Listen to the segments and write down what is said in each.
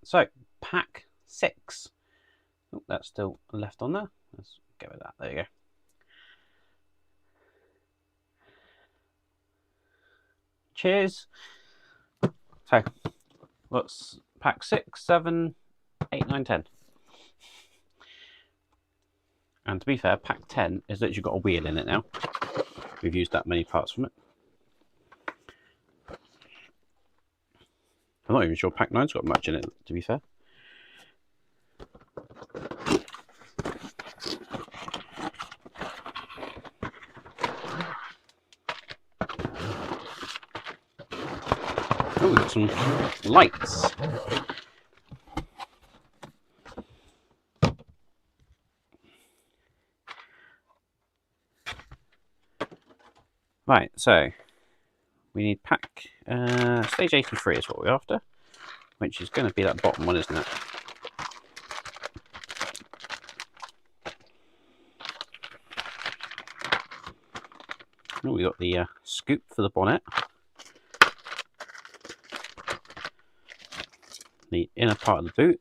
So pack 6. Oh, that's still left on there. Let's go with that. There you go. Cheers. So what's pack 6, 7, 8, 9, 10? And to be fair, pack 10 is literally got a wheel in it now. We've used that many parts from it. I'm not even sure pack 9's got much in it, to be fair. Oh, we've got some lights. Right, so we need pack stage 83 is what we're after, which is going to be that bottom one, isn't it? Oh, we got the scoop for the bonnet, the inner part of the boot.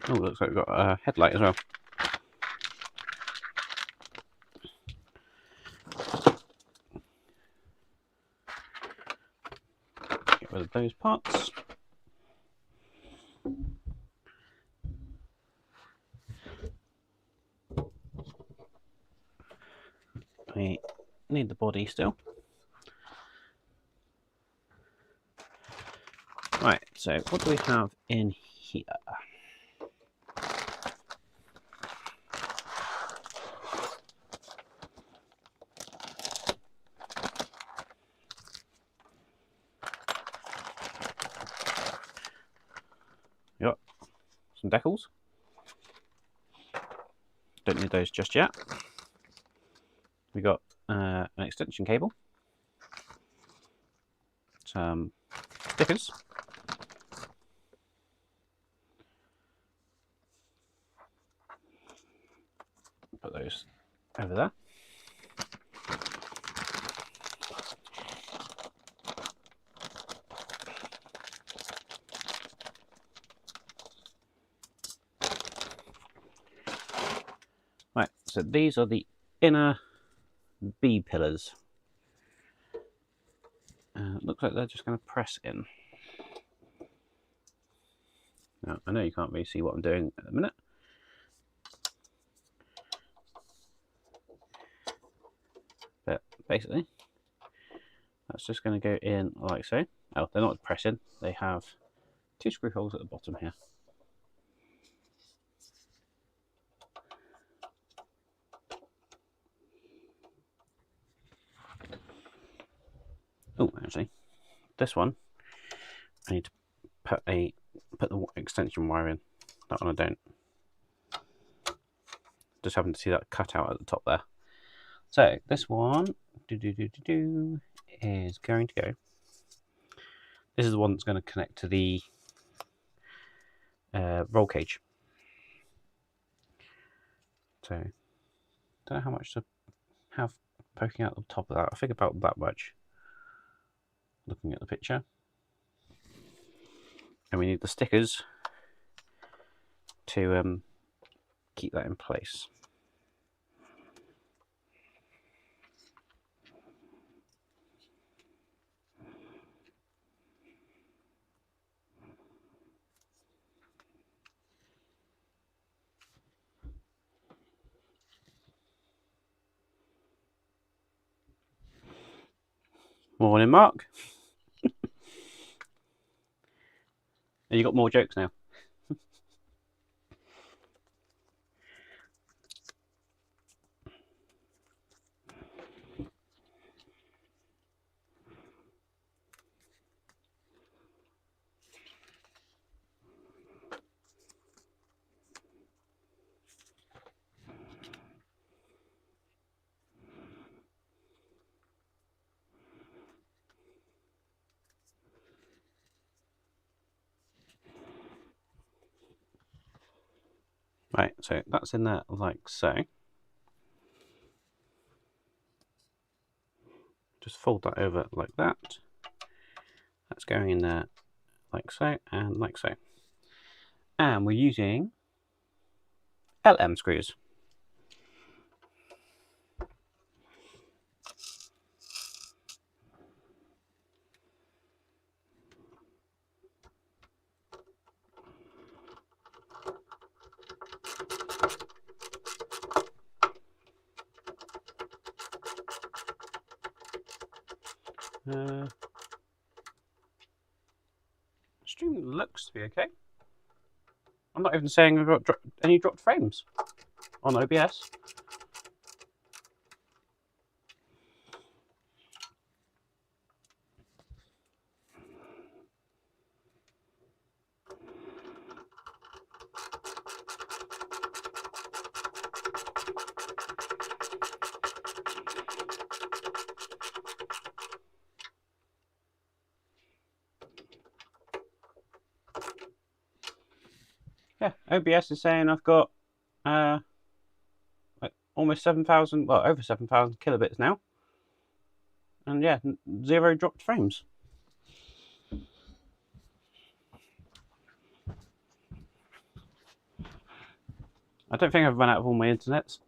Oh, looks like we've got a headlight as well. Get rid of those parts. We need the body still. Right, so what do we have in here? We got some decals. Don't need those just yet. We got an extension cable, some stickers, put those over there. Right, so these are the inner B pillars. Looks like they're just going to press in. Now, I know you can't really see what I'm doing at the minute. But basically, that's just going to go in like so. Oh, they're not pressing. They have 2 screw holes at the bottom here. Oh, actually, this one I need to put the extension wire in. That one I don't. Just having to see that cut out at the top there. So this one is going to go. This is the one that's going to connect to the roll cage. So don't know how much to have poking out the top of that. I think about that much. Looking at the picture, and we need the stickers to keep that in place. Morning, Mark. You got more jokes now. Right, so that's in there like so. Just fold that over like that. That's going in there like so, and like so. And we're using LM screws. Stream looks to be okay. I'm not even saying I've got any dropped frames on OBS. Yeah, OBS is saying I've got like almost 7,000, well, over 7,000 kilobits now. And yeah, 0 dropped frames. I don't think I've run out of all my internets.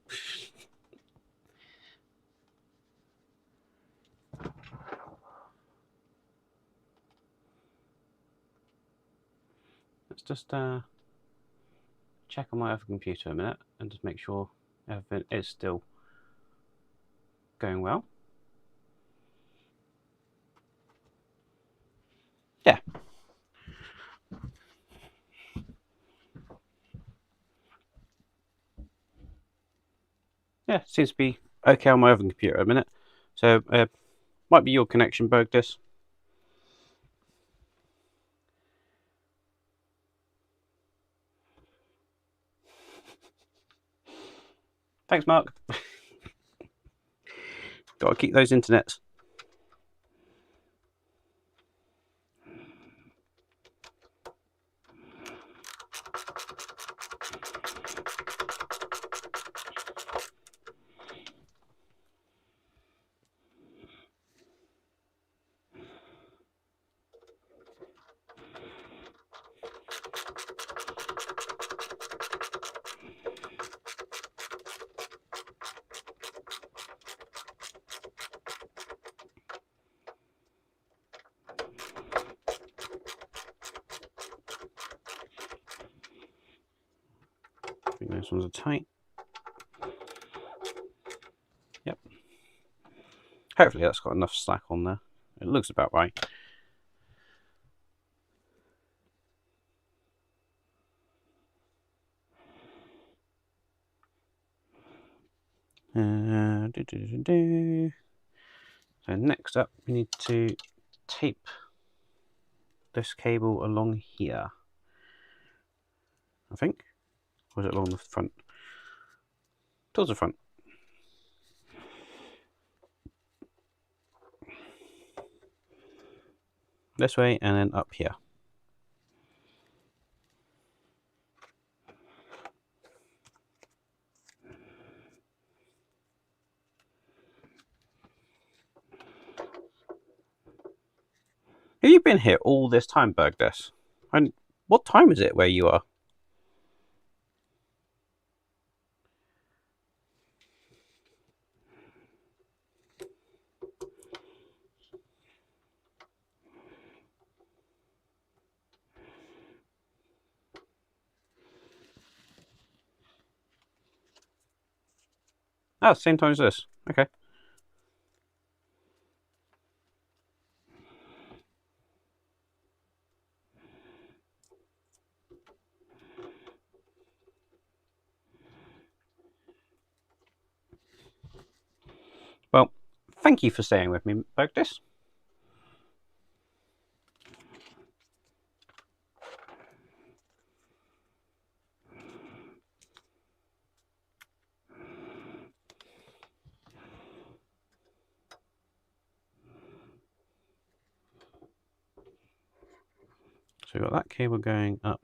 Let's just check on my other computer a minute and just make sure everything is still going well. Yeah. Yeah, seems to be okay on my other computer a minute. So might be your connection bugged this. Thanks, Mark. Got to keep those internets. I think those ones are tight. Yep. Hopefully that's got enough slack on there. It looks about right. So next up, we need to tape this cable along here, I think. Or is it along the front? Towards the front. This way and then up here. Have you been here all this time, Bergdes? And what time is it where you are? Oh, same time as this. Okay. Well, thank you for staying with me, Bergdes. So we've got that cable going up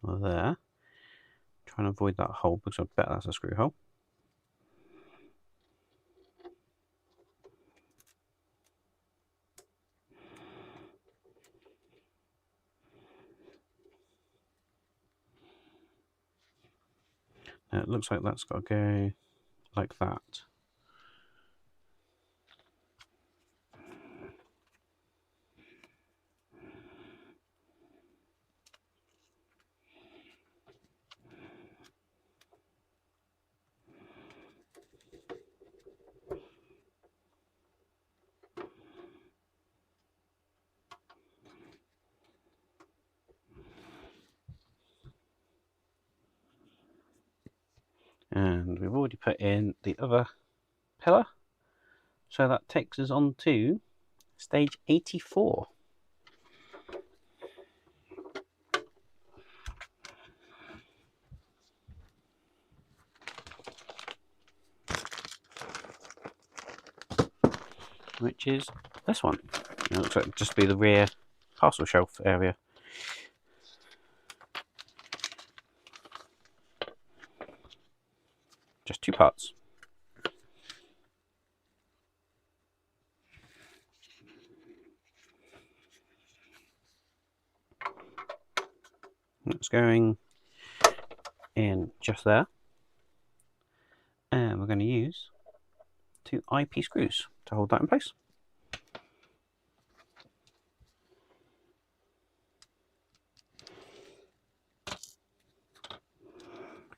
there. Trying to avoid that hole because I bet that's a screw hole. It looks like that's got to go like that. And we've already put in the other pillar, so that takes us on to stage 84. Which is this one. It looks like just be the rear parcel shelf area. Just 2 parts. That's going in just there. And we're going to use 2 IP screws to hold that in place.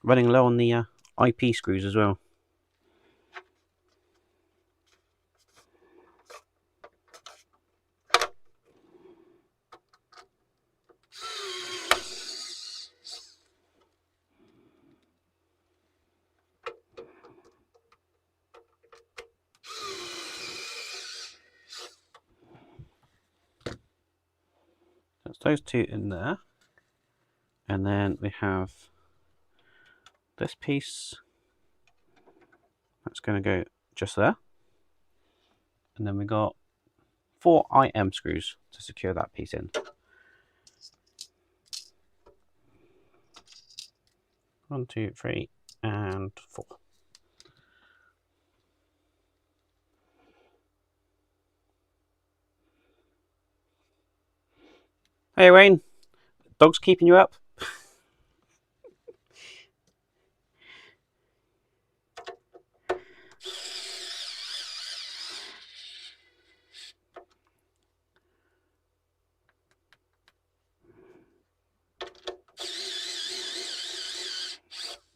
Running low on the IP screws as well. That's those 2 in there. And then we have this piece. That's going to go just there. And then we got 4 IM screws to secure that piece in. 1, 2, 3, and 4. Hey Wayne, dog's keeping you up?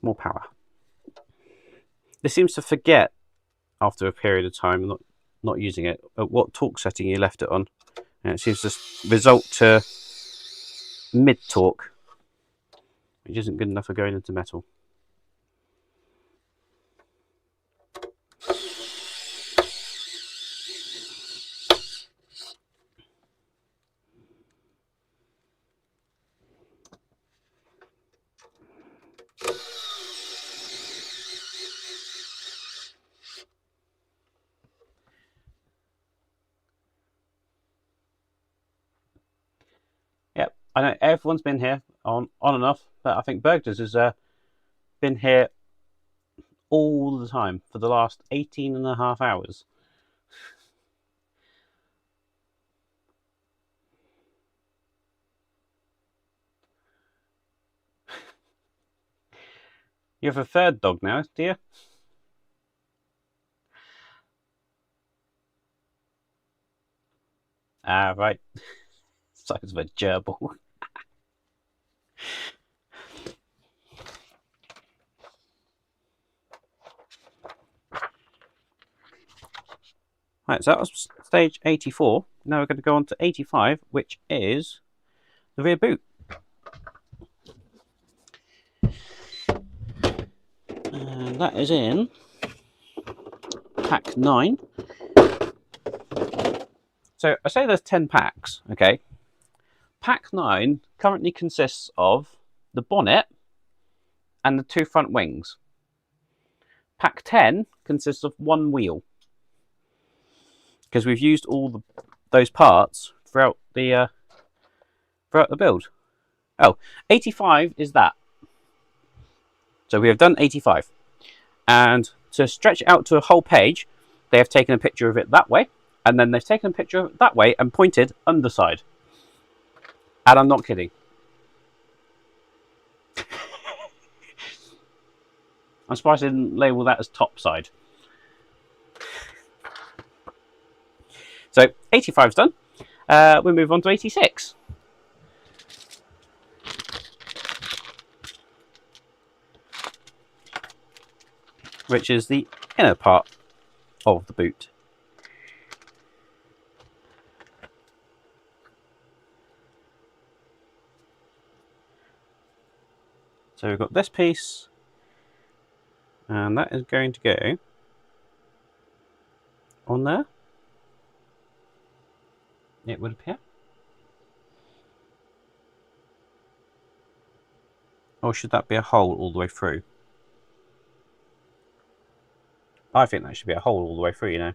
More power. This seems to forget after a period of time not using it at what torque setting you left it on, and it seems to result to mid torque, which isn't good enough for going into metal. Yep, I know everyone's been here on and off, but I think Bergdorf's has been here all the time for the last 18.5 hours. You have a 3rd dog now, do you? Ah, right. Size of a gerbil. Right, so that was stage 84. Now we're going to go on to 85, which is the rear boot. And that is in pack 9. So I say there's 10 packs, okay? Pack 9 currently consists of the bonnet and the 2 front wings. Pack 10 consists of 1 wheel, because we've used all those parts throughout the build. Oh, 85 is that. So we have done 85. And to stretch it out to a whole page, they have taken a picture of it that way, and then they've taken a picture of it that way and pointed underside. And I'm not kidding. I'm surprised they didn't label that as top side. So 85's done. We move on to 86. Which is the inner part of the boot. So we've got this piece, and that is going to go on there, it would appear. Or should that be a hole all the way through? I think that should be a hole all the way through, you know.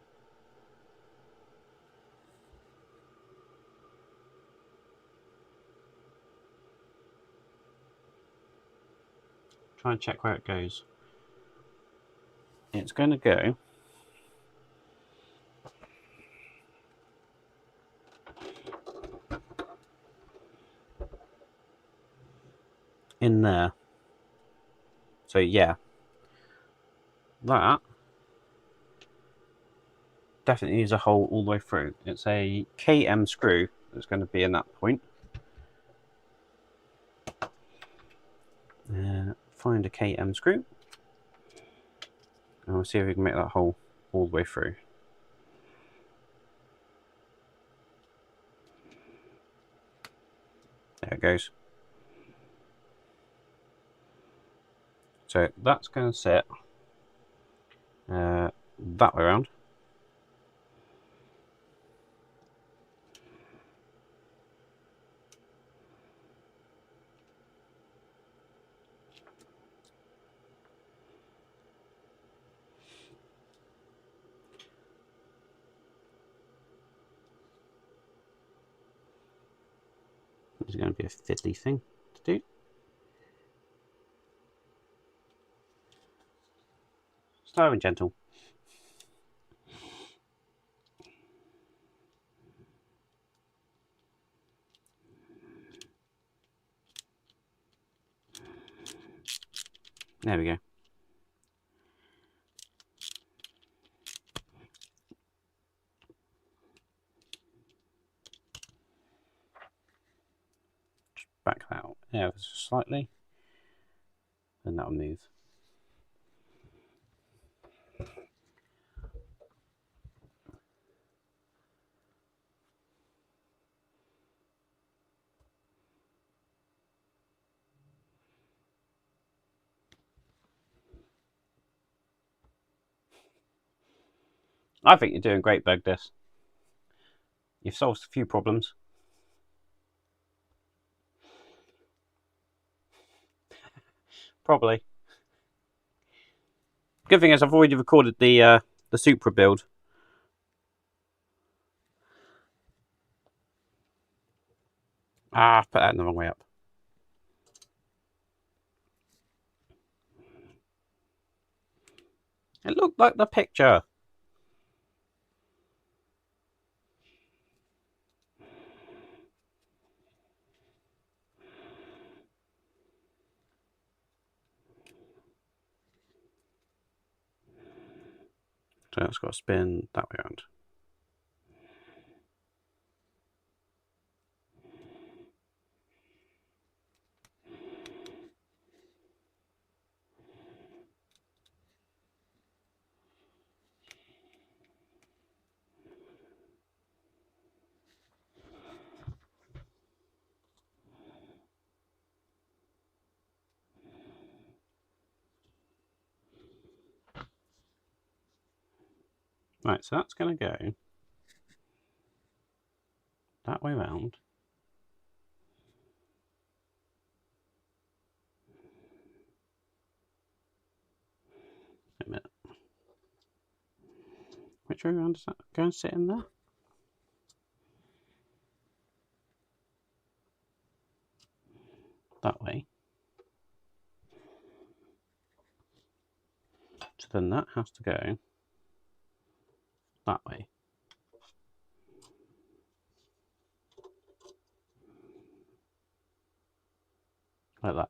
Try and check where it goes. It's going to go in there. So yeah, that definitely needs a hole all the way through. It's a KM screw that's going to be in that point. Find a KM screw, and we'll see if we can make that hole all the way through. There it goes. So that's going to sit that way around. It's going to be a fiddly thing to do. Slow and gentle. There we go. Just back that out ever so slightly, then that'll move. I think you're doing great, Bugdis. You've solved a few problems. Probably. Good thing is I've already recorded the Supra build. Ah, put that in the wrong way up. It looked like the picture. So it's got to spin that way around. Right, so that's going to go that way around. Wait a minute. Which way around does that go and sit in there? That way. So then that has to go that way. Like that.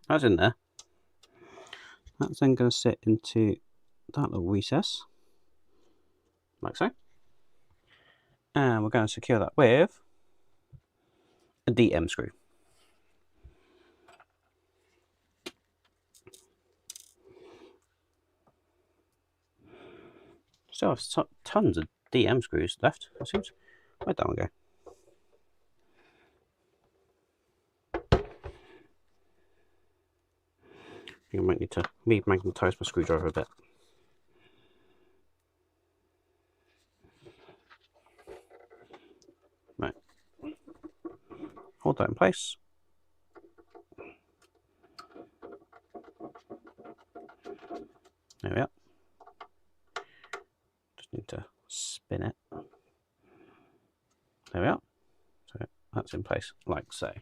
That's in there. That's then going to sit into that little recess, like so. And we're going to secure that with a DM screw. Still have tons of DM screws left, it seems. Where'd that one go? I might need to magnetise my screwdriver a bit. Right. Hold that in place. There we are. Just need to spin it. There we are. So that's in place, like so.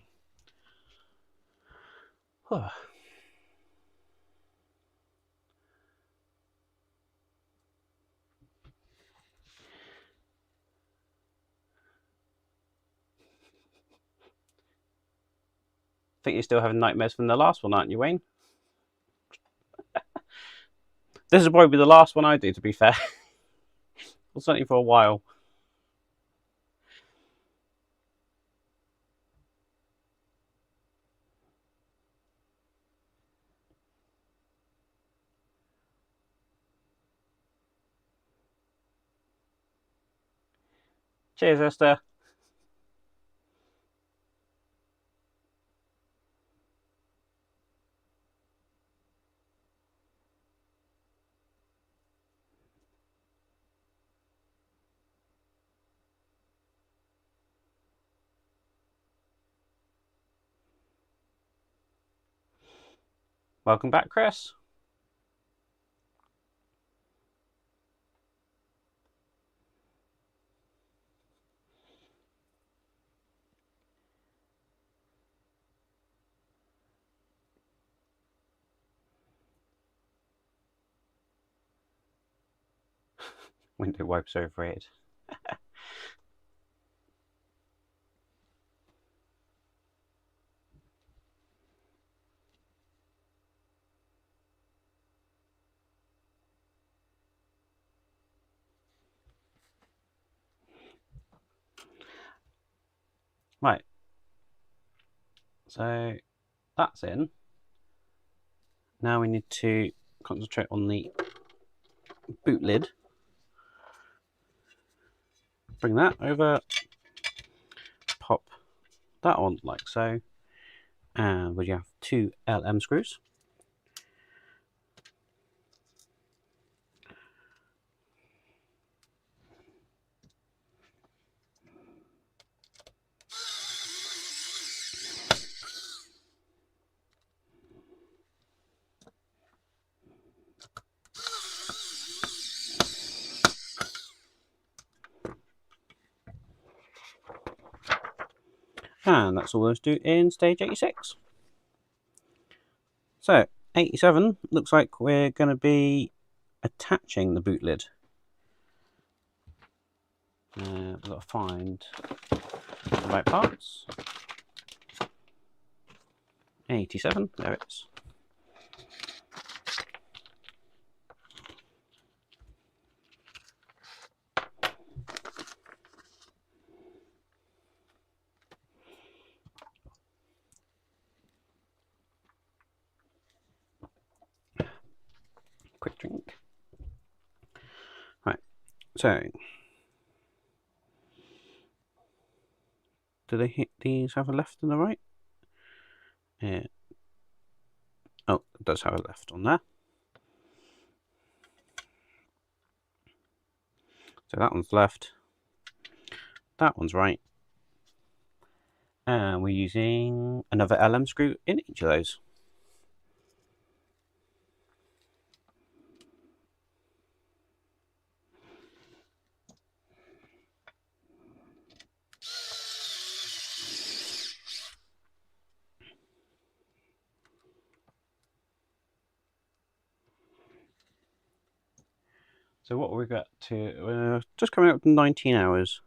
I think you're still having nightmares from the last one, aren't you, Wayne? This is probably the last one I do, to be fair. Well, certainly for a while. Cheers, Esther. Welcome back, Chris. Window wipes overrated. Right. So that's in. Now we need to concentrate on the boot lid. Bring that over. Pop that on like so. And we have 2 LM screws. And that's all there's to do in stage 86. So 87 looks like we're going to be attaching the boot lid. We've got to find the right parts. 87, there it is. Quick drink. Right, so do these have a left and a right? Yeah. Oh, it does have a left on there. So that one's left, that one's right, and we're using another LM screw in each of those. So what we've got to, just coming up to 19 hours.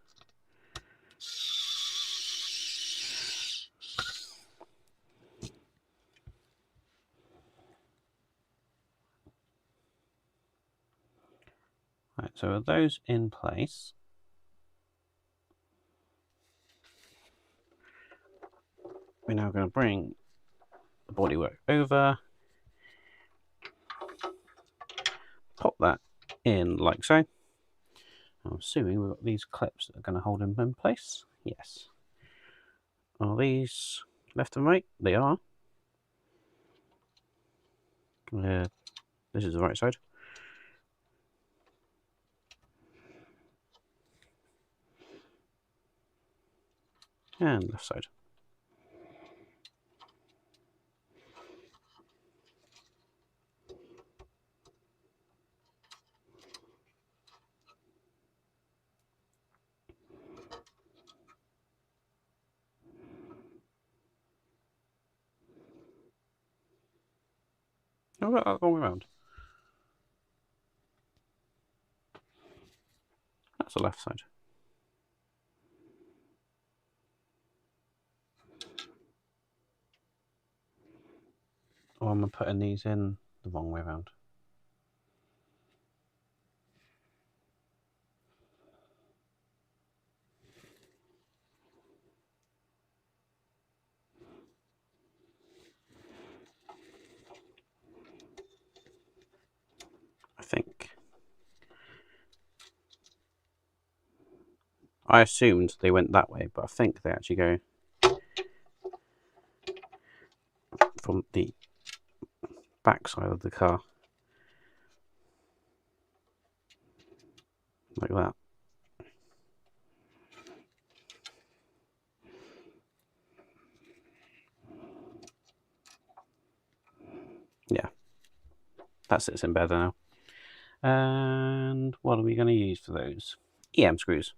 So with those in place, we're now going to bring the bodywork over, pop that in like so. I'm assuming we've got these clips that are going to hold them in place. Yes. Are these left and right? They are. This is the right side. And left side. I've got that all around. That's the left side. Or am I putting these in the wrong way around? I think. I assumed they went that way, but I think they actually go from the back side of the car. Like that. Yeah. That sits in better now. And what are we going to use for those? EM screws.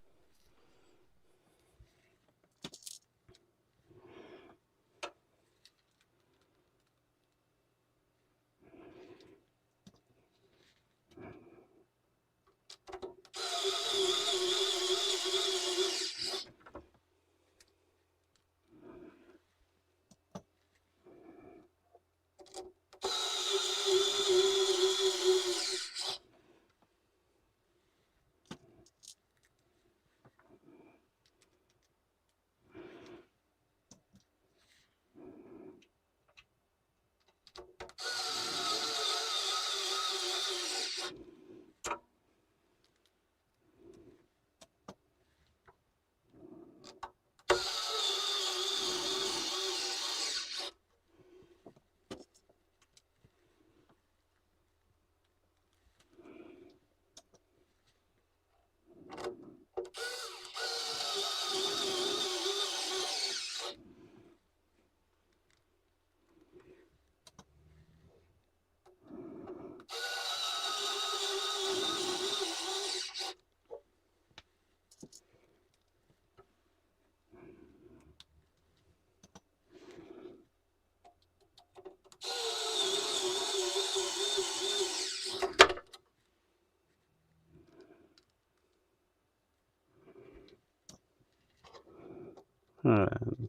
And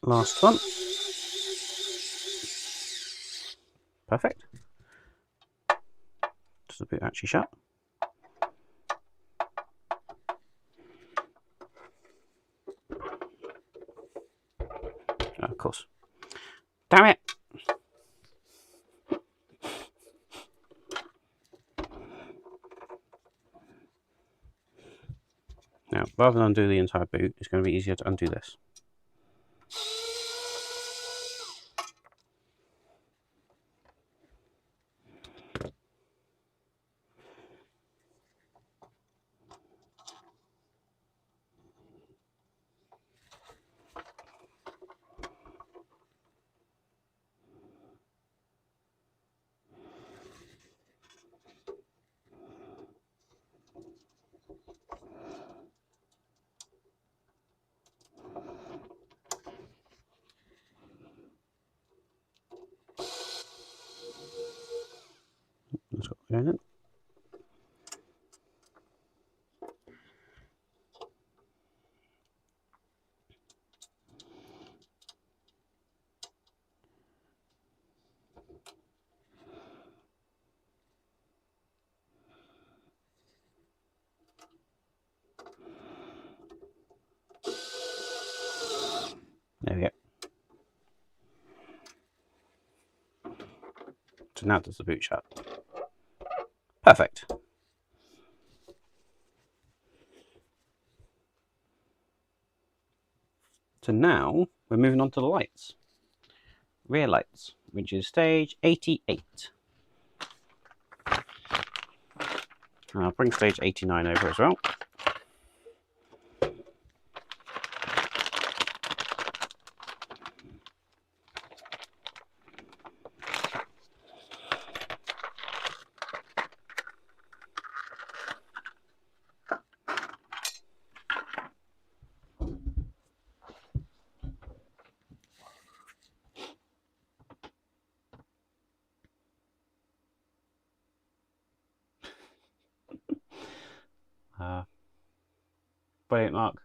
last one. Perfect. Just a bit actually shut. Oh, of course. Damn it! Now, rather than undo the entire boot, it's going to be easier to undo this. That's what we're doing. So now does the boot shut. Perfect. So now we're moving on to the lights. Rear lights, which is stage 88. And I'll bring stage 89 over as well. Brilliant, Mark.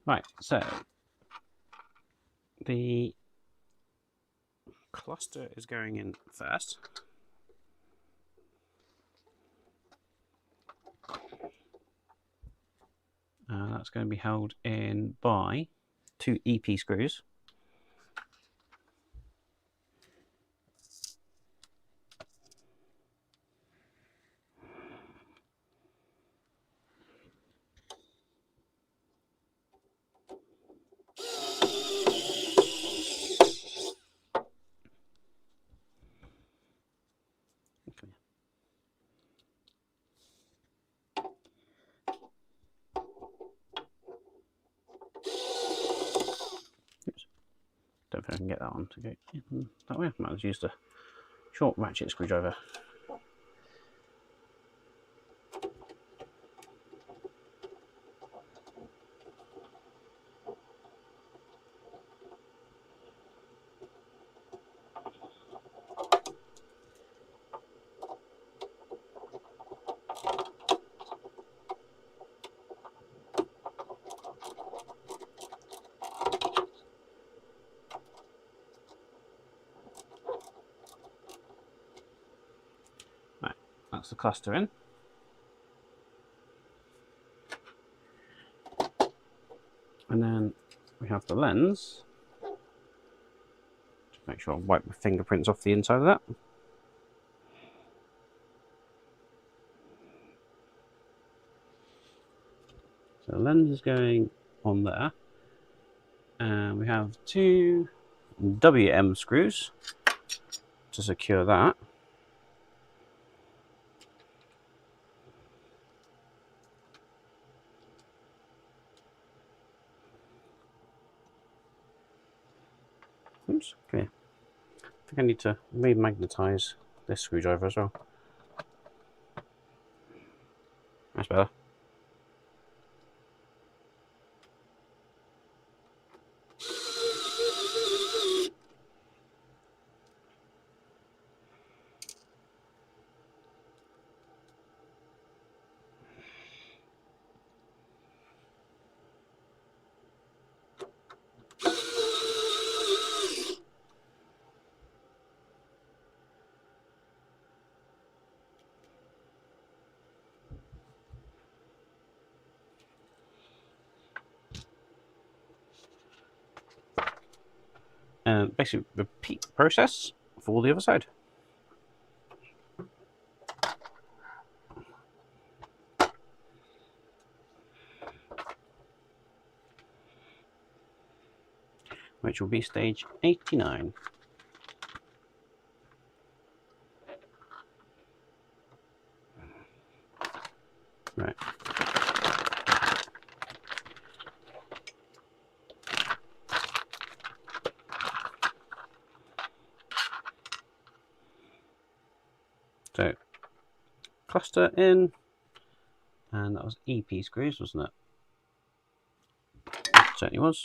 Right, so the cluster is going in first. That's going to be held in by 2 EP screws. Okay. Oops. Don't think I can get that on to go in that way. I might have used a short ratchet screwdriver. Right, that's the cluster in. And then we have the lens. Just make sure I wipe my fingerprints off the inside of that. So the lens is going on there. And we have 2 WM screws to secure that. Oops, come here. I think I need to remagnetize this screwdriver as well. That's better. And basically repeat the process for the other side. Which will be stage 89. Right. So, cluster in, and that was EP screws, wasn't it? It certainly was.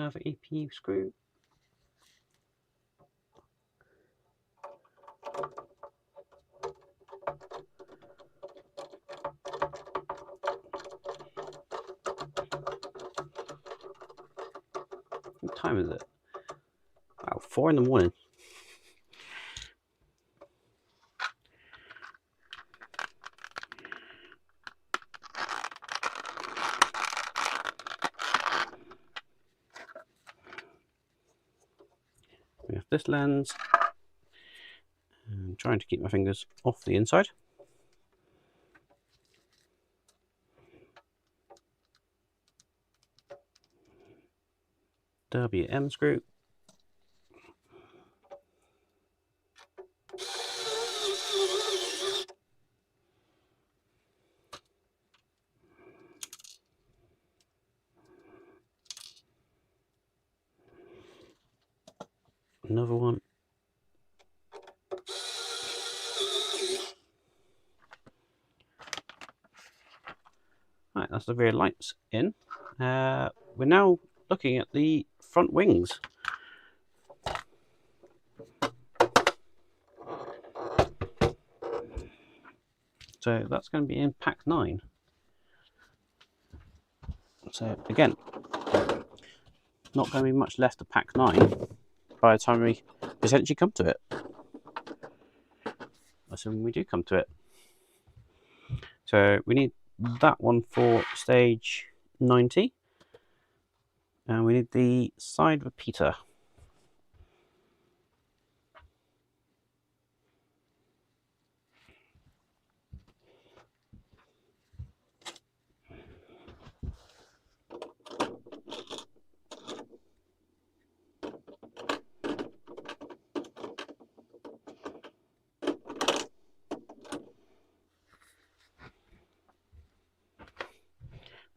Another EPU screw. What time is it? Wow, 4 in the morning. We have this lens. I'm trying to keep my fingers off the inside. WM screw. Another one. Right, that's the rear lights in. We're now looking at the front wings. So that's going to be in pack 9. So again, not going to be much left of pack 9 by the time we essentially come to it. Assuming we do come to it. So we need that one for stage 90. And we need the side repeater.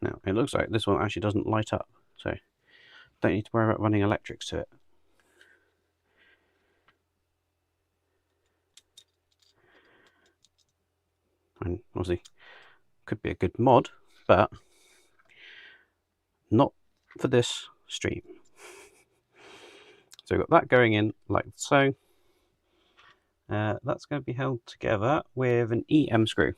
Now, it looks like this one actually doesn't light up, so don't need to worry about running electrics to it. And obviously, could be a good mod, but not for this stream. So we've got that going in like so. That's going to be held together with an EM screw.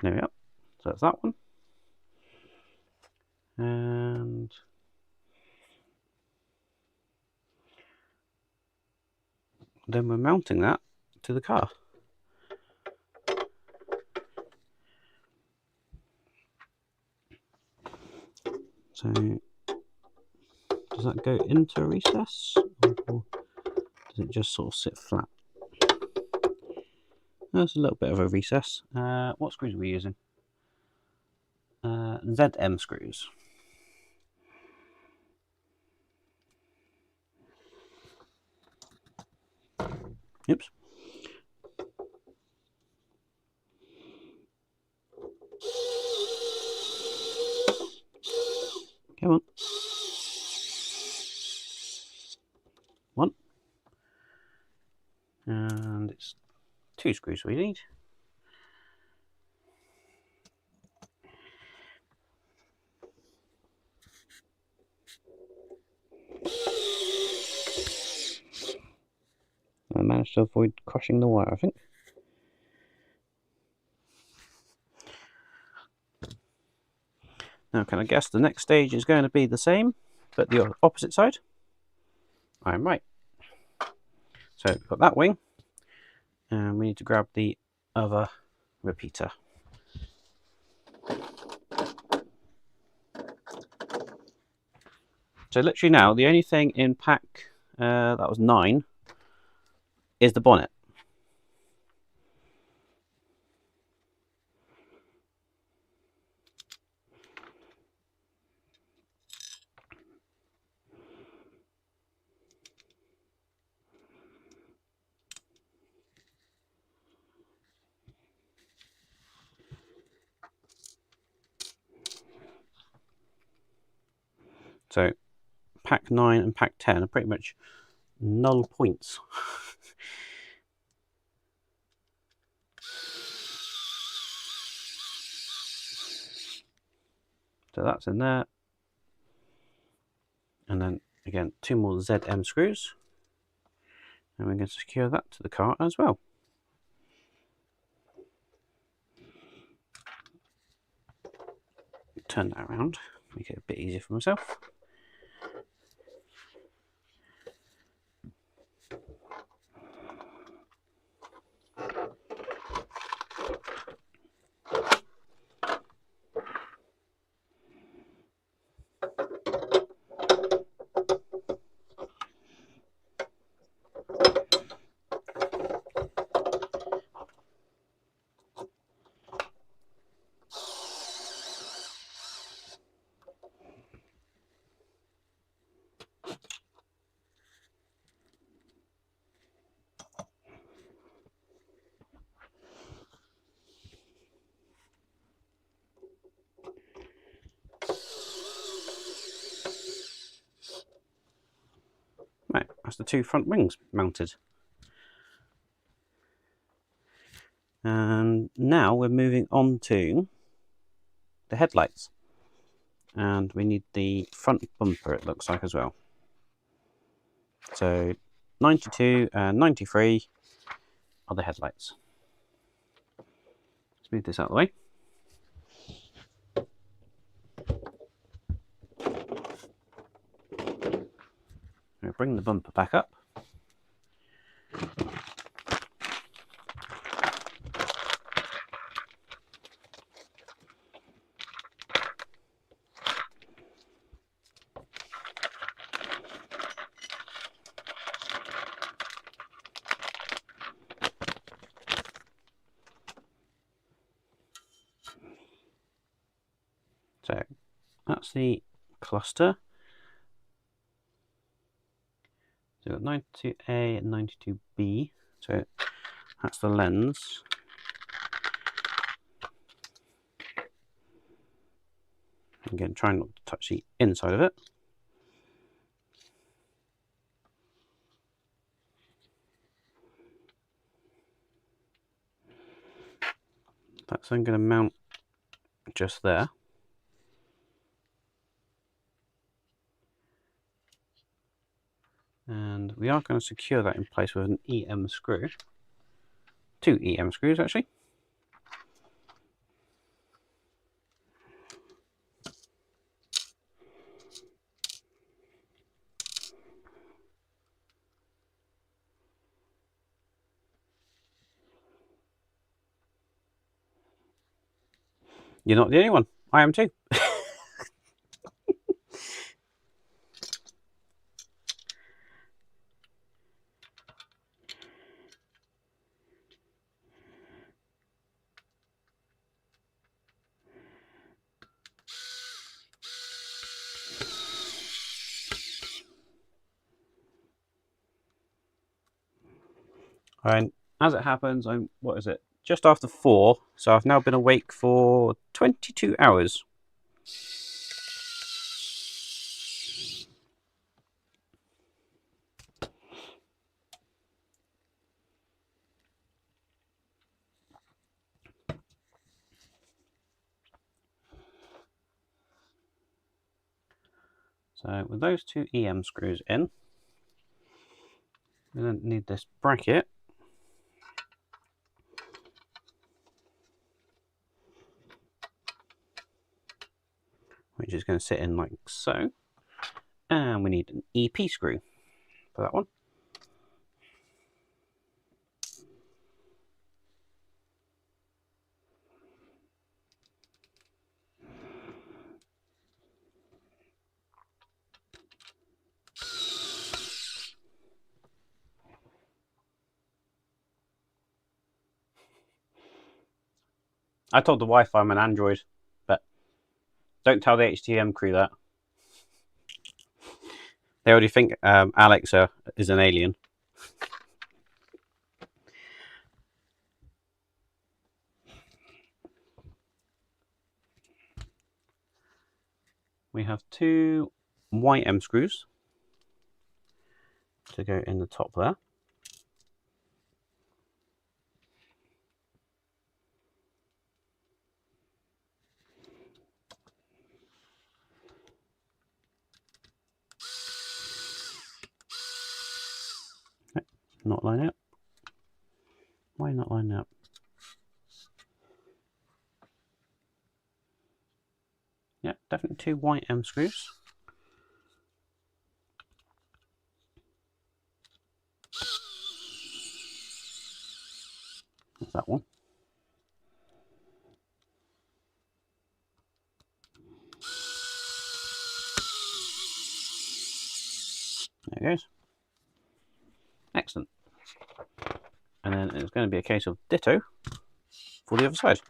There we are. So that's that one. And then we're mounting that to the car. So does that go into a recess, or does it just sort of sit flat? There's a little bit of a recess. What screws are we using? ZM screws. Oops. Come on. One. And it's 2 screws we need. I managed to avoid crushing the wire, I think. Now, can I guess the next stage is going to be the same, but the opposite side? I'm right. So we've got that wing, and we need to grab the other repeater. So literally now, the only thing in pack, that was 9, is the bonnet. So pack 9 and pack 10 are pretty much null points. So that's in there. And then again, 2 more ZM screws. And we're going to secure that to the car as well. Turn that around, make it a bit easier for myself. Right, that's the 2 front wings mounted. And now we're moving on to the headlights. And we need the front bumper, it looks like, as well. So 92 and 93 are the headlights. Let's move this out of the way. We'll bring the bumper back up. So that's the cluster. So we've got 92A and 92B. So that's the lens. Again, try not to touch the inside of it. That's then going to mount just there. And we are going to secure that in place with an EM screw. 2 EM screws, actually. You're not the only one. I am too. And as it happens, I'm, what is it? Just after 4, so I've now been awake for 22 hours. So with those 2 EM screws in, we then need this bracket. Which is going to sit in like so. And we need an EP screw for that one. I told the wife I'm an android, but don't tell the HTM crew that. They already think Alex is an alien. We have 2 YM screws to go in the top there. Okay, not lining up. Why not lining up? Yeah, definitely 2 YM screws. That's that one. There it goes. Excellent. And then it's going to be a case of ditto for the other side.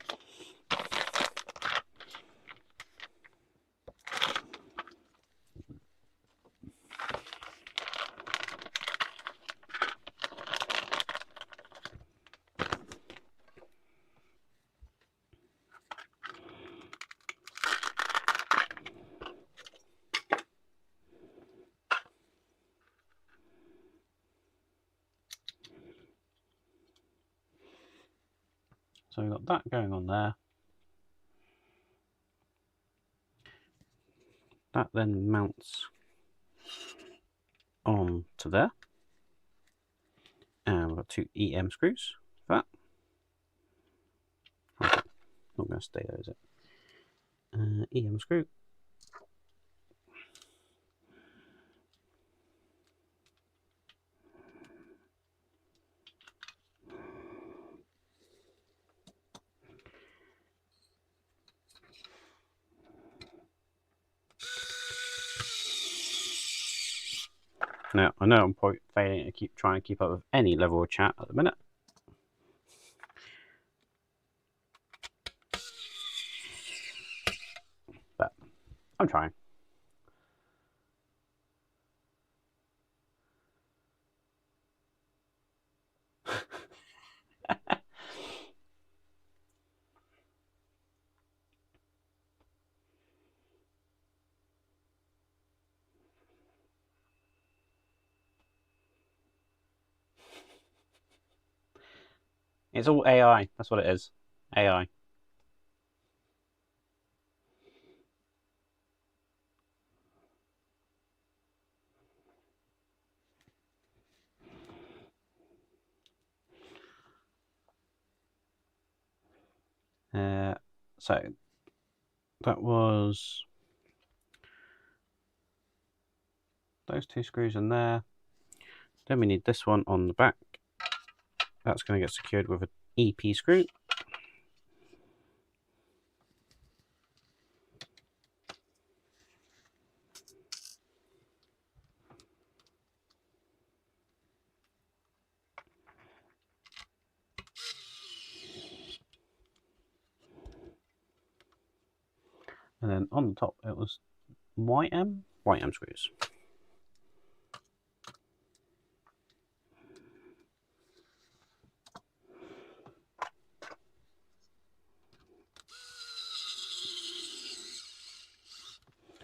So we've got that going on there. That then mounts on to there. And we've got 2 EM screws for that. Okay. Not going to stay there, is it? EM screw. Now, I know I'm probably failing to trying to keep up with any level of chat at the minute. But I'm trying. It's all AI. That's what it is. AI. So that was those 2 screws in there. Then we need this one on the back. That's going to get secured with an EP screw. And then on the top it was YM screws.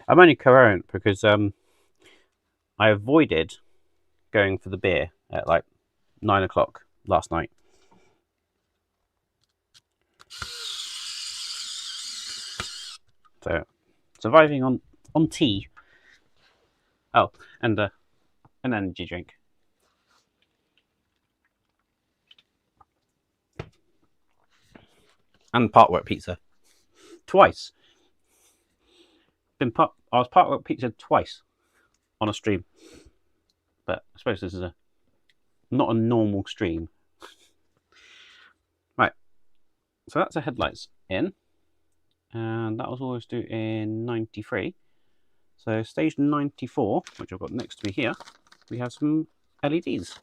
I'm only coherent because I avoided going for the beer at like 9 o'clock last night. So surviving on tea. Oh, and an energy drink. And part work pizza. Twice. I was part work pizza twice on a stream. But I suppose this is not a normal stream. Right. So that's the headlights in. And that was always due in 93. So stage 94, which I've got next to me here, we have some LEDs.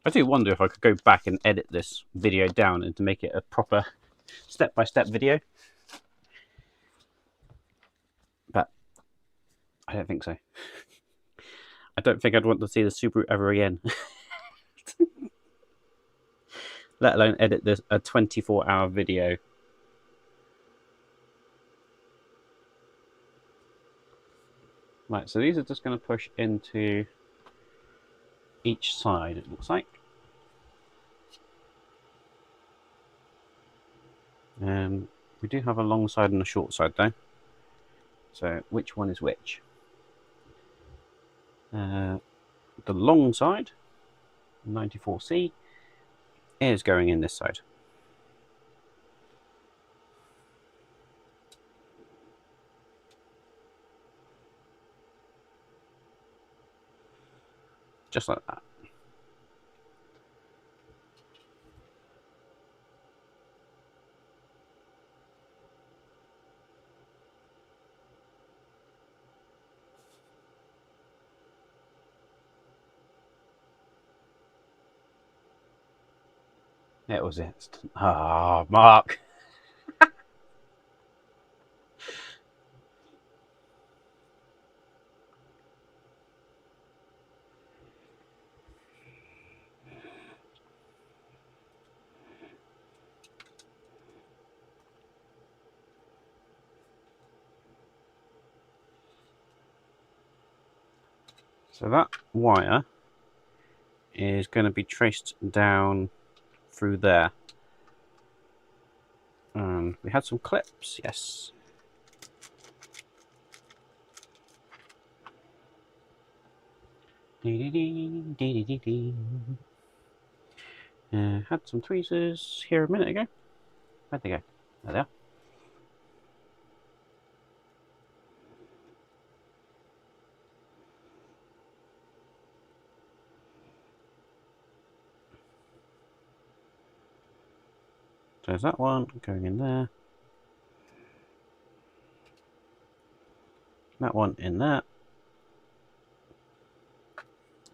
I do wonder if I could go back and edit this video down and to make it a proper step-by-step video. But I don't think so. I don't think I'd want to see the Subaru ever again. let alone edit this a 24-hour video. Right, so these are just going to push into each side, it looks like. We do have a long side and a short side though. So which one is which? The long side, 94C, is going in this side. Just like that. It was instant. Ah, Mark. So that wire is going to be traced down through there. And we had some clips, yes. Had some tweezers here a minute ago. Where'd they go? There they are. So there's that one going in there. That one in there.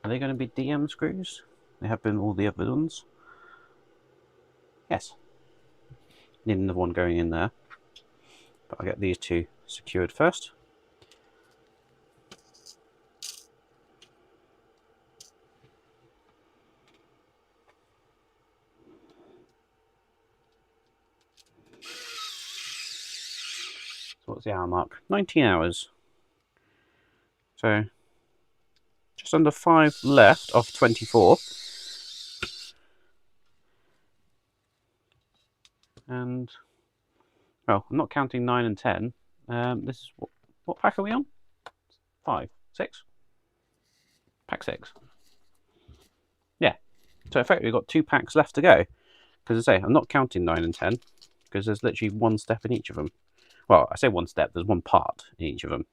Are they going to be DM screws? They have been all the other ones. Yes. Need another one going in there. But I'll get these two secured first. So what's the hour mark? 19 hours. So just under 5 left of 24. And, well, I'm not counting 9 and 10. This is, what pack are we on? 5, 6? Pack 6. Yeah. So effectively we've got 2 packs left to go. Because I say, I'm not counting 9 and 10. Because there's literally one step in each of them. Well, I say one step, there's one part in each of them.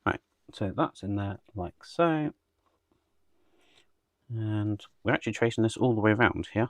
Right, so that's in there like so. And we're actually tracing this all the way around here.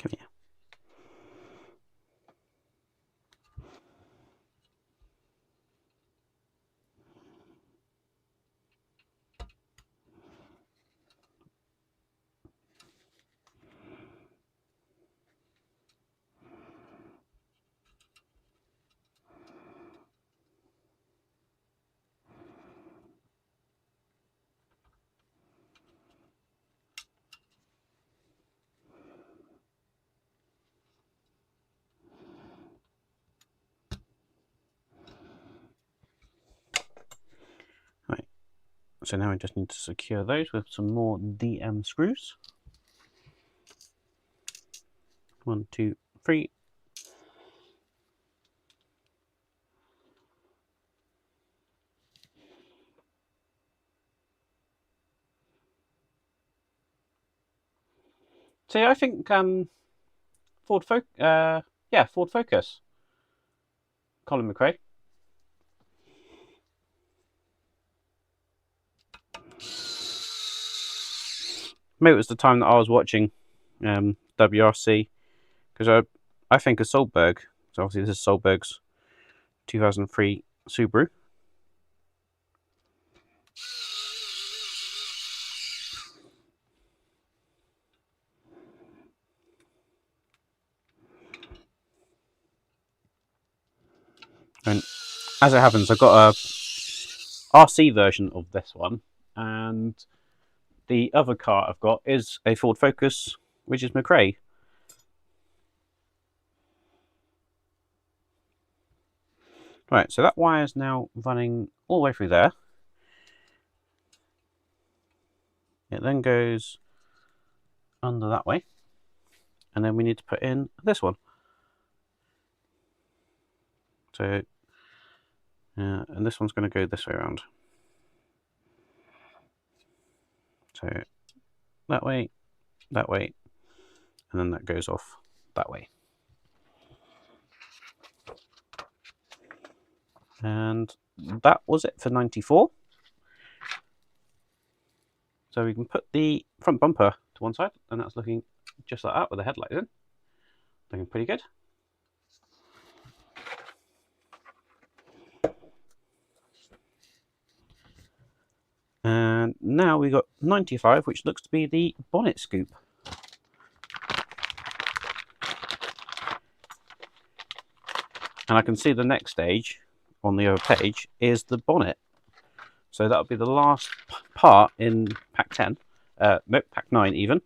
Come here. So now I just need to secure those with some more DM screws. 1, 2, 3. So I think Ford Focus. Colin McRae. Maybe it was the time that I was watching WRC, because I think of Solberg. So obviously this is Solberg's 2003 Subaru. And as it happens, I've got a RC version of this one, and the other car I've got is a Ford Focus, which is McRae. Right, so that wire is now running all the way through there. It then goes under that way, and then we need to put in this one. So, and this one's going to go this way around. So that way, and then that goes off that way. And that was it for 94. So we can put the front bumper to one side, and that's looking just like that with the headlights in. Looking pretty good. And now we got 95, which looks to be the bonnet scoop. And I can see the next stage on the other page is the bonnet. So that'll be the last part in pack 10, no, pack 9 even.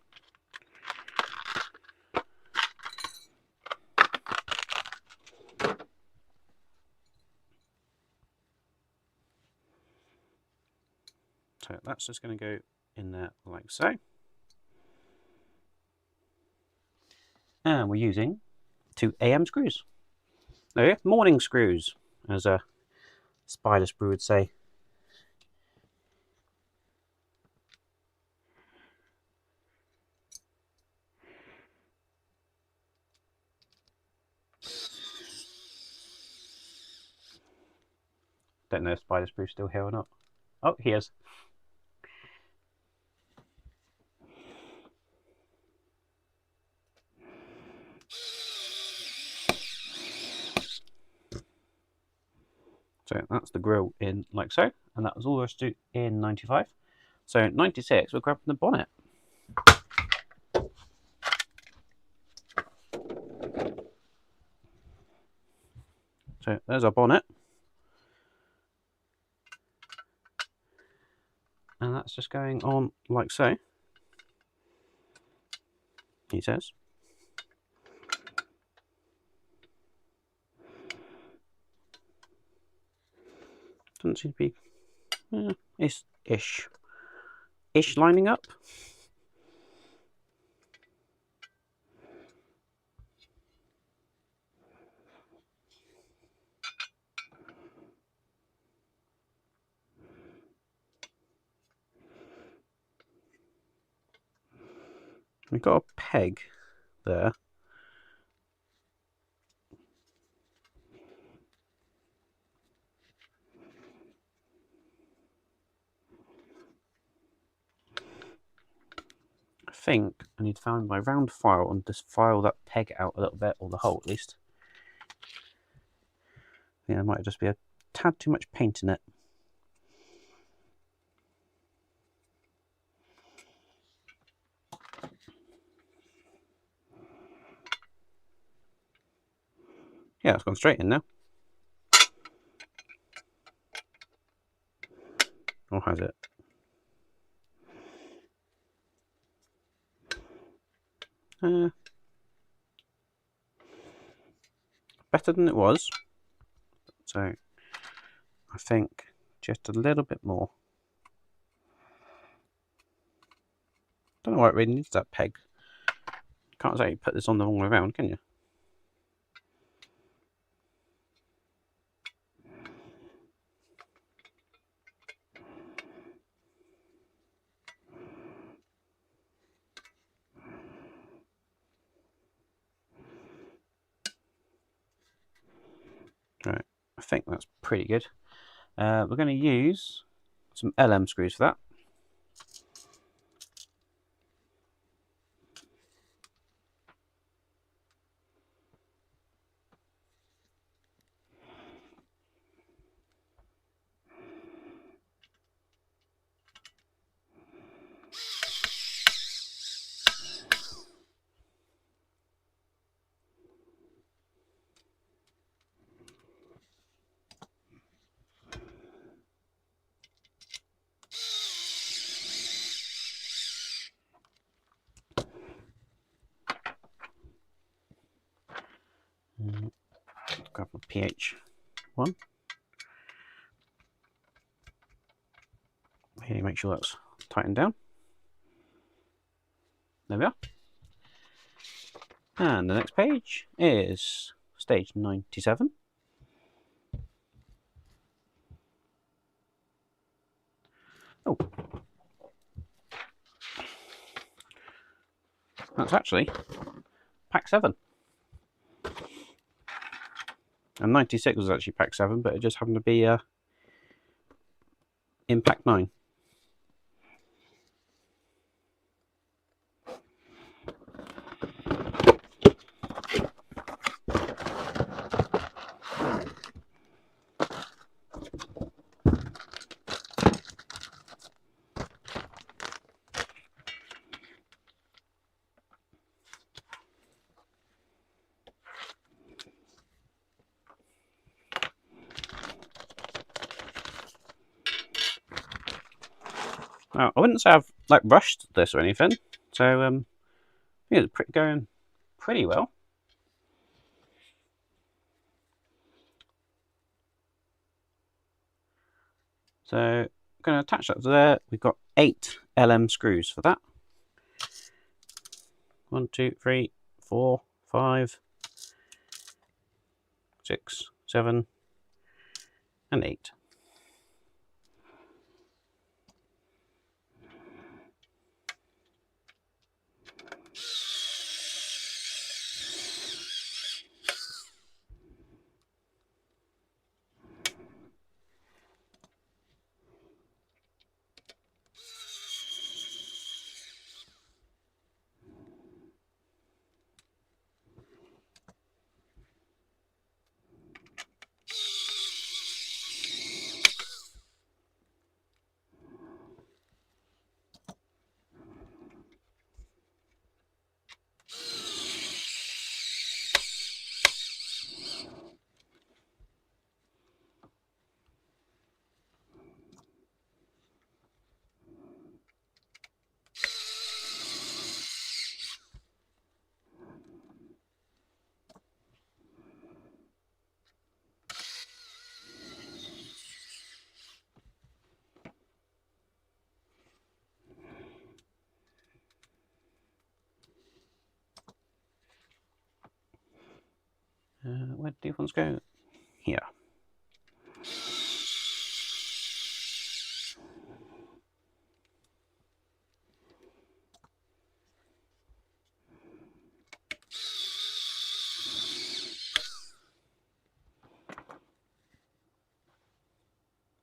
So that's just going to go in there like so. And we're using 2 AM screws. There you go, morning screws, as a spider sprue would say. Don't know if Spider Sprue's still here or not. Oh, he is. So that's the grille in like so, and that was all there was to do in 95. So 96, we're grabbing the bonnet. So there's our bonnet. And that's just going on like so, he says. Doesn't seem to be, it's ish lining up. We've got a peg there. I think I need to find my round file and just file that peg out a little bit, or the hole at least. Yeah, there might just be a tad too much paint in it. Yeah, it's gone straight in now. Or has it? Better than it was. So I think just a little bit more. Don't know why it really needs that peg. Can't exactly put this on the wrong way around, can you? Right, I think that's pretty good. We're going to use some LM screws for that. Grab a pH 1. Here, make sure that's tightened down. There we are. And the next page is stage 97. Oh, that's actually pack 7. And 96 was actually pack 7, but it just happened to be in pack 9. Now, I wouldn't say I've like rushed this or anything, so I think it's going pretty well. So I'm going to attach that to there. We've got 8 LM screws for that. 1, 2, 3, 4, 5, 6, 7, and 8. Where do these ones go? Here.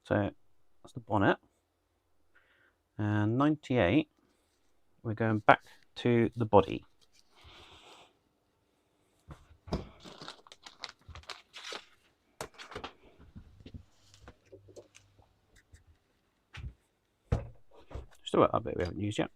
So that's the bonnet. And 98, we're going back to the body. Still got that bit we haven't used yet.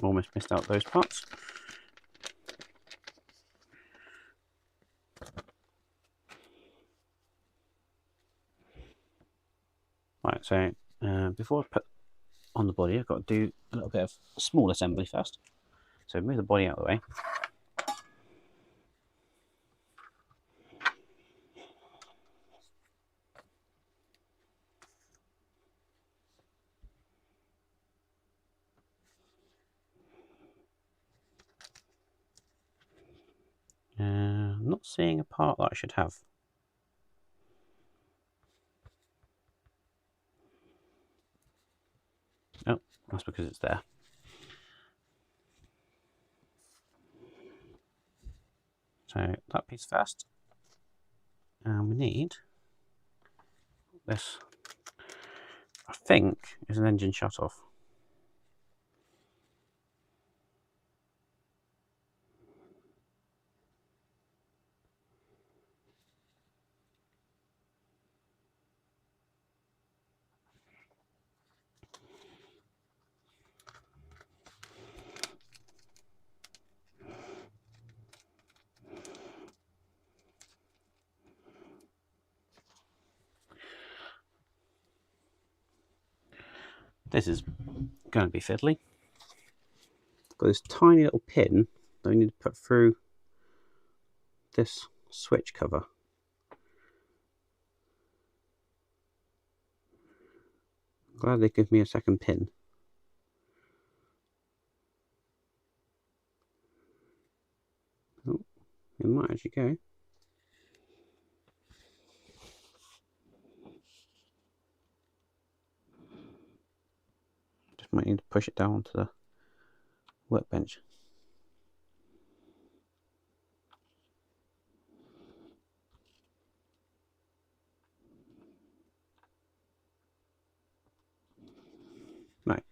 almost missed out those parts. Right, so before I put on the body, I've got to do a little bit of small assembly first. So move the body out of the way. I'm not seeing a part that I should have. Oh, that's because it's there. So that piece first. And we need this, I think, is an engine shut off. This is going to be fiddly. Got this tiny little pin that we need to put through this switch cover. Glad they give me a second pin. Oh, it might actually go. Just might need to push it down onto the workbench. Right,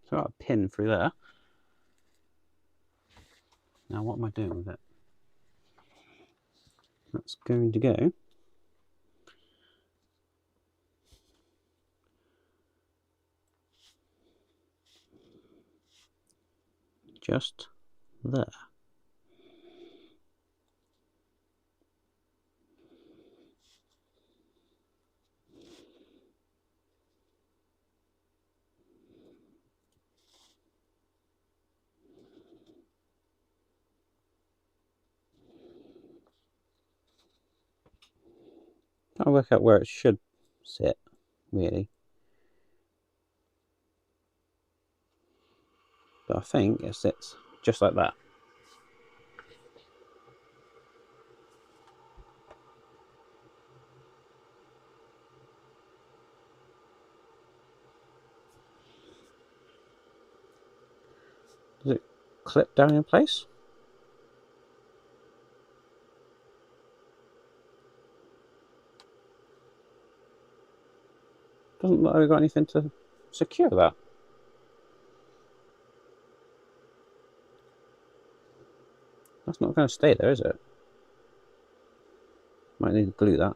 so I've got a pin through there. Now what am I doing with it? That's going to go just there. I'll work out where it should sit, really. But I think it sits just like that. Does it clip down in place? Doesn't look like we've got anything to secure that. That's not going to stay there, is it? Might need to glue that.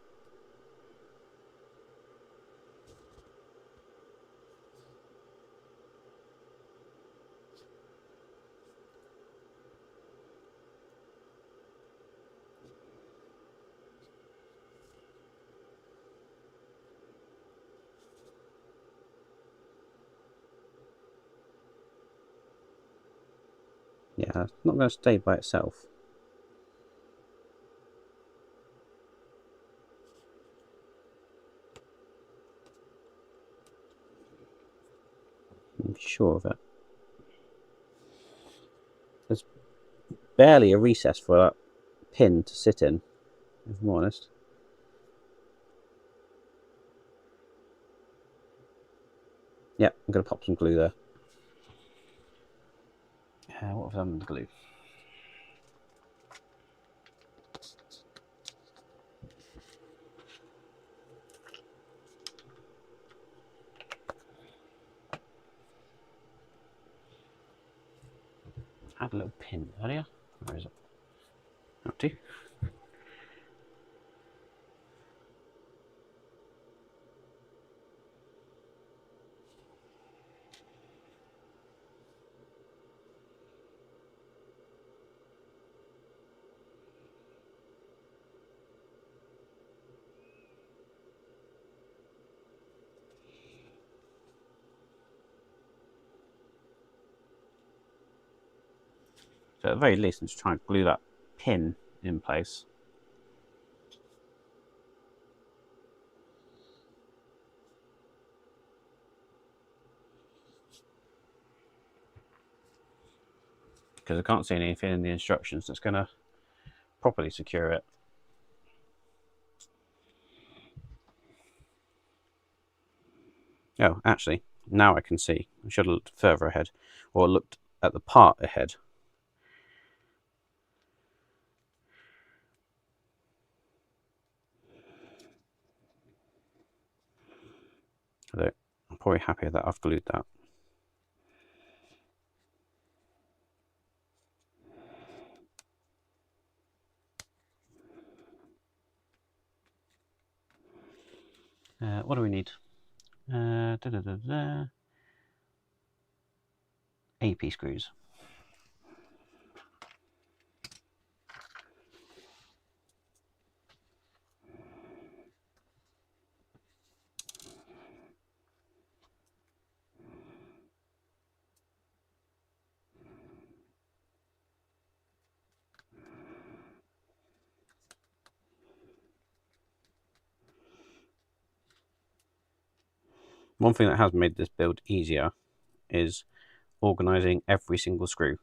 Yeah, it's not going to stay by itself. I'm sure of it. There's barely a recess for that pin to sit in, if I'm honest. Yeah, I'm going to pop some glue there. What have I done with the glue? I had a little pin earlier. Where is it? Empty. So at the very least, I'm just trying to glue that pin in place. Because I can't see anything in the instructions that's going to properly secure it. Oh, actually, now I can see. I should have looked further ahead, or looked at the part ahead. Although I'm probably happy that I've glued that. What do we need? AP screws. One thing that has made this build easier is organising every single screw.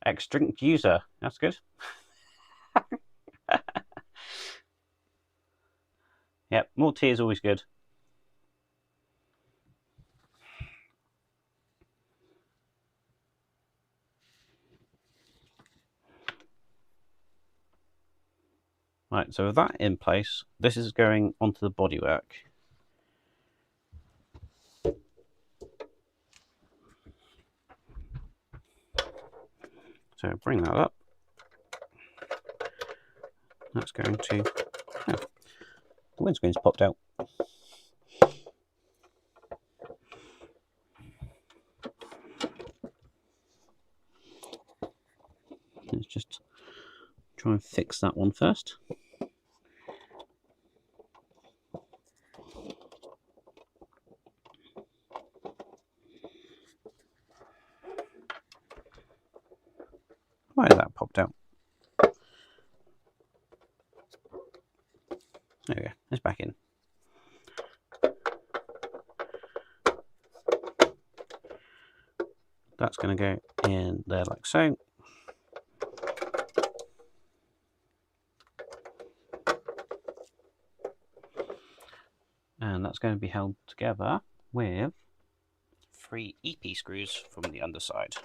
X-Drink user, that's good. Yep, more tea is always good. Right, so with that in place, this is going onto the bodywork. So bring that up. That's going to... Oh, the windscreen's popped out. Let's just try and fix that one first. Why is that popped out? There we go, it's back in. That's going to go in there like so. And that's going to be held together with 3 EP screws from the underside.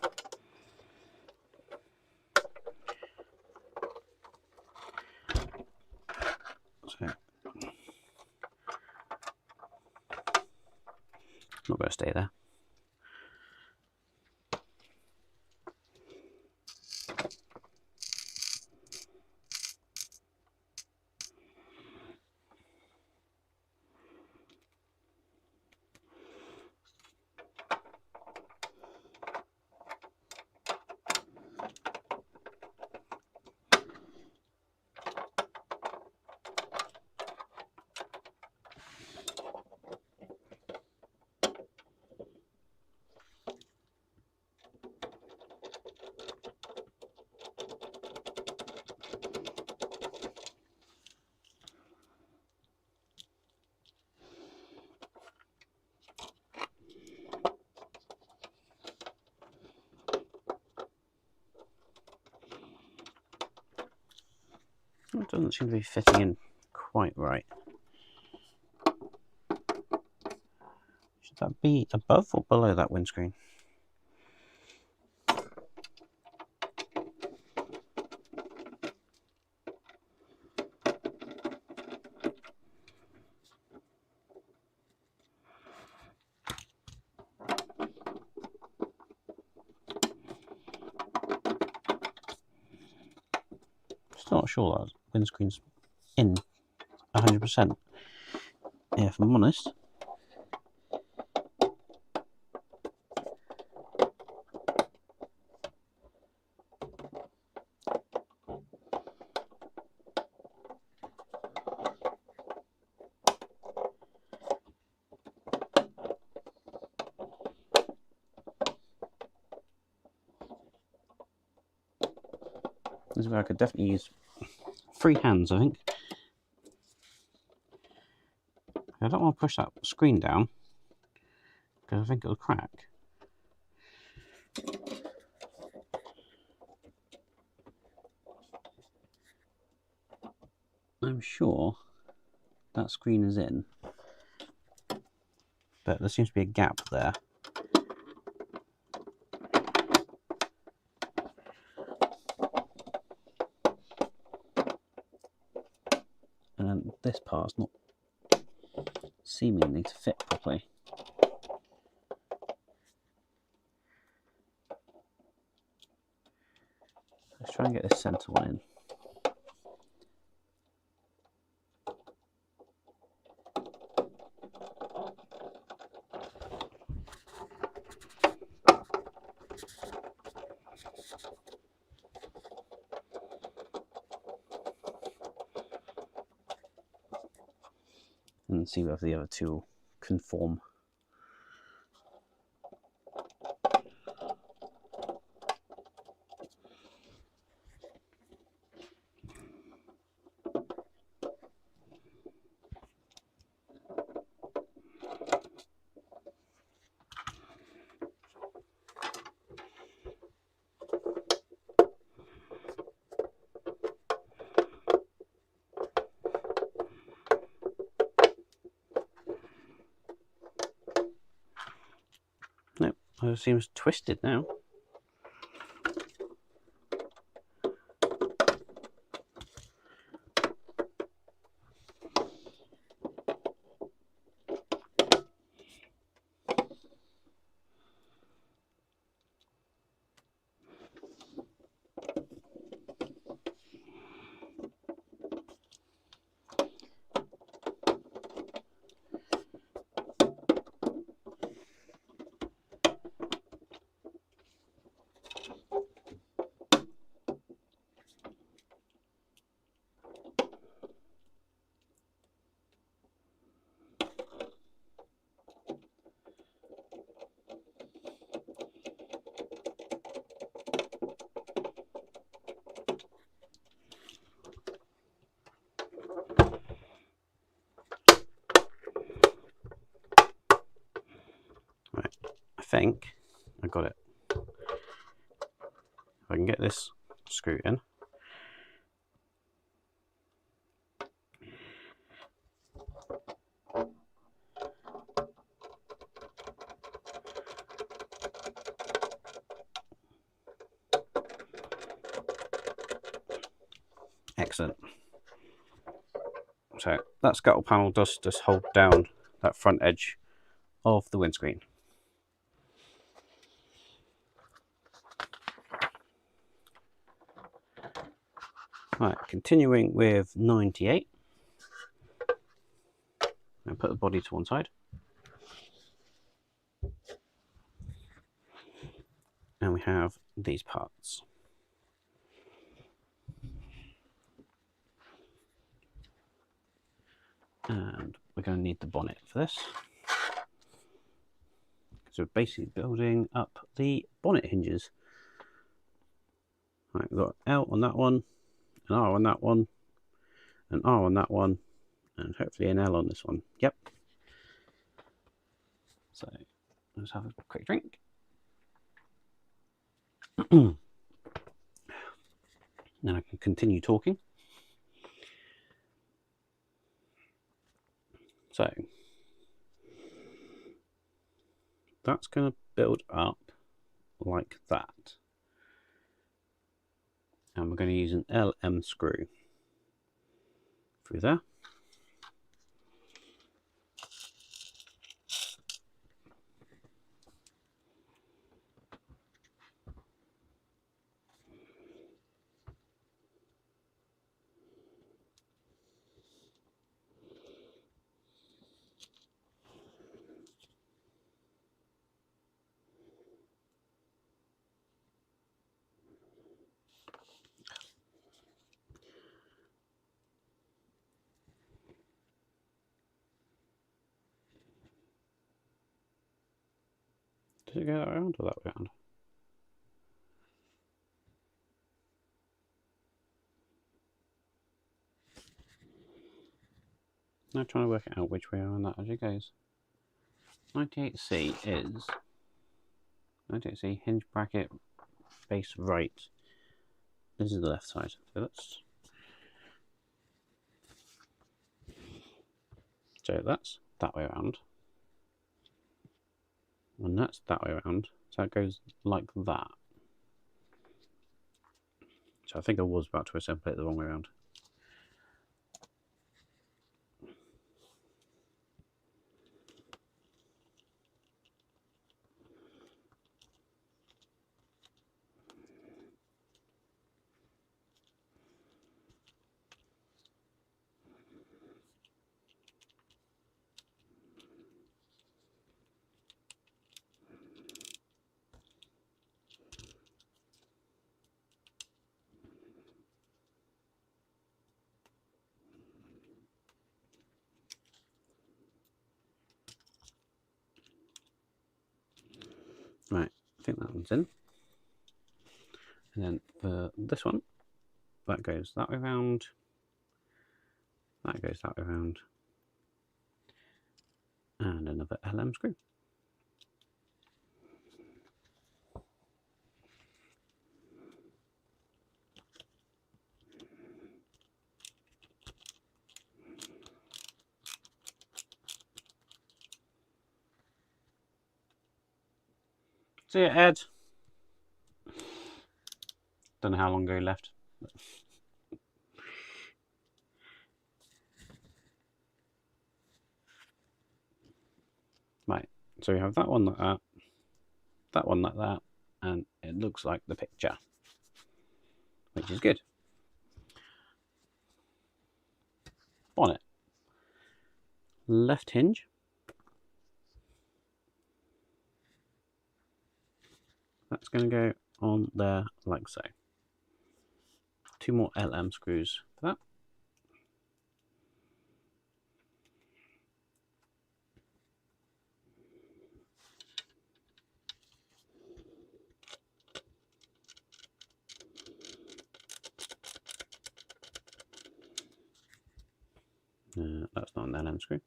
So, not going to stay there. It doesn't seem to be fitting in quite right. Should that be above or below that windscreen? Still not sure that windscreen's in 100%. Yeah, if I'm honest. This is where I could definitely use free hands, I think. I don't want to push that screen down because I think it'll crack. I'm sure that screen is in, but there seems to be a gap there. And then this part's not seemingly to fit properly. Let's try and get this centre one in. And see whether the other two conform. Nope, it seems twisted now. Right, I think I got it. If I can get this screw in. Excellent. So that scuttle panel does just hold down that front edge of the windscreen. Right, continuing with 98. And put the body to one side. And we have these parts. And we're going to need the bonnet for this. So we're basically building up the bonnet hinges. Right, we've got L on that one, an R on that one, an R on that one, and hopefully an L on this one. Yep. So let's have a quick drink. Then I can continue talking. So that's going to build up like that. And we're going to use an LM screw through there. Does it go that way around or that way around? Now trying to work it out which way around that actually goes. 98C is 98C hinge bracket base right. This is the left side. So that's that way around. And that's that way around. So it goes like that. So I think I was about to assemble it the wrong way around. Right, I think that one's in. And then for this one, that goes that way around. That goes that way around. And another LM screw. See ya, Ed. Don't know how long ago he left. Right, so we have that one like that one like that, and it looks like the picture, which is good. Bonnet. Left hinge. That's going to go on there like so. 2 more LM screws for that. That's not an LM screw.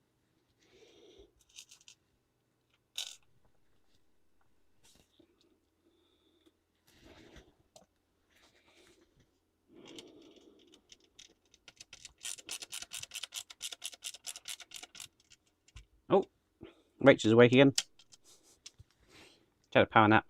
Oh, Rachel's awake again. She had a power nap.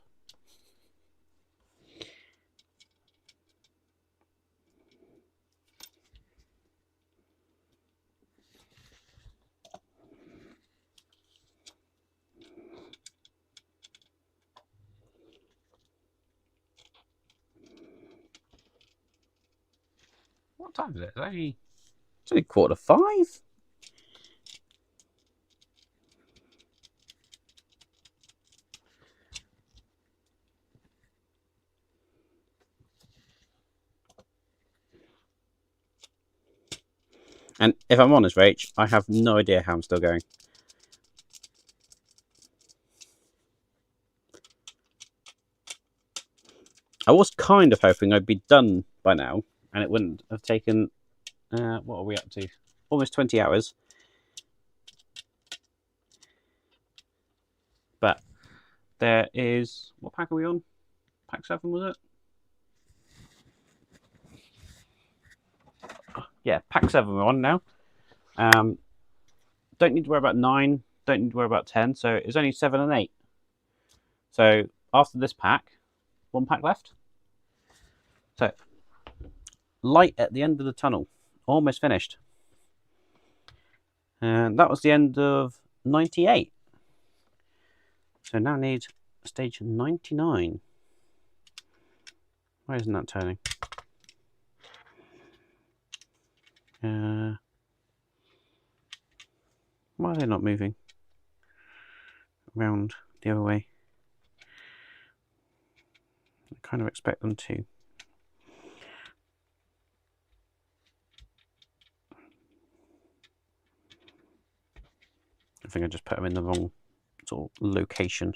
What time is it? It's only 4:45. And if I'm honest, Rach, I have no idea how I'm still going. I was kind of hoping I'd be done by now, and it wouldn't have taken, what are we up to? Almost 20 hours. But there is, what pack are we on? Pack 7, was it? Yeah, pack 7 we're on now. Don't need to worry about 9, don't need to worry about 10, so it's only 7 and 8. So after this pack, 1 pack left. So light at the end of the tunnel, almost finished. And that was the end of 98. So now need stage 99. Why isn't that turning? Why are they not moving around the other way? I kind of expect them to. I think I just put them in the wrong sort of location.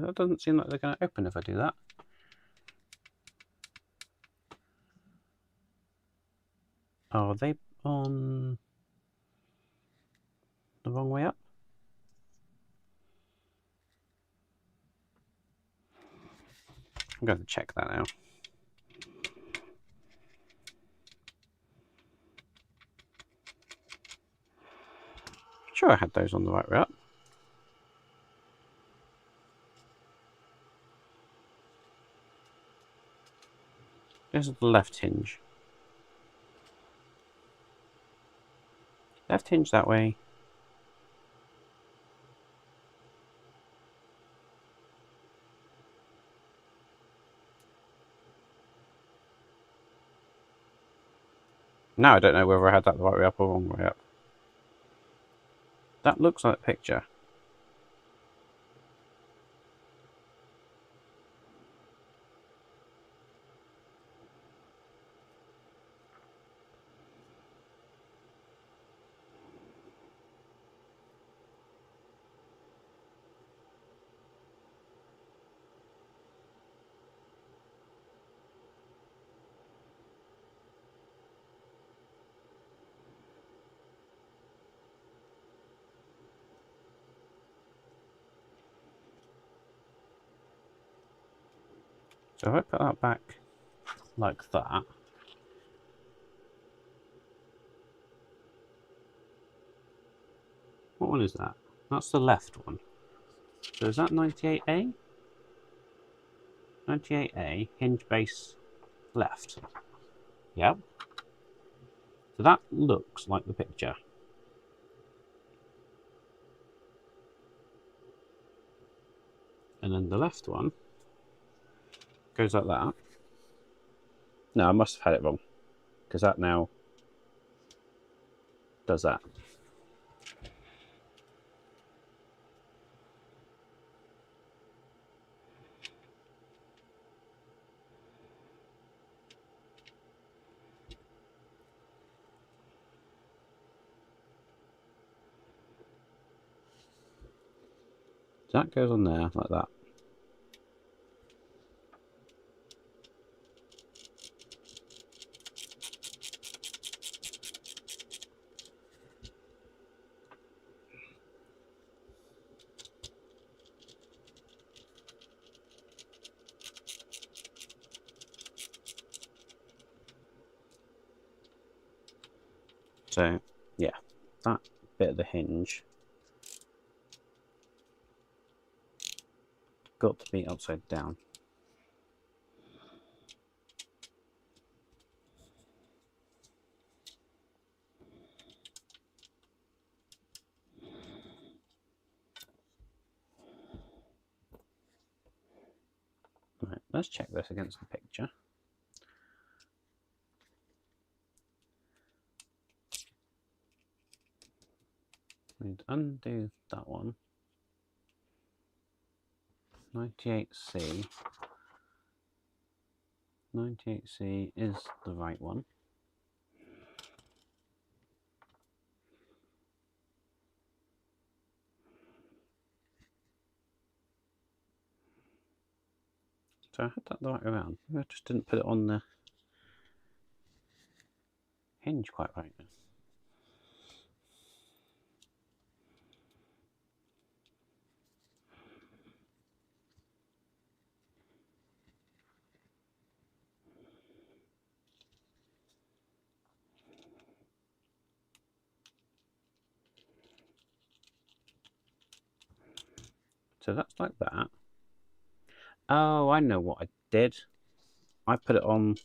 That doesn't seem like they're going to open if I do that. Oh, are they on the wrong way up? I'm going to check that now. Sure, I had those on the right way up. This is the left hinge. Left hinge that way. Now I don't know whether I had that the right way up or wrong way up. That looks like a picture. So if I put that back like that, what one is that? That's the left one. So is that 98A? 98A, hinge base left. Yep. So that looks like the picture. And then the left one goes like that. No, I must have had it wrong, because that now does that. So that goes on there like that. So yeah, that bit of the hinge got to be upside down. Right, let's check this against the picture. We need to undo that one. 98C. 98C is the right one. So I had that the right way around. I just didn't put it on the hinge quite right. So that's like that. Oh, I know what I did. I put it on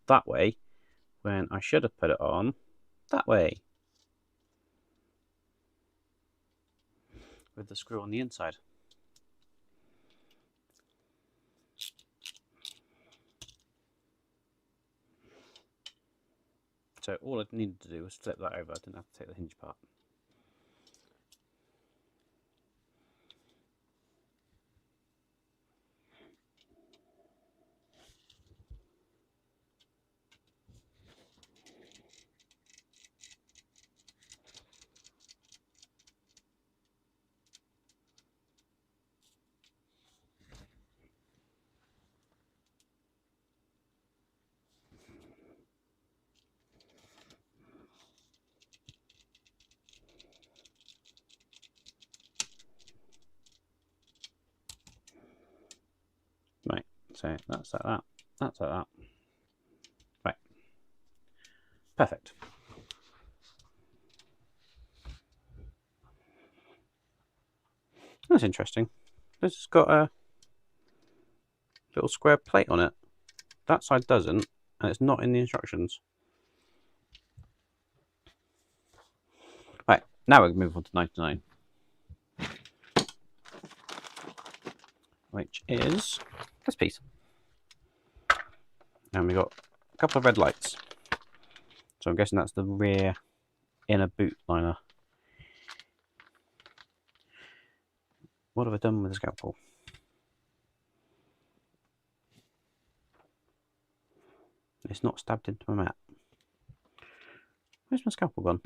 that way when I should have put it on that way. With the screw on the inside. So all I needed to do was flip that over. I didn't have to take the hinge part. So that's like that. That's like that. Right. Perfect. That's interesting. This has got a little square plate on it. That side doesn't, and it's not in the instructions. Right, now we can move on to 99. Which is this piece. And we got a couple of red lights. So I'm guessing that's the rear inner boot liner. What have I done with the scalpel? It's not stabbed into my mat. Where's my scalpel gone?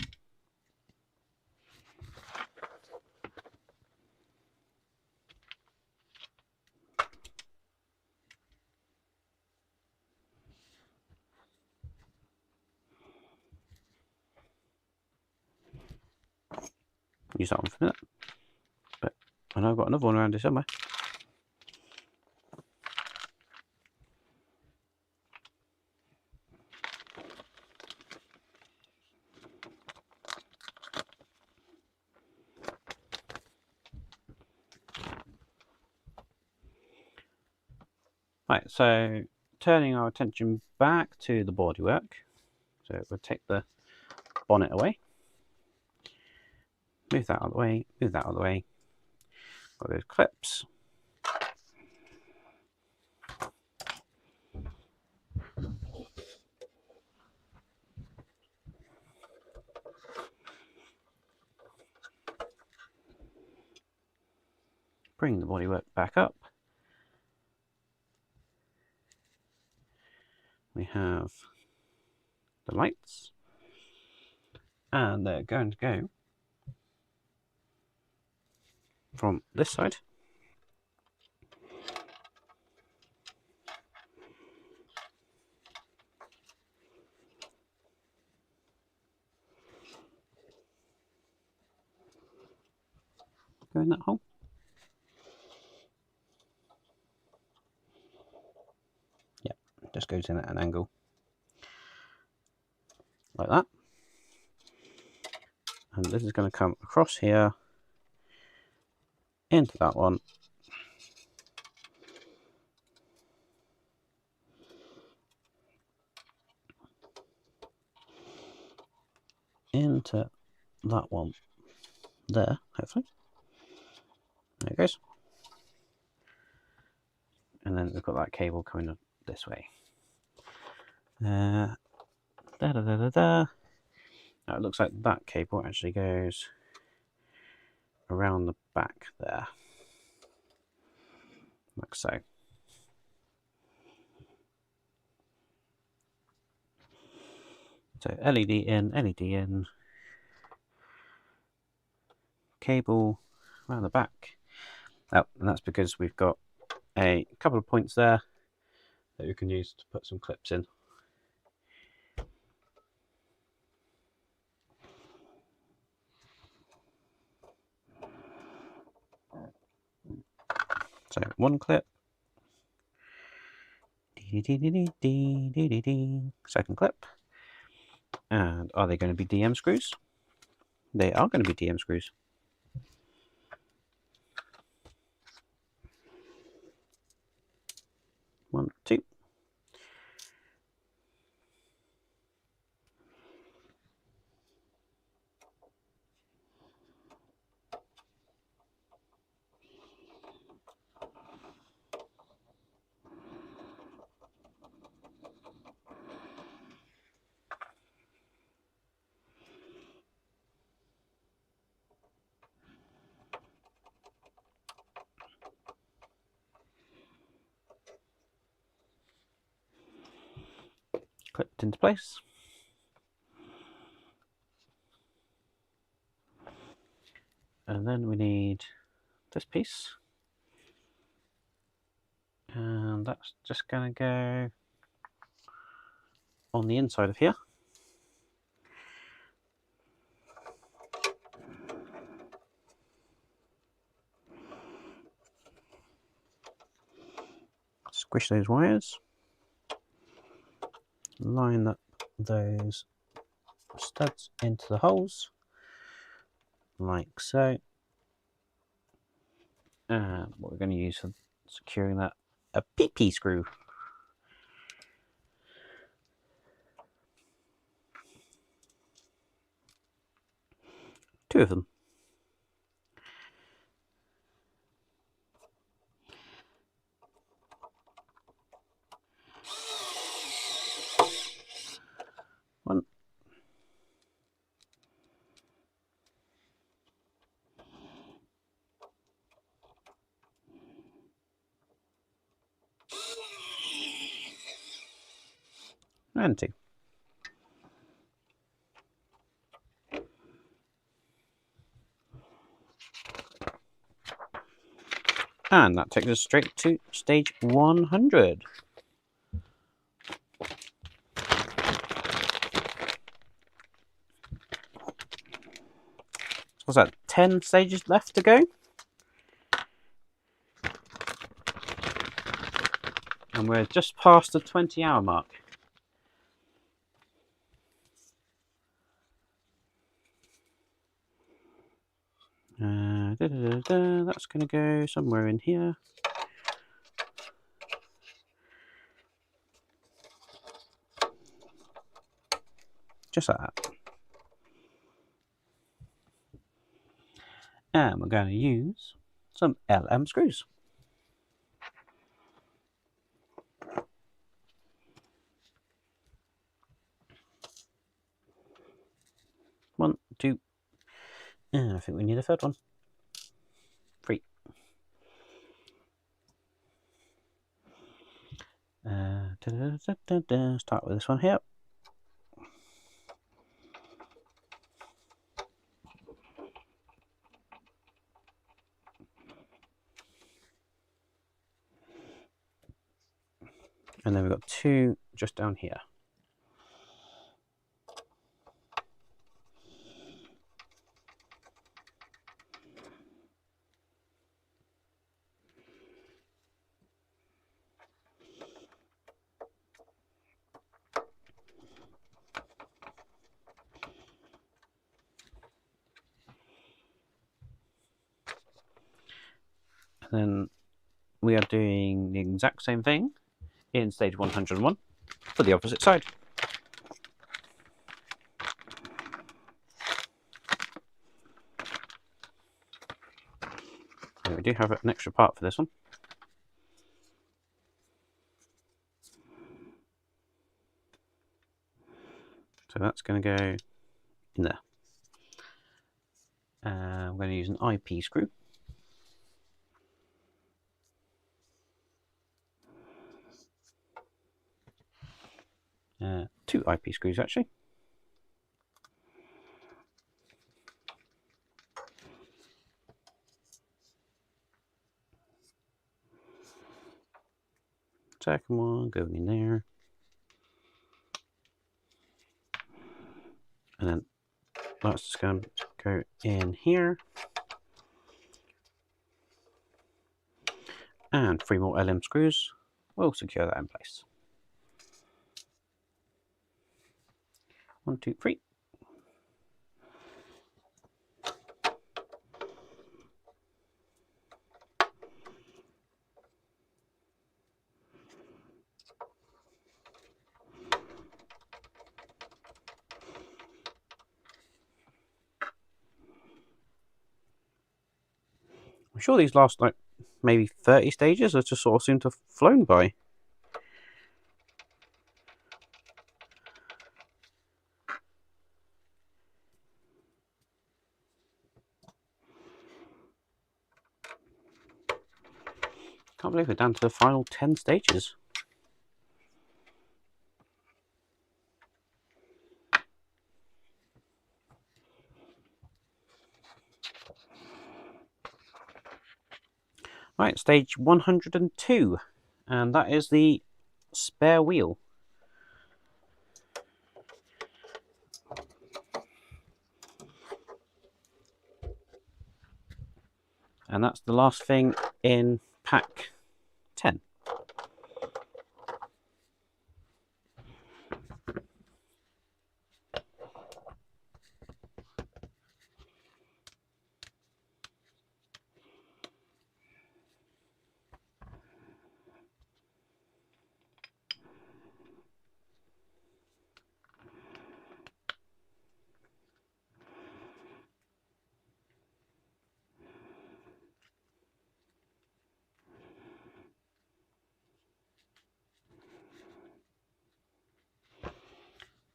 Use that one for a minute. But I know I've got another one around here somewhere. Right, so turning our attention back to the bodywork. So we'll take the bonnet away. Move that out of the way, move that out of the way. Got those clips. Bring the bodywork back up. We have the lights, and they're going to go from this side go in that hole. Yeah, just goes in at an angle like that. And this is going to come across here into that one. Into that one there, hopefully. There it goes. And then we've got that cable coming up this way. Now it looks like that cable actually goes around the back there, like so. So LED in, cable around the back. Oh, and that's because we've got a couple of points there that we can use to put some clips in. So one clip, second clip, and are they going to be DM screws? They are going to be DM screws. One, two. Clipped into place. And then we need this piece. And that's just going to go on the inside of here. squish those wires, line up those studs into the holes like so. And what we're going to use for securing that, a PP screw. Two of them. One. And two. And that takes us straight to stage 100. What's that, 10 stages left to go? And we're just past the 20-hour mark. That's going to go somewhere in here. Just like that. And we're going to use some LM screws. One, two, and I think we need a third one. Three. Start with this one here. And then we've got two just down here. And then we are doing the exact same thing in stage 101 for the opposite side. And we do have an extra part for this one. So that's going to go in there. I'm going to use an IP screw. Two IP screws actually. Second one going in there. And then that's just going to go in here. And three more LM screws will secure that in place. 1, 2, 3. I'm sure these last like maybe 30 stages. They just sort of seem to have flown by. Can't believe we're down to the final 10 stages. Right, stage 102, and that is the spare wheel. And that's the last thing in pack 10.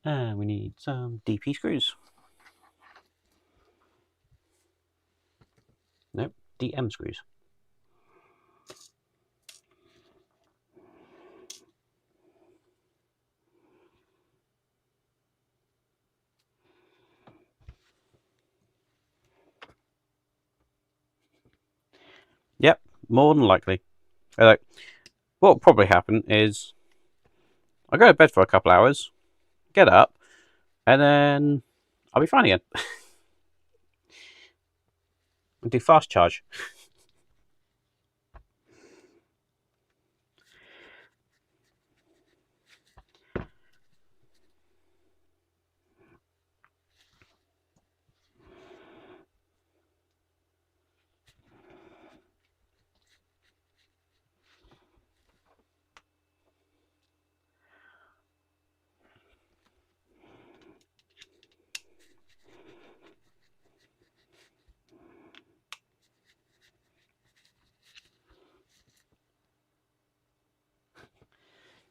And we need some DP screws. Nope, DM screws. Yep, more than likely. What will probably happen is I'll go to bed for a couple hours, get up, and then I'll be fine again. And do fast charge.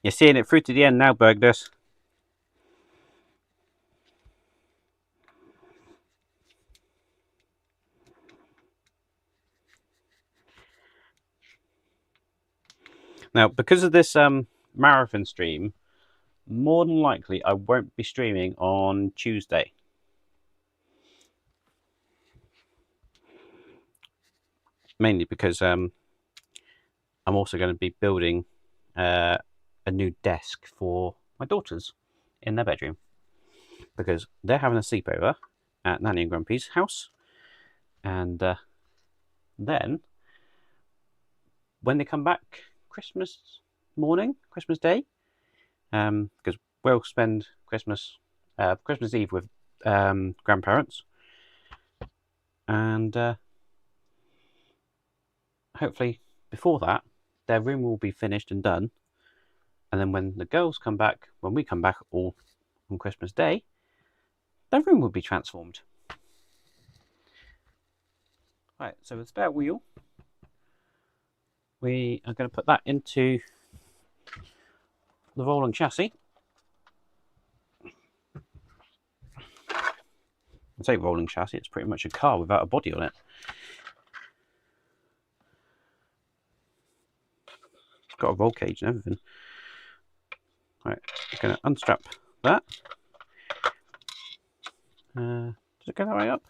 You're seeing it through to the end now, Burgess. Now, because of this marathon stream, more than likely I won't be streaming on Tuesday. Mainly because I'm also going to be building a new desk for my daughters in their bedroom. Because they're having a sleepover at Nanny and Grumpy's house. And then, when they come back Christmas morning, Christmas Day, because we'll spend Christmas Eve with grandparents, and hopefully before that their room will be finished and done, and then when the girls come back, when we come back all on Christmas Day, their room will be transformed. Right, so the spare wheel, we are going to put that into the rolling chassis. I say rolling chassis, it's pretty much a car without a body on it. It's got a roll cage and everything. Right, I'm going to unstrap that. Does it go that way up?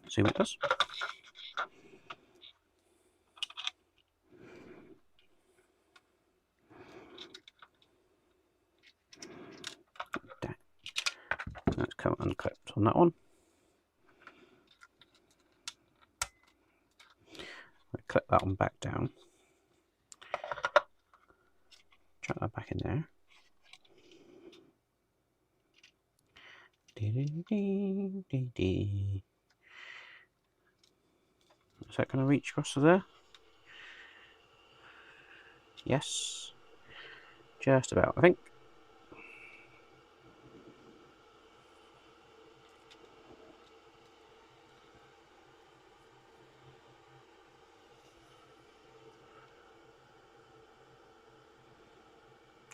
Assume it does. Let's come unclipped on that one. Clip that one back down. Chuck that back in there. Is that going to reach across to there? Yes. Just about, I think.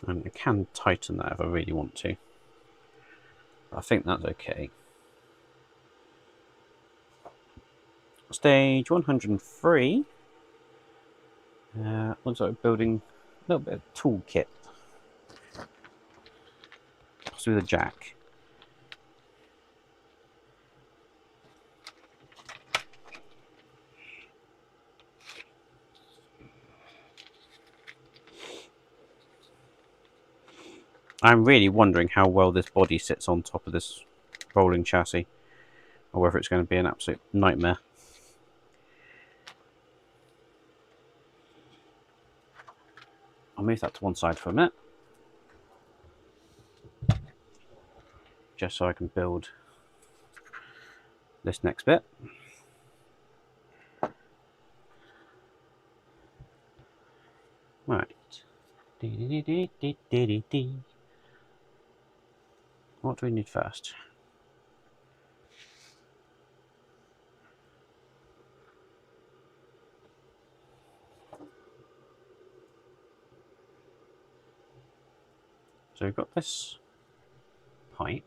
And I can tighten that if I really want to. I think that's okay. Stage 103. Looks like we're building a little bit of toolkit. Possibly with a jack. I'm really wondering how well this body sits on top of this rolling chassis, or whether it's going to be an absolute nightmare. I'll move that to one side for a minute, just so I can build this next bit. Right. What do we need first? So we've got this pipe,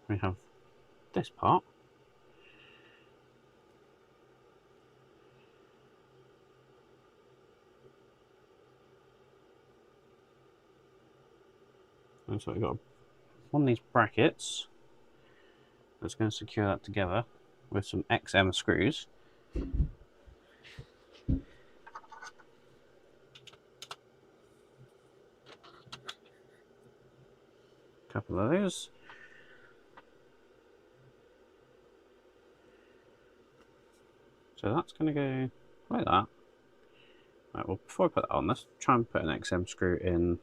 we have this part. And so we've got one of these brackets that's going to secure that together with some XM screws. A couple of those. So that's going to go like that. Right, well, before I put that on, let's try and put an XM screw in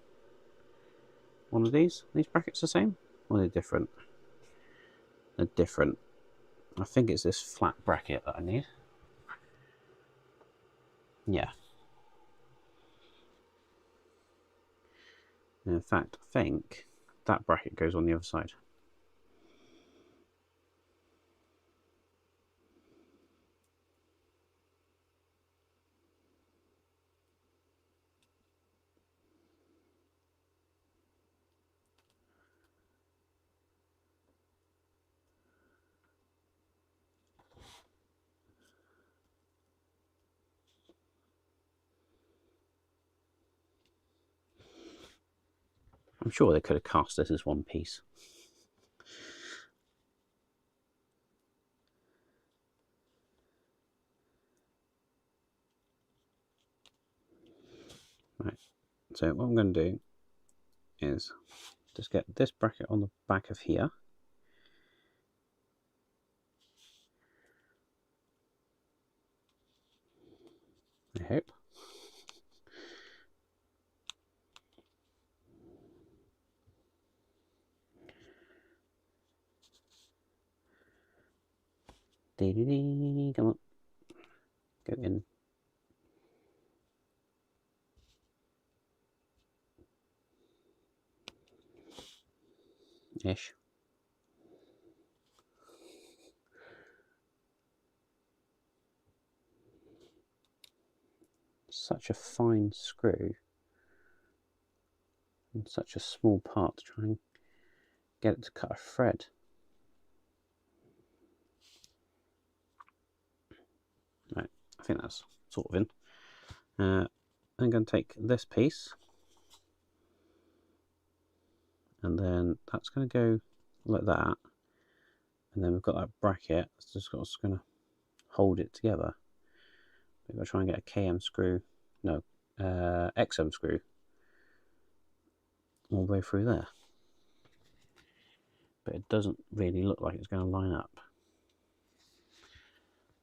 one of these. Are these brackets the same? Or are they different? They're different. I think it's this flat bracket that I need. Yeah. In fact, I think that bracket goes on the other side. I'm sure they could have cast this as one piece. Right, so what I'm going to do is just get this bracket on the back of here. I hope. Come on. Go in. Ish. Such a fine screw and such a small part to try and get it to cut a thread. Right, I think that's sort of in. I'm going to take this piece and then that's going to go like that, and then we've got that bracket that's just going to hold it together. We've got to try and get a KM screw, no, XM screw all the way through there, but it doesn't really look like it's going to line up.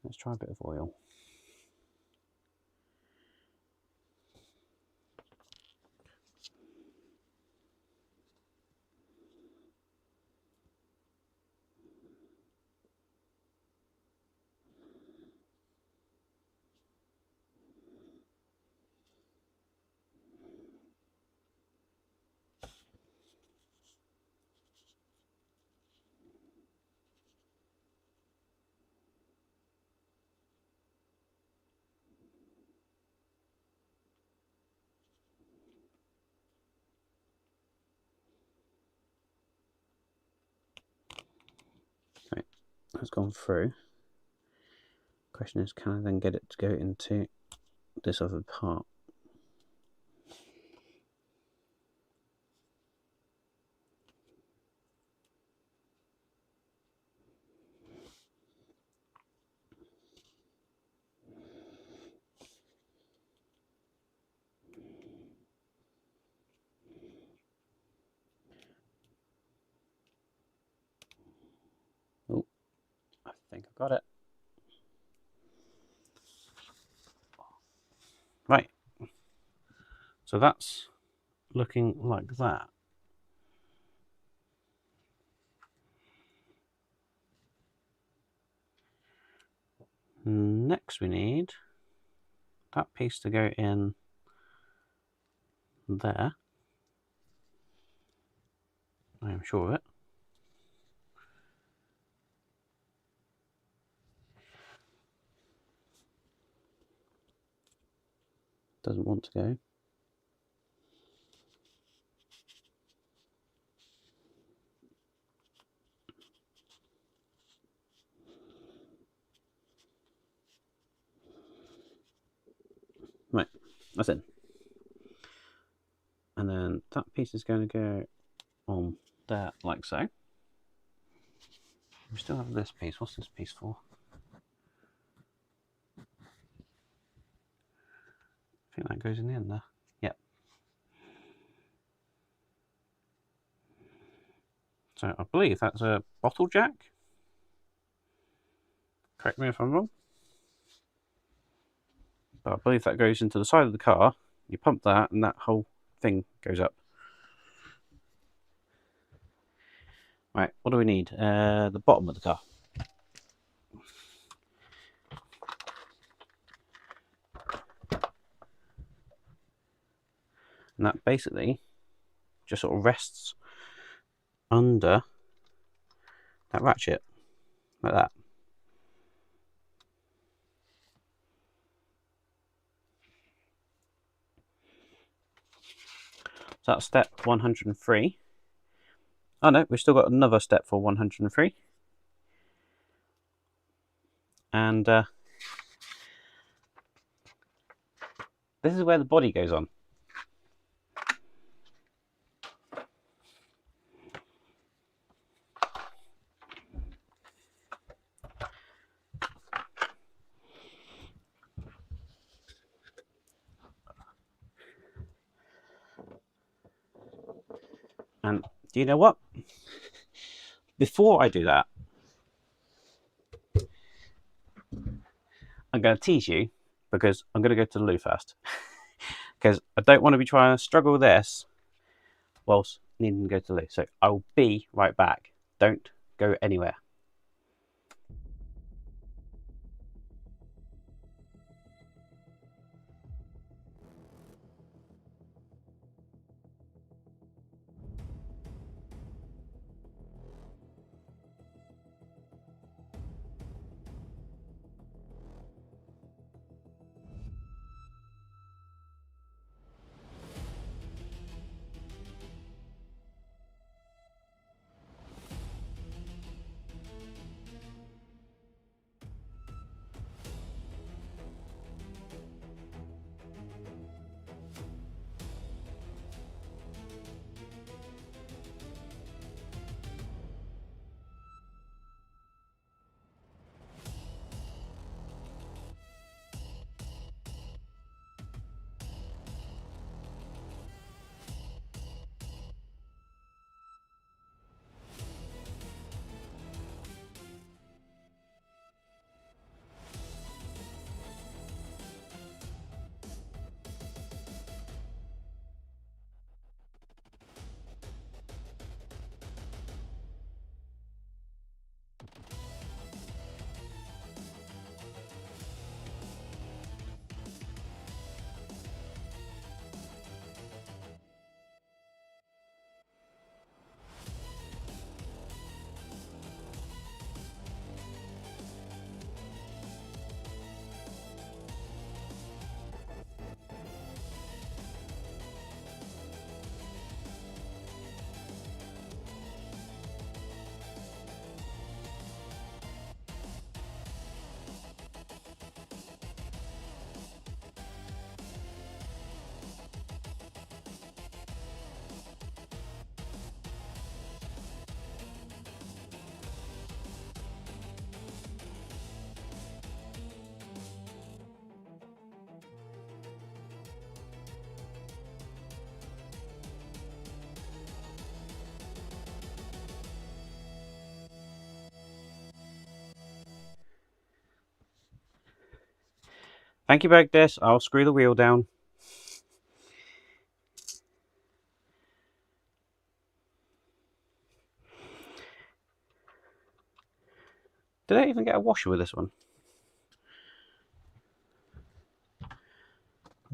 Let's try a bit of oil. Right, that's gone through. Question is, can I then get it to go into this other part? Oh, I think I've got it. Right, so that's looking like that. Next we need that piece to go in there. I am sure of it. Doesn't want to go. that's in. And then that piece is going to go on there like so. We still have this piece. What's this piece for? I think that goes in the end there. Yep. So I believe that's a bottle jack. Correct me if I'm wrong. But I believe that goes into the side of the car. You pump that and that whole thing goes up. Right, what do we need? The bottom of the car. And that basically just sort of rests under that ratchet, like that. So that's step 103. Oh no, we've still got another step for 103. And this is where the body goes on. And do you know what? Before I do that, I'm going to tease you because I'm going to go to the loo first. Because I don't want to be trying to struggle with this whilst needing to go to the loo. So I'll be right back. Don't go anywhere. Thank you, Bagdis. I'll screw the wheel down. Did I even get a washer with this one?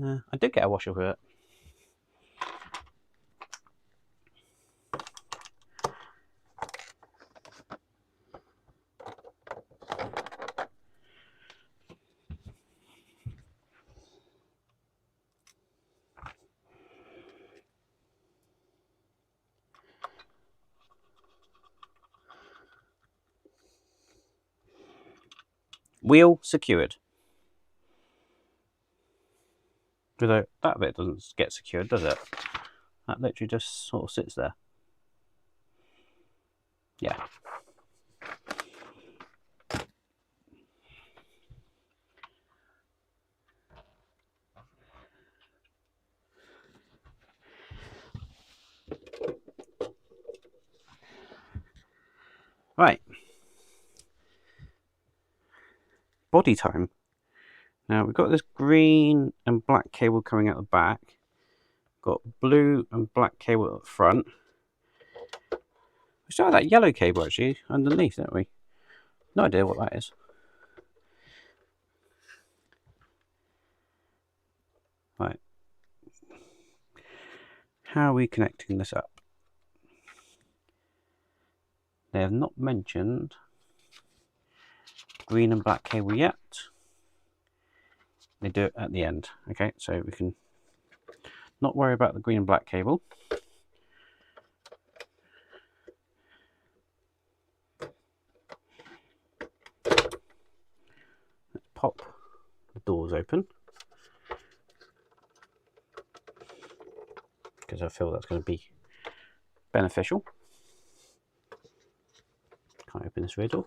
I did get a washer with it. Wheel secured. Although that bit doesn't get secured, does it? That literally just sort of sits there. Yeah. Right. Body time. Now we've got this green and black cable coming out the back. Got blue and black cable at the front. We still have that yellow cable actually underneath, don't we? No idea what that is. Right. How are we connecting this up? They have not mentioned green and black cable yet. They do it at the end. Okay, so we can not worry about the green and black cable. Let's pop the doors open, because I feel that's going to be beneficial. Can't open this rear door.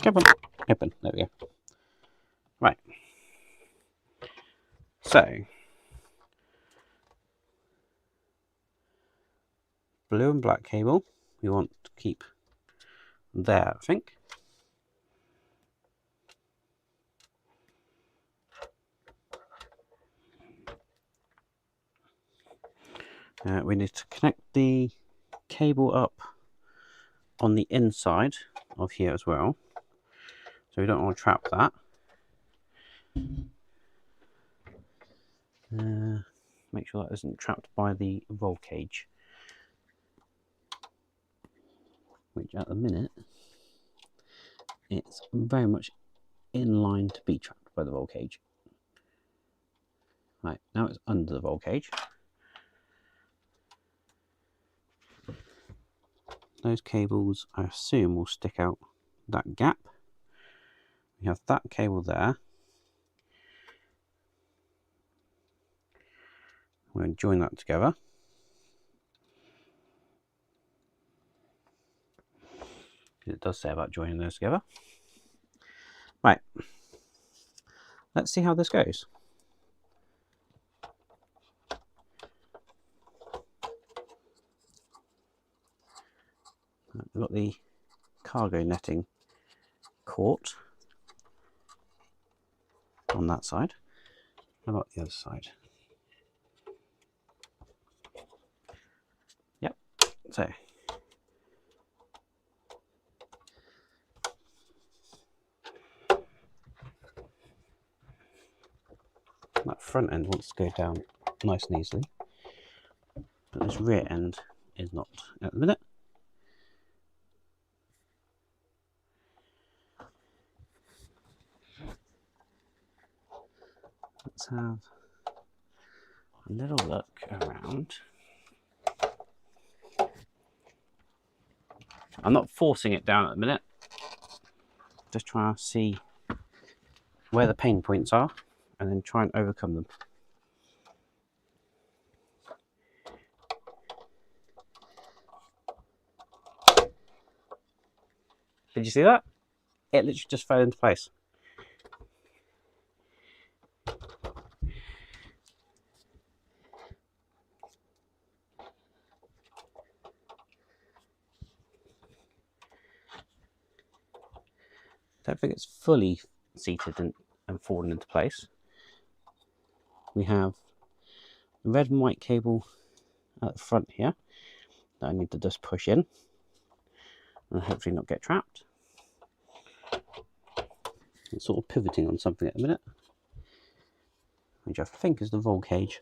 Come on, open. There we go. Right. So, blue and black cable we want to keep there, I think. We need to connect the cable up on the inside of here as well, so we don't want to trap that. Make sure that isn't trapped by the roll cage, which at the minute it's very much in line to be trapped by the roll cage. Right, now it's under the roll cage. Those cables, I assume, will stick out that gap. We have that cable there. We're going to join that together. It does say about joining those together. Right. Let's see how this goes. We've got the cargo netting caught on that side. How about the other side? Yep. So that front end wants to go down nice and easily, but this rear end is not at the minute. Let's have a little look around. I'm not forcing it down at the minute, just trying to see where the pain points are and then try and overcome them. Did you see that? It literally just fell into place. I don't think it's fully seated and fallen into place. We have the red and white cable at the front here that I need to just push in and hopefully not get trapped. It's sort of pivoting on something at the minute, which I think is the roll cage.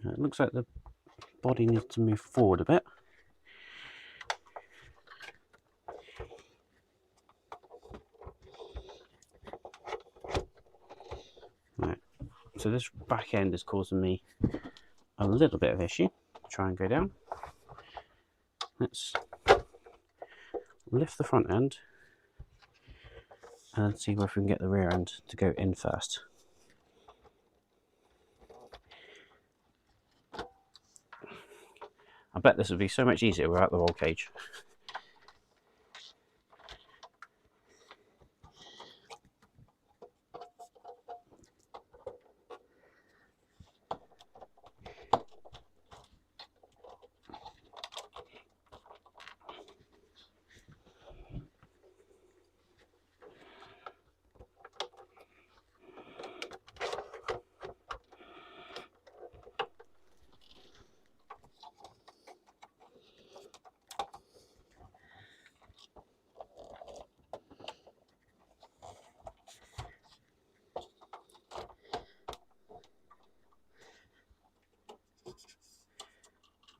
It looks like the body needs to move forward a bit. So this back end is causing me a little bit of issue. Try and go down. Let's lift the front end and see if we can get the rear end to go in first. I bet this would be so much easier without the roll cage.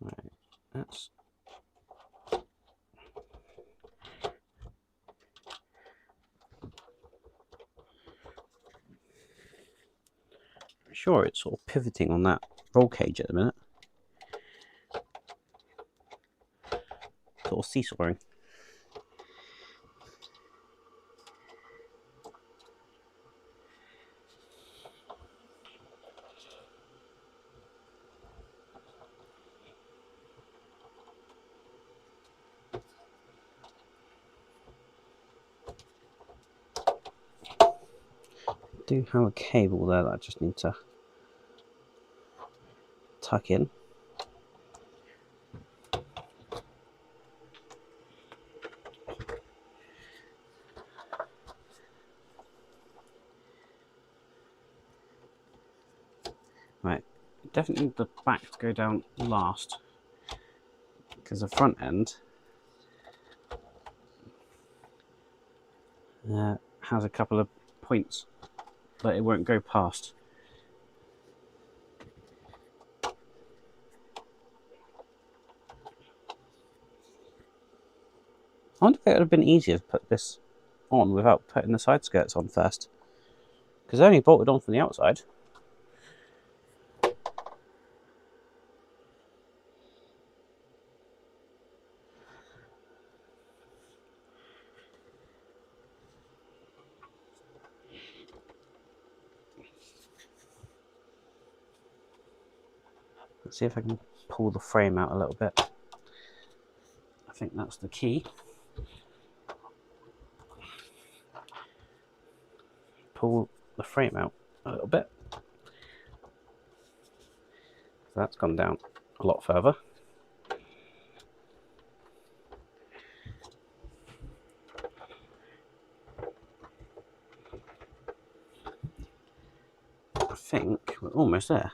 Right, that's sure it's sort of pivoting on that roll cage at the minute. Sort of seesawing. I do have a cable there that I just need to tuck in. Right, definitely need the back to go down last because the front end has a couple of points that it won't go past. I wonder if it would have been easier to put this on without putting the side skirts on first, because they're only bolted on from the outside. Let's see if I can pull the frame out a little bit. I think that's the key. Pull the frame out a little bit. So that's gone down a lot further. I think we're almost there,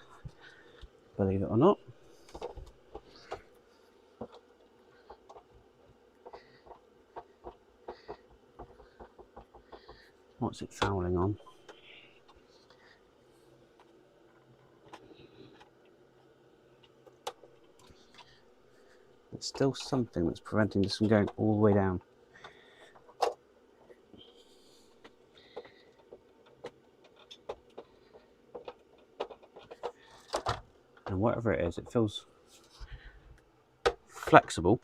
believe it or not. What's it fouling on? It's still something that's preventing this from going all the way down. And whatever it is, it feels flexible.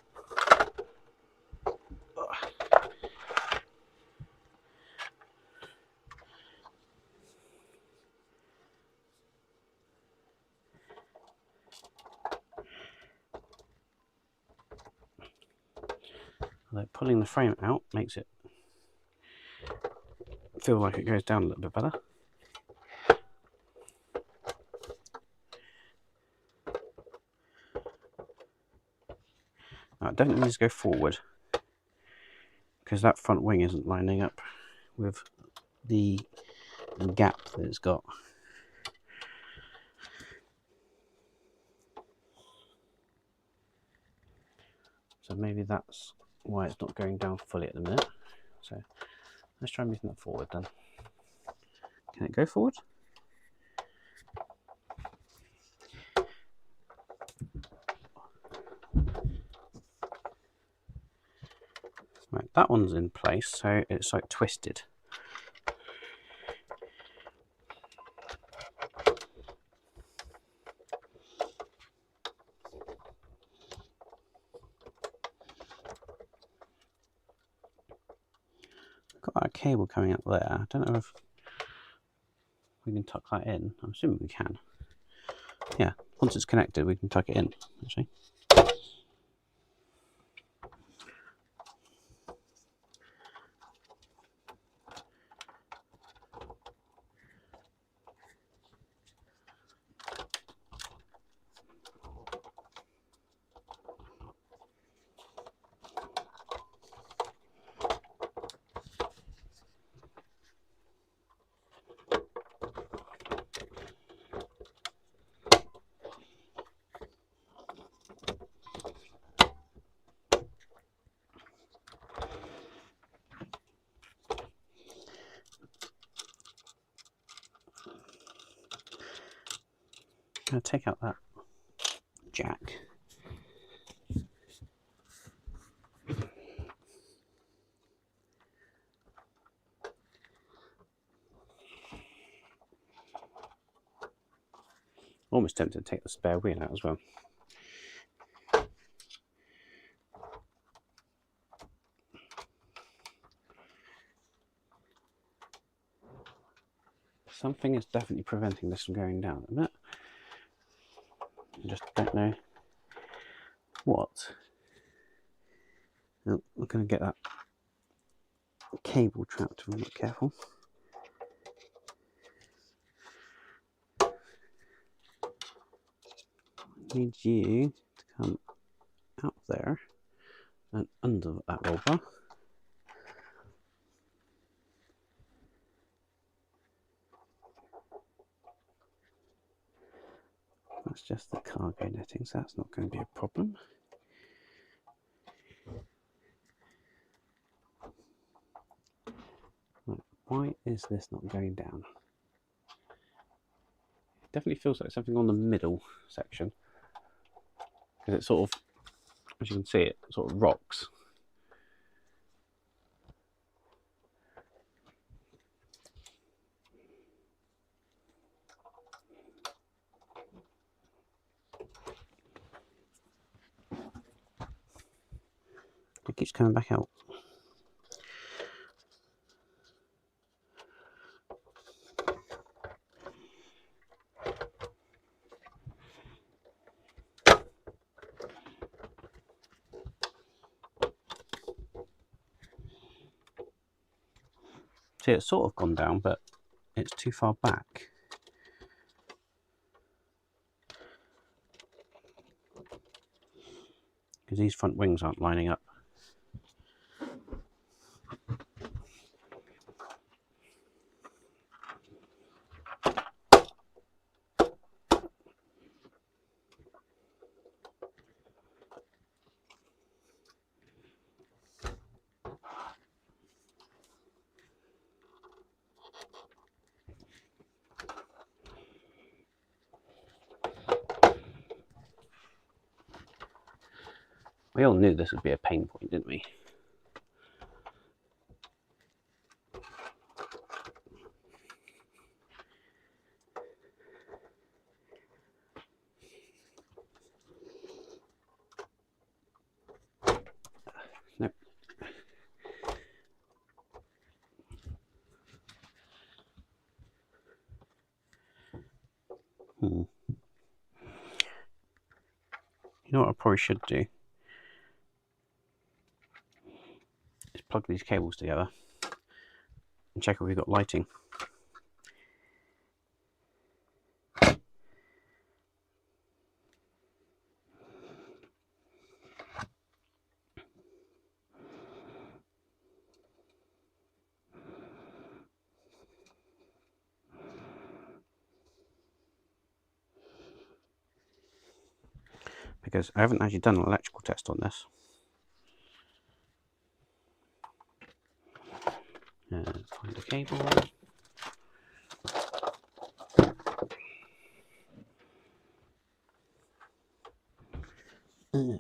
Like pulling the frame out makes it feel like it goes down a little bit better. Now, it definitely needs to go forward because that front wing isn't lining up with the gap that it's got. So maybe that's why it's not going down fully at the minute. So let's try moving that forward then. Can it go forward? Right, that one's in place, so it's like twisted. that cable coming up there. I don't know if we can tuck that in. I'm assuming we can. Yeah, once it's connected, we can tuck it in, actually. I'm going to take out that jack. Almost tempted to take the spare wheel out as well. Something is definitely preventing this from going down a bit. I just don't know what. Oh, we're going to get that cable trapped if I'm not careful. I need you to come out there and under that roll bar. That's just the cargo netting, so that's not going to be a problem. Right, why is this not going down? It definitely feels like something on the middle section, because it sort of, as you can see, it sort of rocks. It keeps coming back out. See, it's sort of gone down, but it's too far back. Because these front wings aren't lining up. We all knew this would be a pain point, didn't we? Nope. You know what I probably should do? Is plug these cables together and check if we've got lighting. Because I haven't actually done an electrical test on this. Find the cable.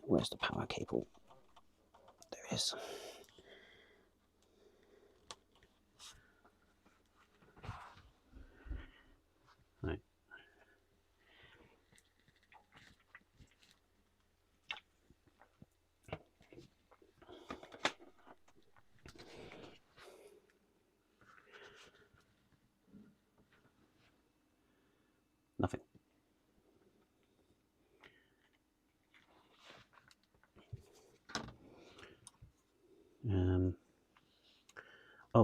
Where's the power cable? There it is. Right.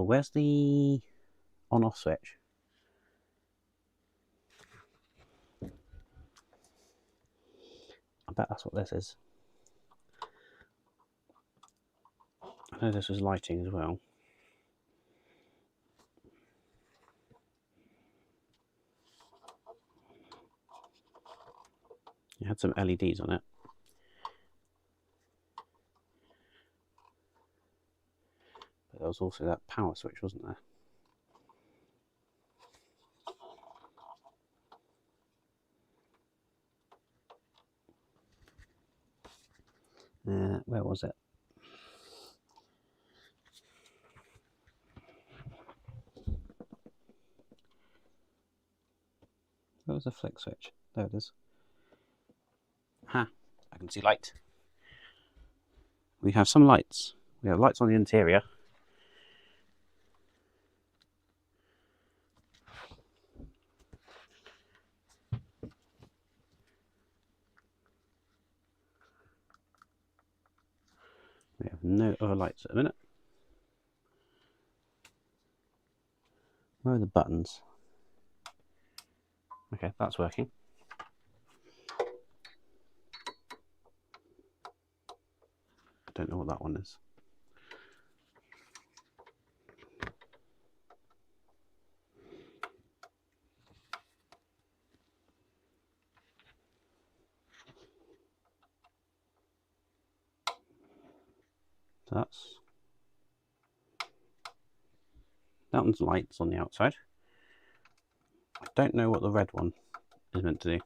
Oh, where's the on-off switch? I bet that's what this is. I know this was lighting as well. It had some LEDs on it. But there was also that power switch, wasn't there? Where was it? Where was the flick switch? There it is. Ha! I can see light. We have some lights. We have lights on the interior. We have no other lights at the minute. Where are the buttons? Okay, that's working. I don't know what that one is. So that one's lights on the outside. I don't know what the red one is meant to do.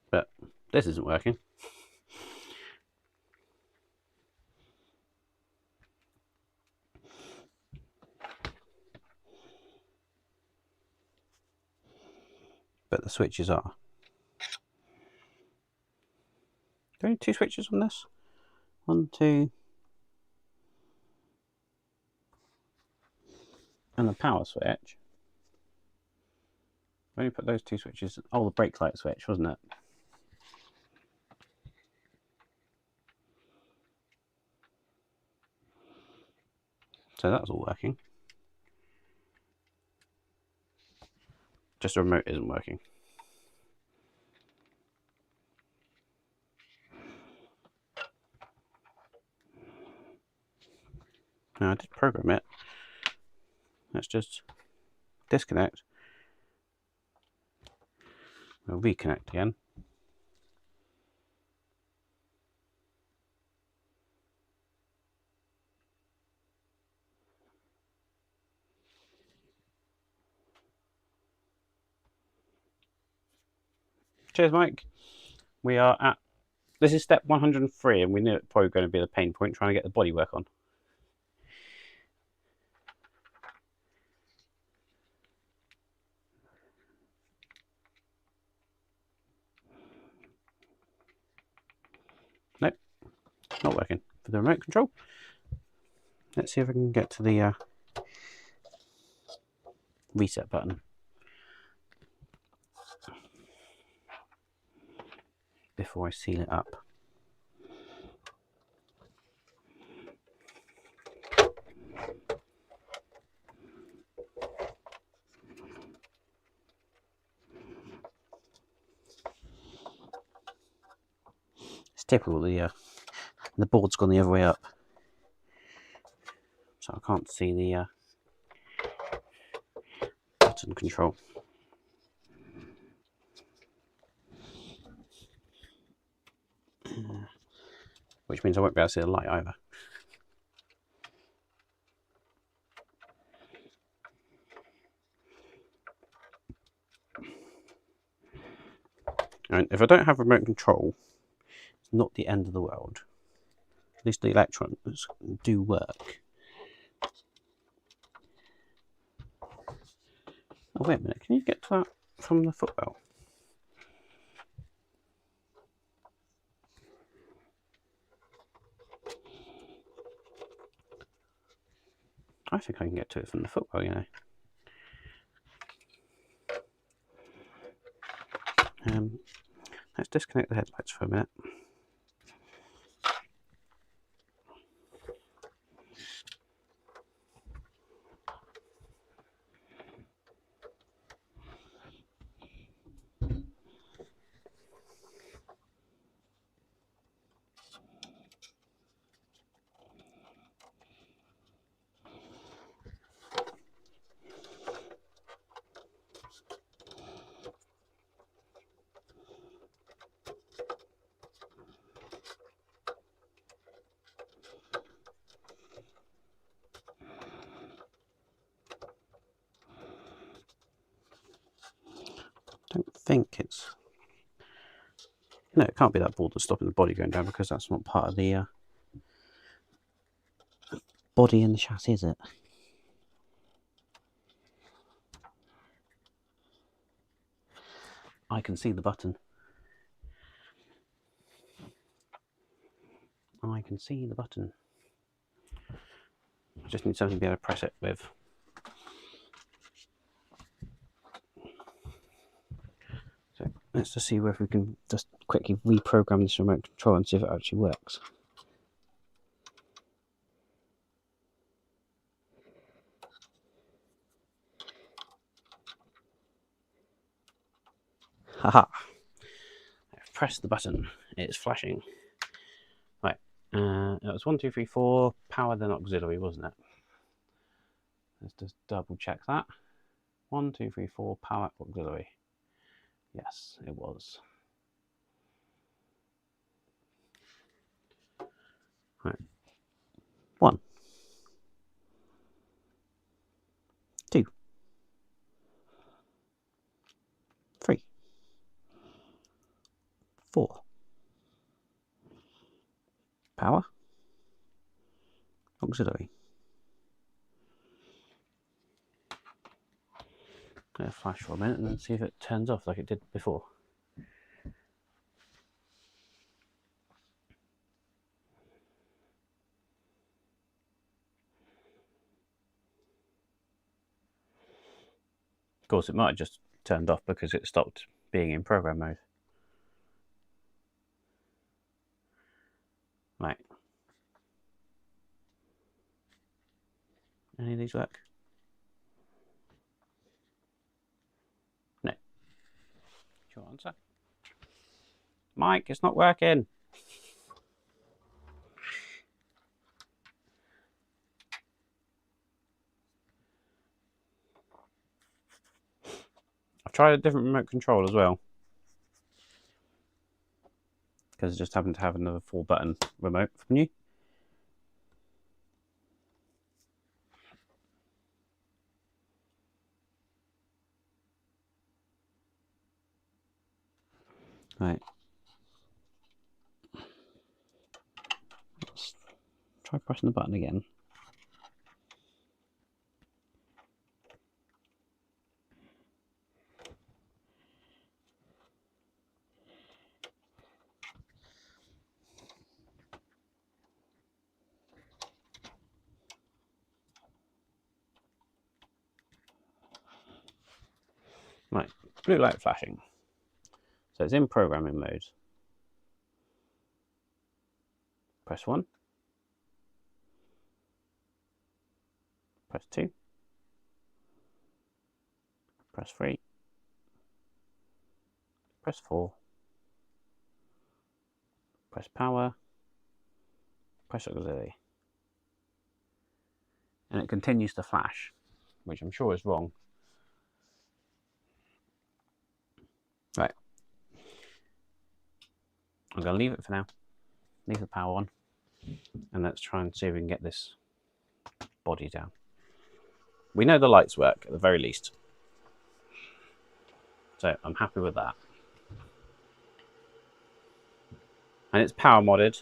But this isn't working. But the switches are. There are only 2 switches on this. 1, 2. And the power switch. I only put those 2 switches. Oh, the brake light switch, wasn't it? So that's all working. Just the remote isn't working. Now I did program it. Let's just disconnect. We'll reconnect again. Cheers, Mike. We are at, this is step 103, and we knew it's probably going to be the pain point, trying to get the bodywork on. Nope, not working. For the remote control, let's see if I can get to the reset button. Before I seal it up. It's typical, the board's gone the other way up, so I can't see the button control. Which means I won't be able to see the light either. And if I don't have remote control, it's not the end of the world. At least the electrons do work. Oh, wait a minute, can you get to that from the footwell? I think I can get to it from the footwell, you know. Let's disconnect the headlights for a minute. don't think it's... No, it can't be that board that's stopping the body going down, because that's not part of the body in the chassis, is it? I can see the button. I can see the button. I just need something to be able to press it with. So let's just see whether we can just quickly reprogram this remote control and see if it actually works. Haha! I've pressed the button. It's flashing. Right. It was 1, 2, 3, 4 power, then auxiliary, wasn't it? Let's just double check that. 1, 2, 3, 4 power, auxiliary. Yes, it was. Right. 1, 2, 3, 4. Power, auxiliary. Let it flash for a minute and then see if it turns off like it did before. Of course, it might have just turned off because it stopped being in program mode. Right. Any of these work? No. Short answer. Mike, it's not working. I've tried a different remote control as well, because I just happened to have another 4-button remote from you. Right. Let's try pressing the button again. Right, blue light flashing. So it's in programming mode. Press 1. Press 2. Press 3. Press 4. Press power. Press auxiliary. And it continues to flash, which I'm sure is wrong. Right. I'm going to leave it for now. Leave the power on. And let's try and see if we can get this body down. We know the lights work at the very least. So I'm happy with that. And it's power modded.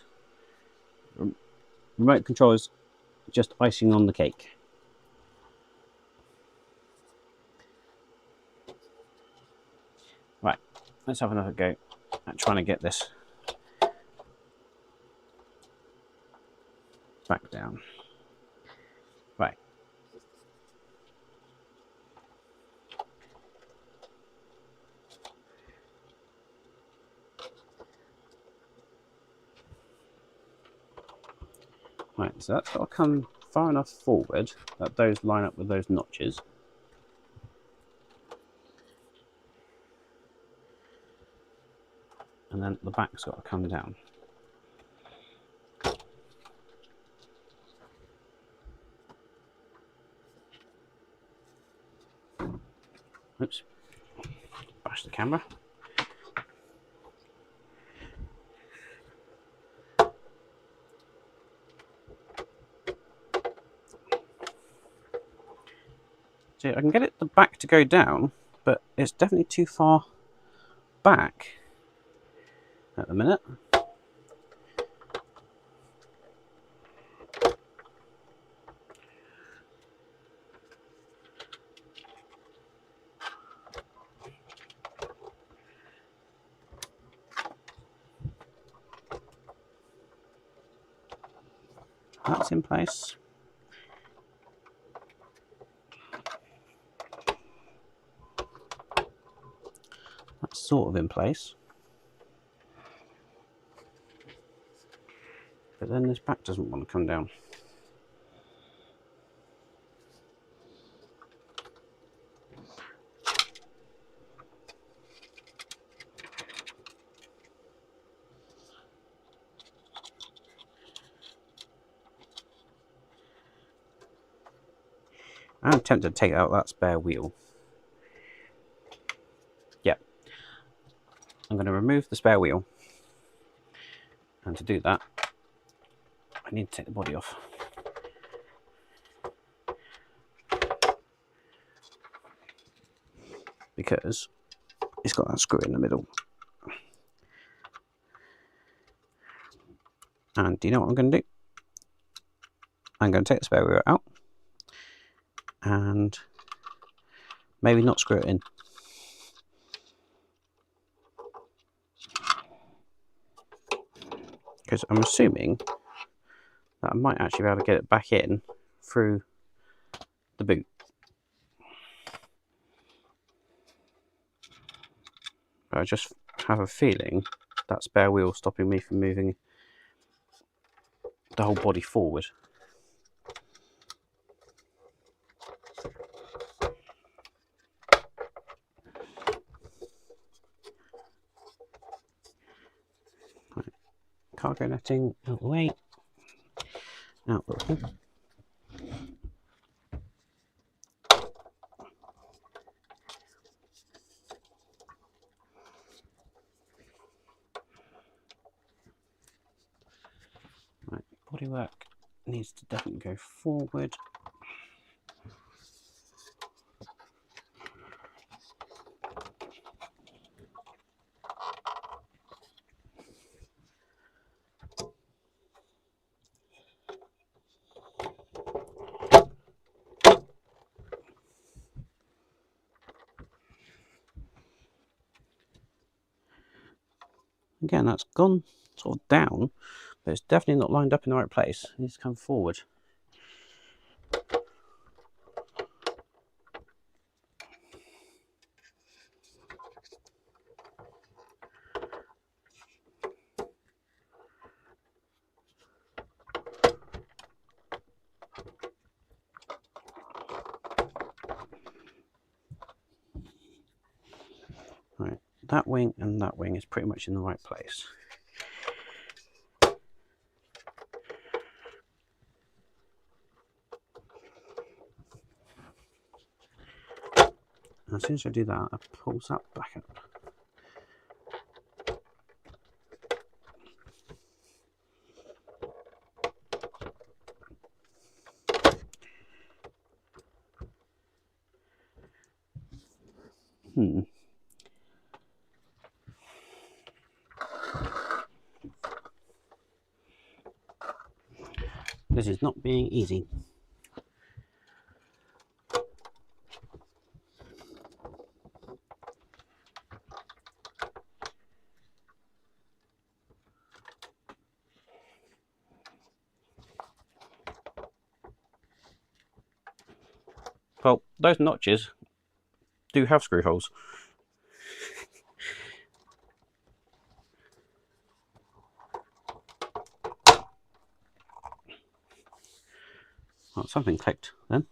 Remote control is just icing on the cake. Right, let's have another go at trying to get this back down. Right. Right, so that's got to come far enough forward that those line up with those notches. And then the back's got to come down. Oops, bash the camera. So I can get it the back to go down, but it's definitely too far back at the minute. That's in place. That's sort of in place. But then this back doesn't want to come down. I'm tempted to take out that spare wheel. Yep. I'm going to remove the spare wheel. And to do that, I need to take the body off. Because it's got that screw in the middle. And do you know what I'm going to do? I'm going to take the spare wheel out. And maybe not screw it in. Because I'm assuming that I might actually be able to get it back in through the boot. But I just have a feeling that spare wheel stopping me from moving the whole body forward. Right. Cargo netting out the way. Out the way. Right, bodywork needs to definitely go forward. Again, that's gone sort of down, but it's definitely not lined up in the right place. It needs to come forward. Right, that wing and that wing is pretty much in the right place. And as soon as I do that, I pulls that back up. This is not being easy. Well, those notches do have screw holes. Well, something clicked then.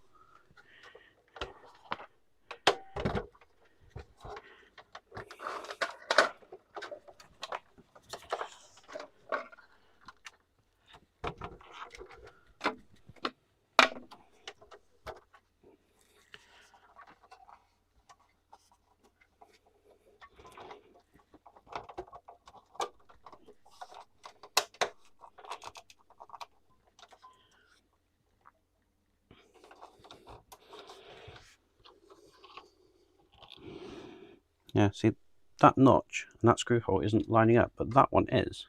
Yeah, see, that notch and that screw hole isn't lining up, but that one is.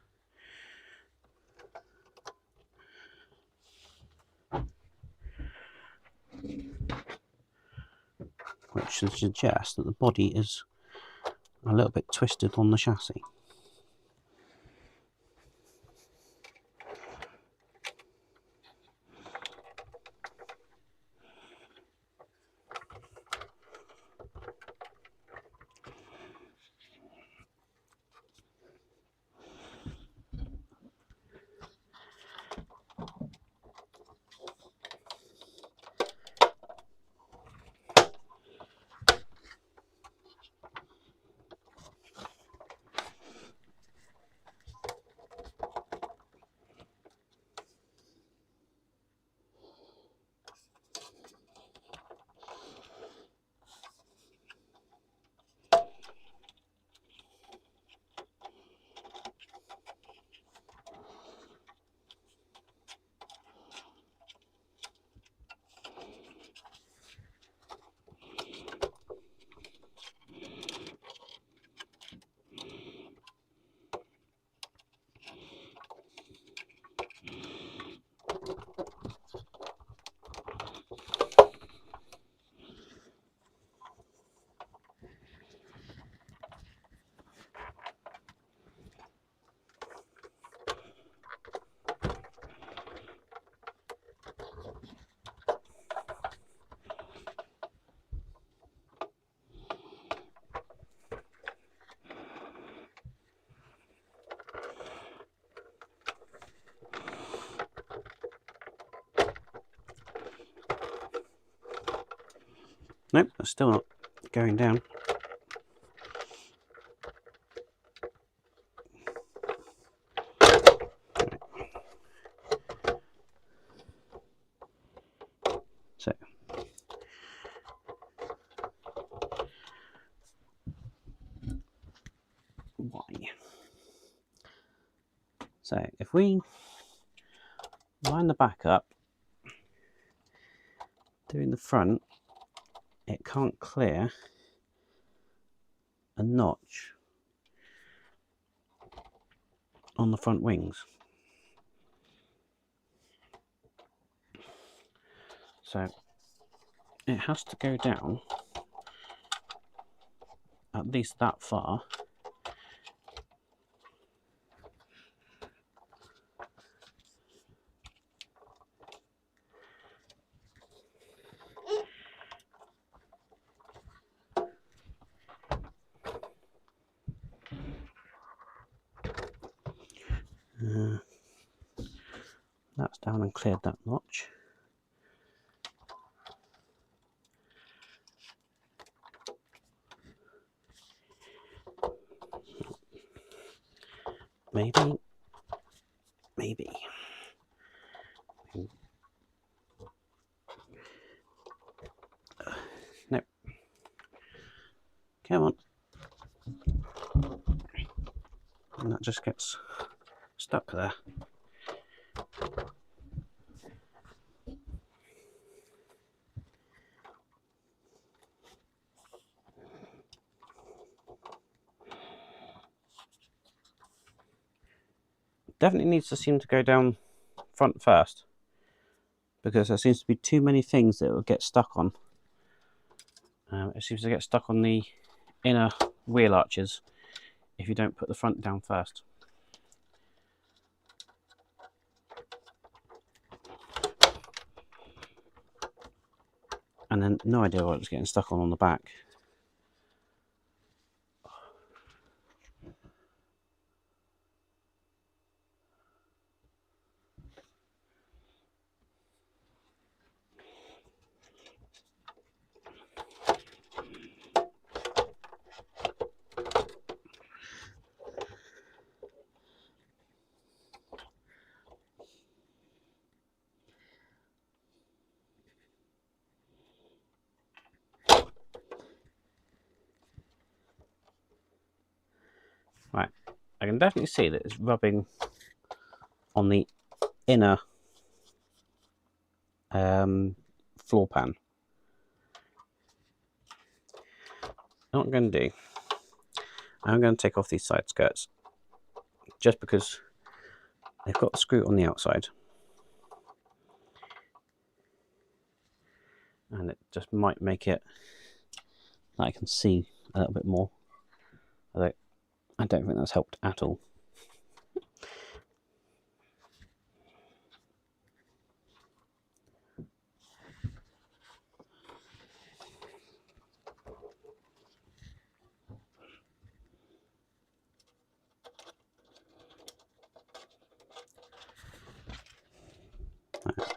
Which should suggest that the body is a little bit twisted on the chassis. Nope, that's still not going down. So, why? So, if we line the back up, doing the front, it can't clear a notch on the front wings. So it has to go down at least that far. That's down and cleared that notch. Maybe. Nope. Come on. And that just gets stuck there. Definitely needs to seem to go down front first, because there seems to be too many things that it will get stuck on. It seems to get stuck on the inner wheel arches if you don't put the front down first. And then no idea what it's getting stuck on the back. Right, I can definitely see that it's rubbing on the inner floor pan. What I'm going to do, I'm going to take off these side skirts just because they've got the screw on the outside. And it just might make it that I can see a little bit more. Although I don't think that's helped at all.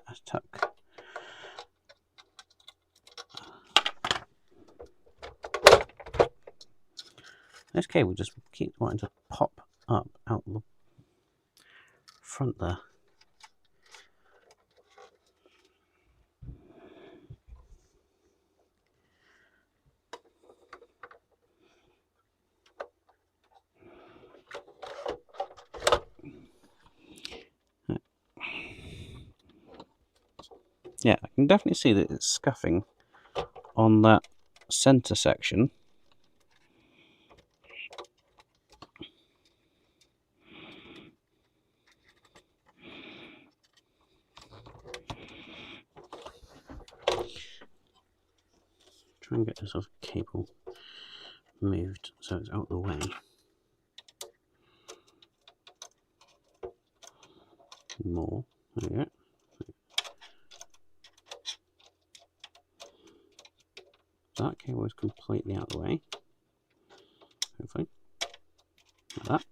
Let's tuck. This cable just keeps wanting to pop up out the front there. Yeah, I can definitely see that it's scuffing on that centre section. Try and get this off cable moved so it's out the way. More. There we go. That cable is completely out of the way. Hopefully. Like that.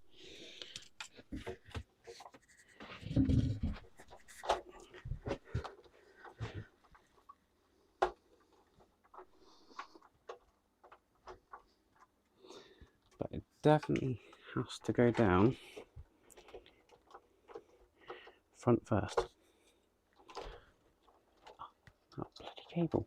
But it definitely has to go down front first. Oh, bloody cable.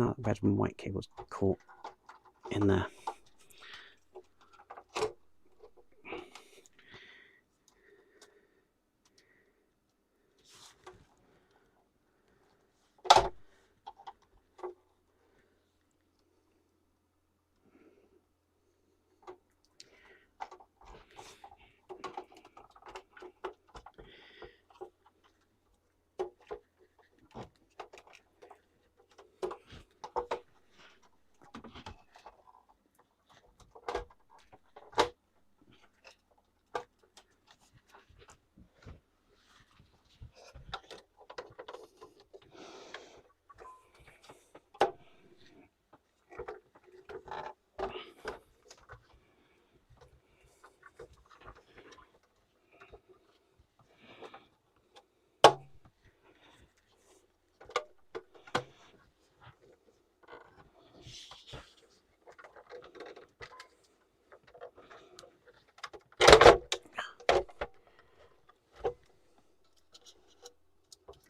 Now that red and white cable's caught in there.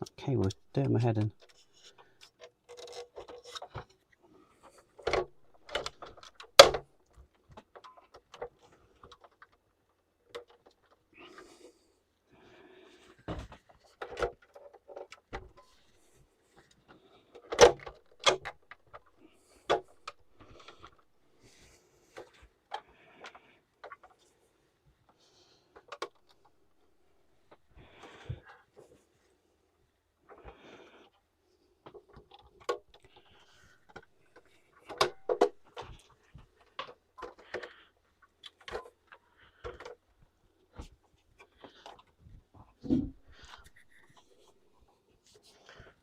That cable's doing my head in.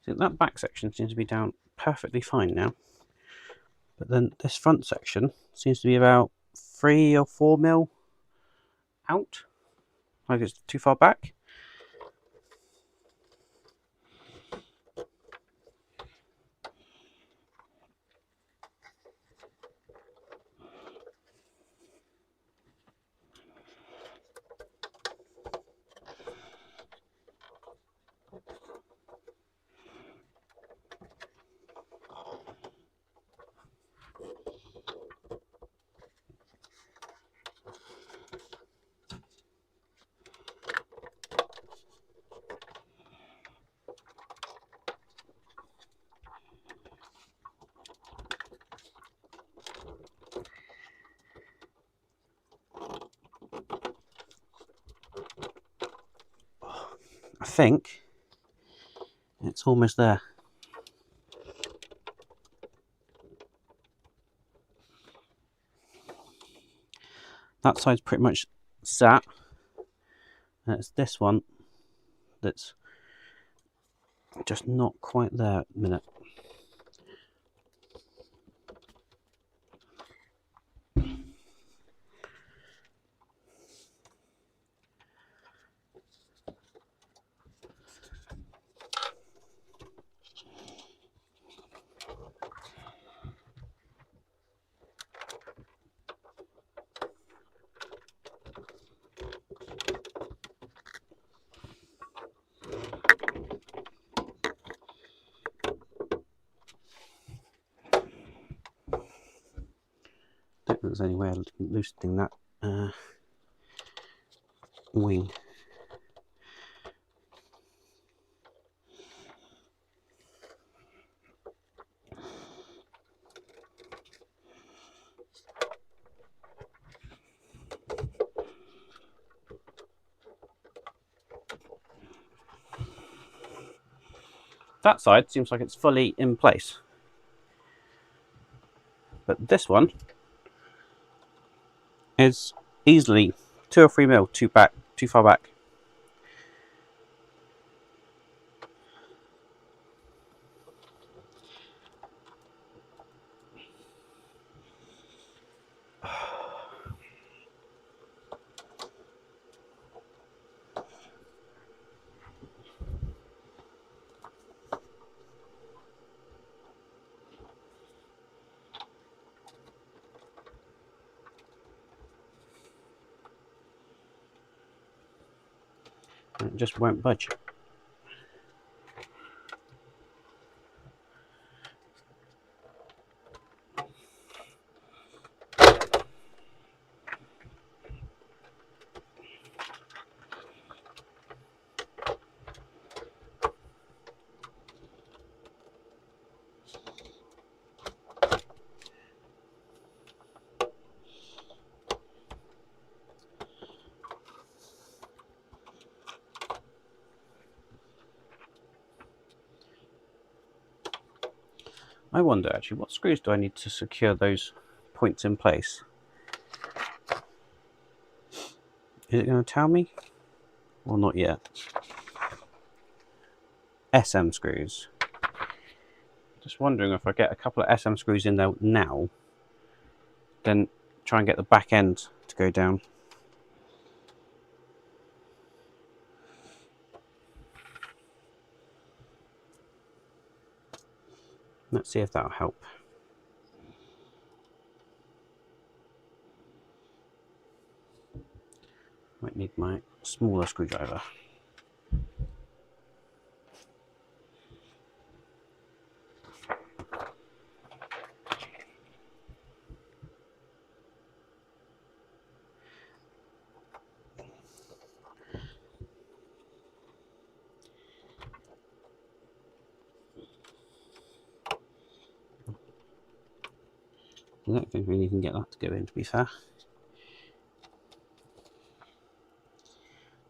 So that back section seems to be down perfectly fine now. But then this front section seems to be about 3 or 4 mil out. Like it's too far back. I think it's almost there. That side's pretty much sat, and it's this one that's just not quite there at the minute. Don't think there's any way of loosening that wing. That side seems like it's fully in place, but this one is easily 2 or 3 mil too far back. It just won't budge. I wonder actually, what screws do I need to secure those points in place? Is it going to tell me? Or not yet? SM screws. Just wondering if I get a couple of SM screws in there now, then try and get the back end to go down. Let's see if that'll help. Might need my smaller screwdriver. I don't think we can get that to go in, to be fair,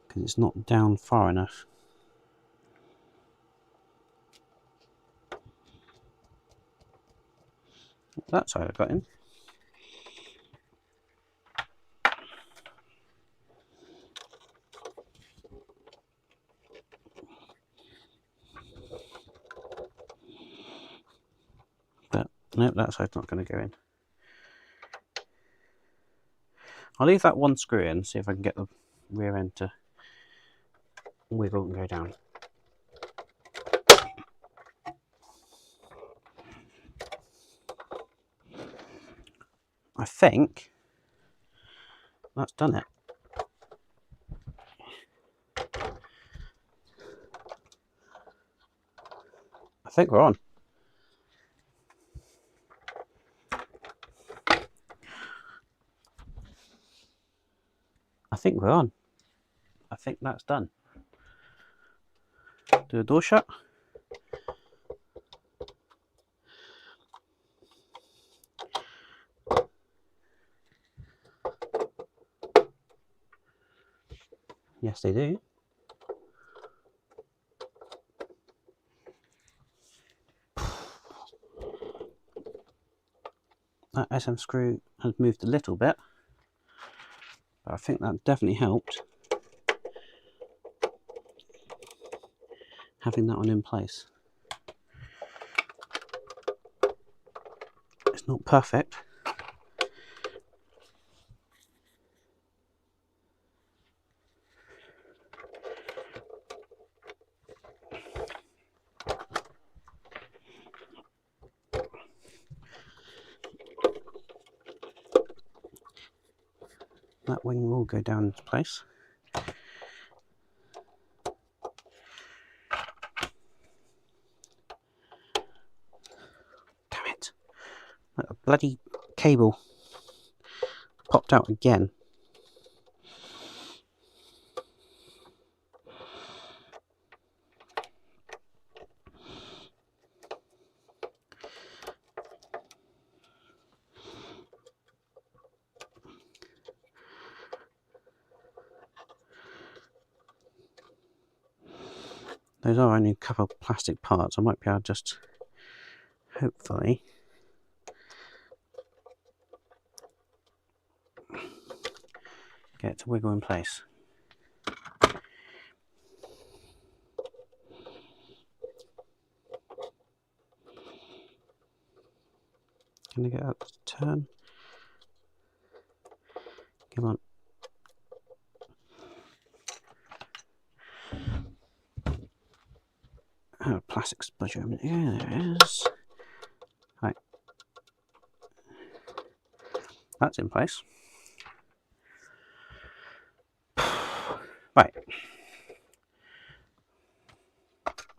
because it's not down far enough. That side I've got in. But no, that side's not going to go in. I'll leave that one screw in, see if I can get the rear end to wiggle and go down. I think that's done it. I think we're on. I think we're on. I think that's done. Do the door shut. Yes, they do. that SM screw has moved a little bit, but I think that definitely helped, having that one in place. It's not perfect. That wing will go down into place. Damn it! That bloody cable popped out again. Those are only a couple of plastic parts. I might be able to just, hopefully, get it to wiggle in place. Can I get that to turn? Come on. Oh, plastic spludger. Yeah, there it is. Right. That's in place. Right.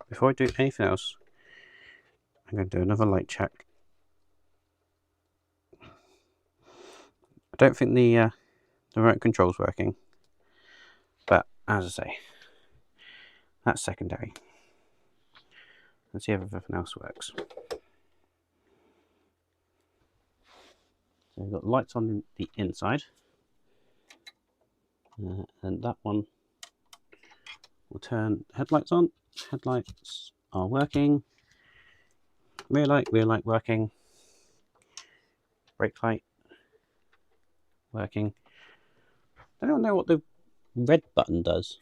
Before I do anything else, I'm going to do another light check. I don't think the remote control's working, but as I say, that's secondary. Let's see if everything else works. So we've got lights on the inside, and that one will turn headlights on. Headlights are working. Rear light working. Brake light working. I don't know what the red button does.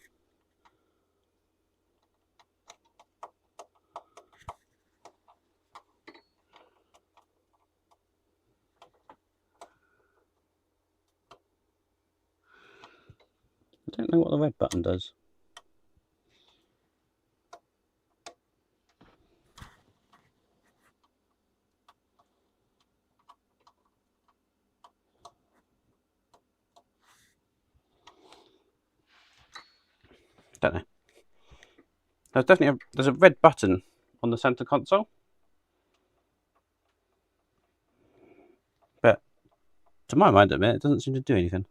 I don't know what the red button does. Don't know. There's definitely there's a red button on the center console, but to my mind, it doesn't seem to do anything.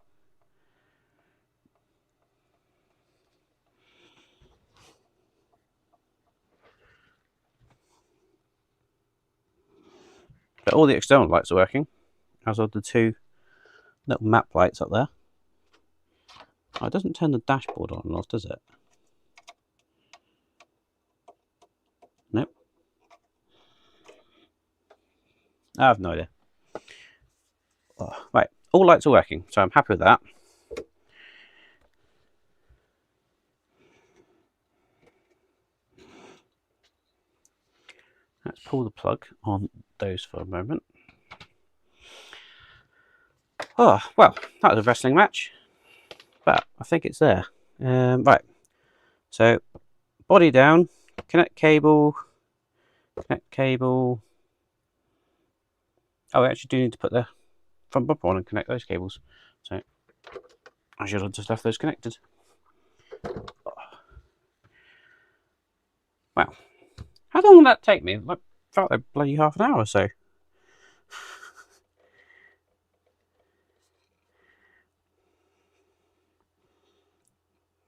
But all the external lights are working, as are the two little map lights up there. Oh, it doesn't turn the dashboard on and off, does it? Nope. I have no idea. Oh, right, all lights are working, so I'm happy with that. Let's pull the plug on those for a moment. Oh, well, that was a wrestling match, but I think it's there. Right, so body down, connect cable. Oh, we actually do need to put the front bumper on and connect those cables. So I should have just left those connected. Wow. How long will that take me? Like, felt like bloody half an hour or so.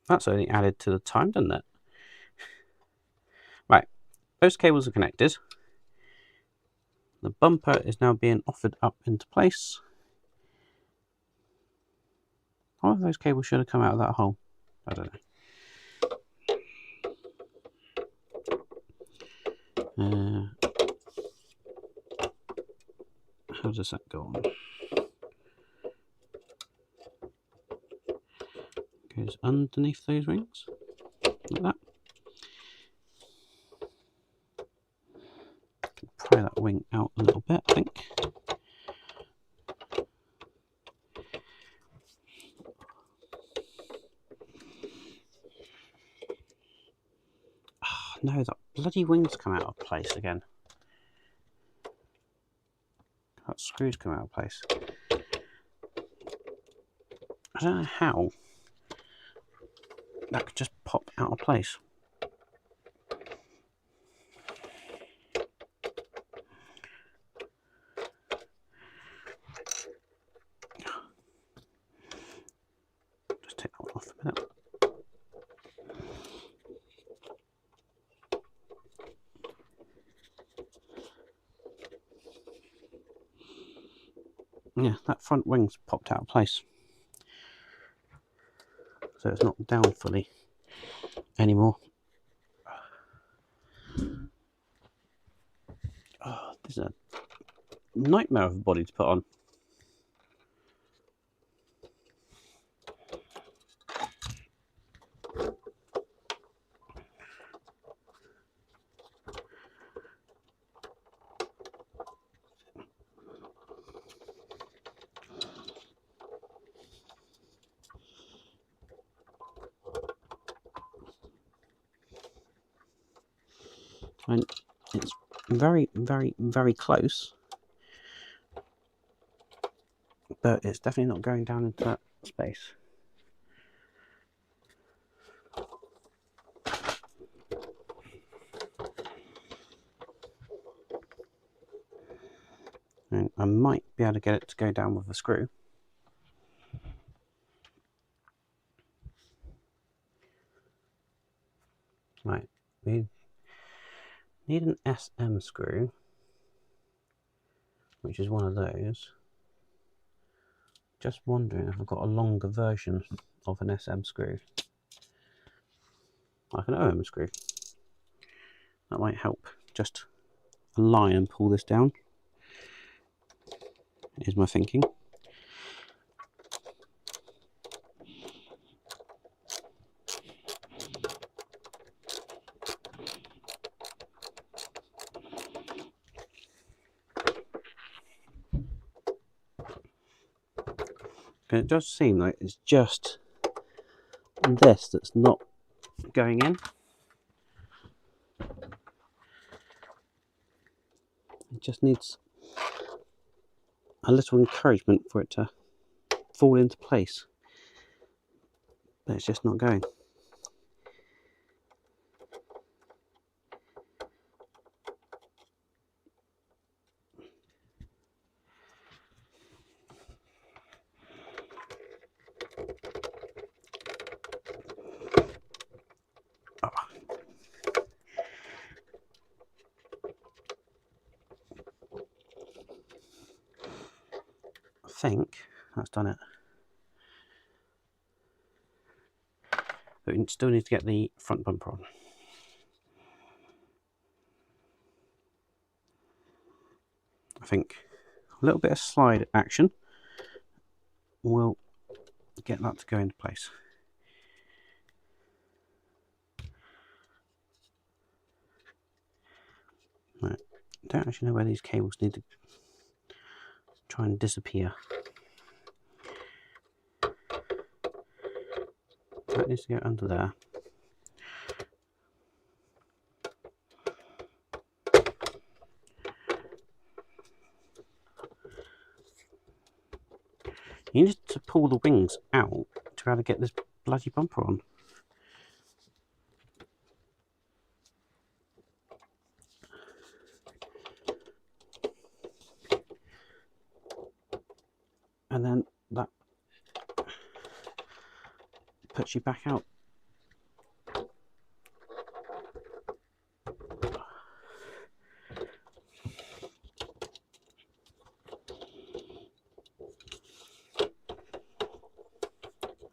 That's only added to the time, doesn't it? Right, those cables are connected. The bumper is now being offered up into place. All of those cables should have come out of that hole. I don't know. How does that go on? Goes underneath those wings, like that. Pry that wing out a little bit, I think. Oh, no, that bloody wing's come out of place again. That screw's come out of place. I don't know how that could just pop out of place. Just take that one off a minute. Yeah, that front wing's popped out of place. So it's not down fully anymore. Oh, this is a nightmare of a body to put on. And it's very, very, very close, but it's definitely not going down into that space. And I might be able to get it to go down with a screw. Right, we need an SM screw, which is one of those. Just wondering if I've got a longer version of an SM screw. Like an OM screw. That might help. Just align and pull this down, is my thinking. And it does seem like it's just this that's not going in. It just needs a little encouragement for it to fall into place. But it's just not going. I think that's done it. But we still need to get the front bumper on. I think a little bit of slide action will get that to go into place. Right. I don't actually know where these cables need to try and disappear. That needs to go under there. You need to pull the wings out to be able to get this bloody bumper on. And then that puts you back out.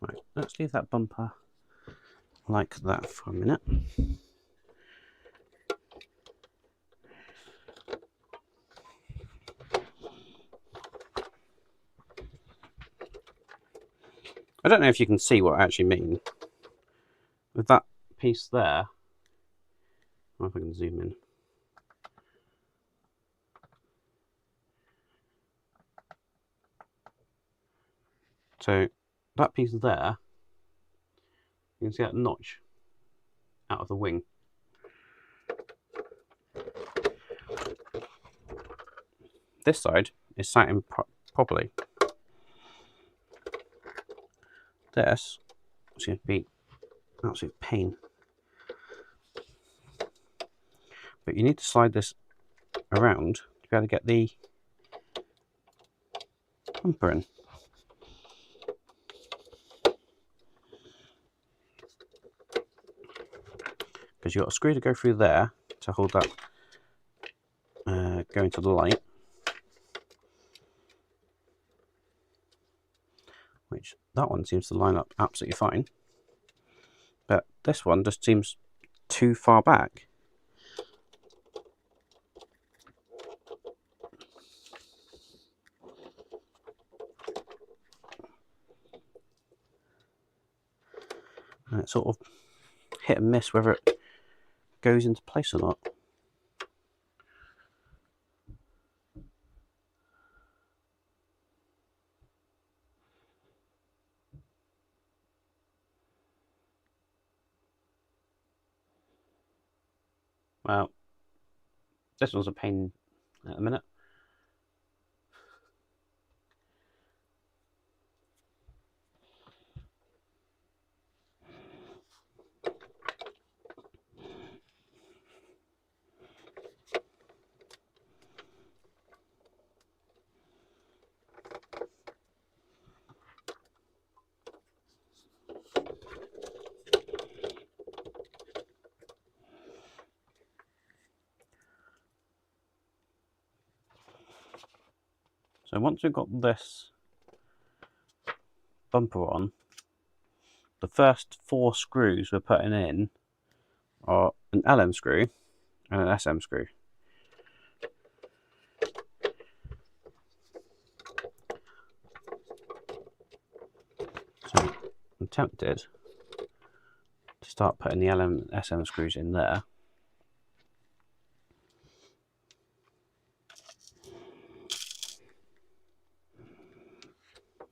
Right, let's leave that bumper like that for a minute. I don't know if you can see what I actually mean. With that piece there, I don't know if I can zoom in. So that piece there, you can see that notch out of the wing. This side is sat in properly. This is going to be an absolute pain. But you need to slide this around to be able to get the bumper in. Because you've got a screw to go through there to hold that going to the light. Which that one seems to line up absolutely fine. But this one just seems too far back. And it's sort of hit and miss whether it goes into place or not. Well, this one's a pain at the minute. So once we've got this bumper on, the first 4 screws we're putting in are an LM screw and an SM screw. So I'm tempted to start putting the LM and SM screws in there.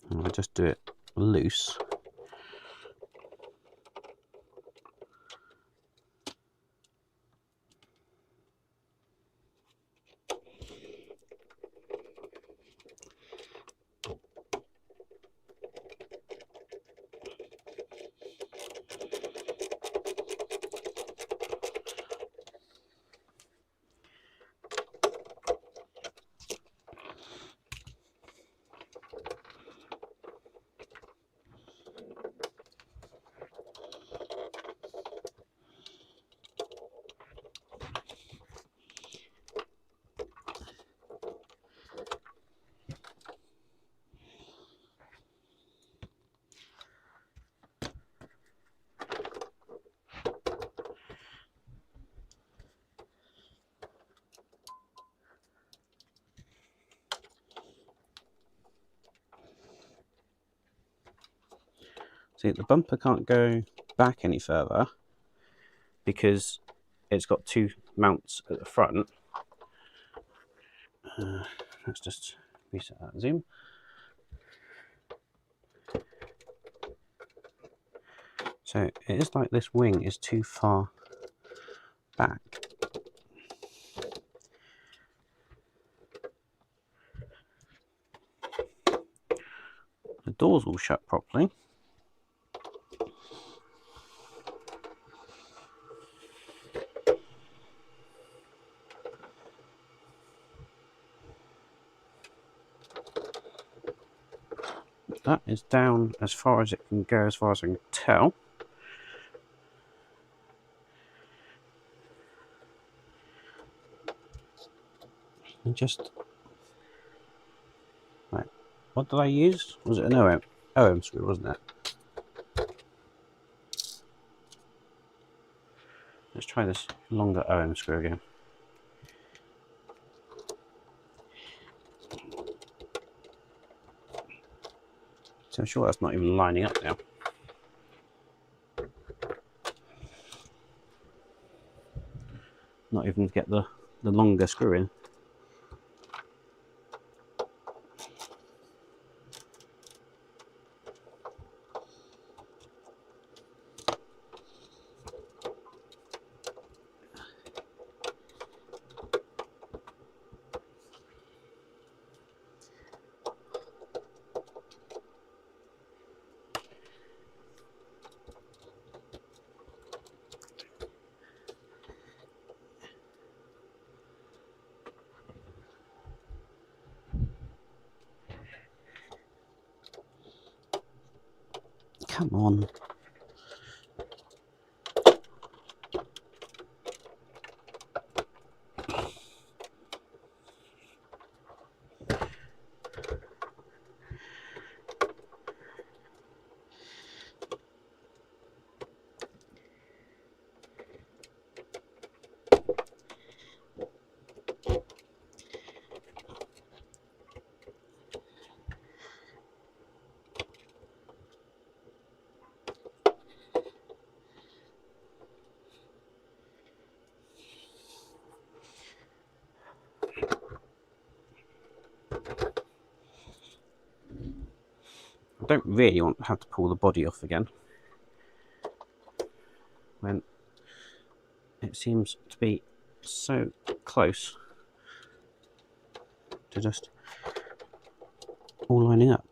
And I'll just do it loose. See, the bumper can't go back any further because it's got 2 mounts at the front. Let's just reset that zoom. So it is like this wing is too far back. The doors all shut properly. That is down as far as it can go, as far as I can tell. And just right. What did I use? Was it an OM screw, wasn't it? Let's try this longer OM screw again. So I'm sure that's not even lining up now. Not even to get the longer screw in. Come on. I don't really want to have to pull the body off again when it seems to be so close to just all lining up.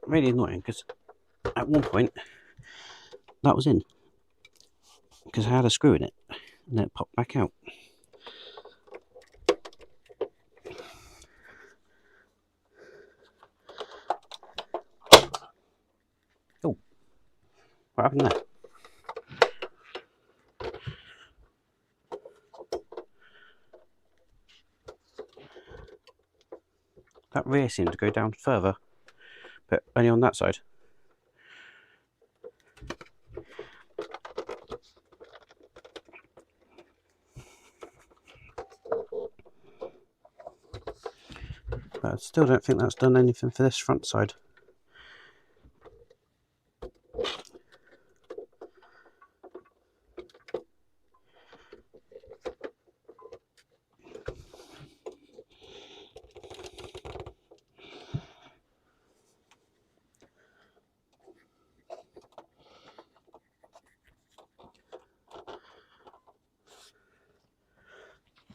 Really annoying because at one point that was in because I had a screw in it and then it popped back out. Oh, what happened there? That rear seemed to go down further, but only on that side. But I still don't think that's done anything for this front side.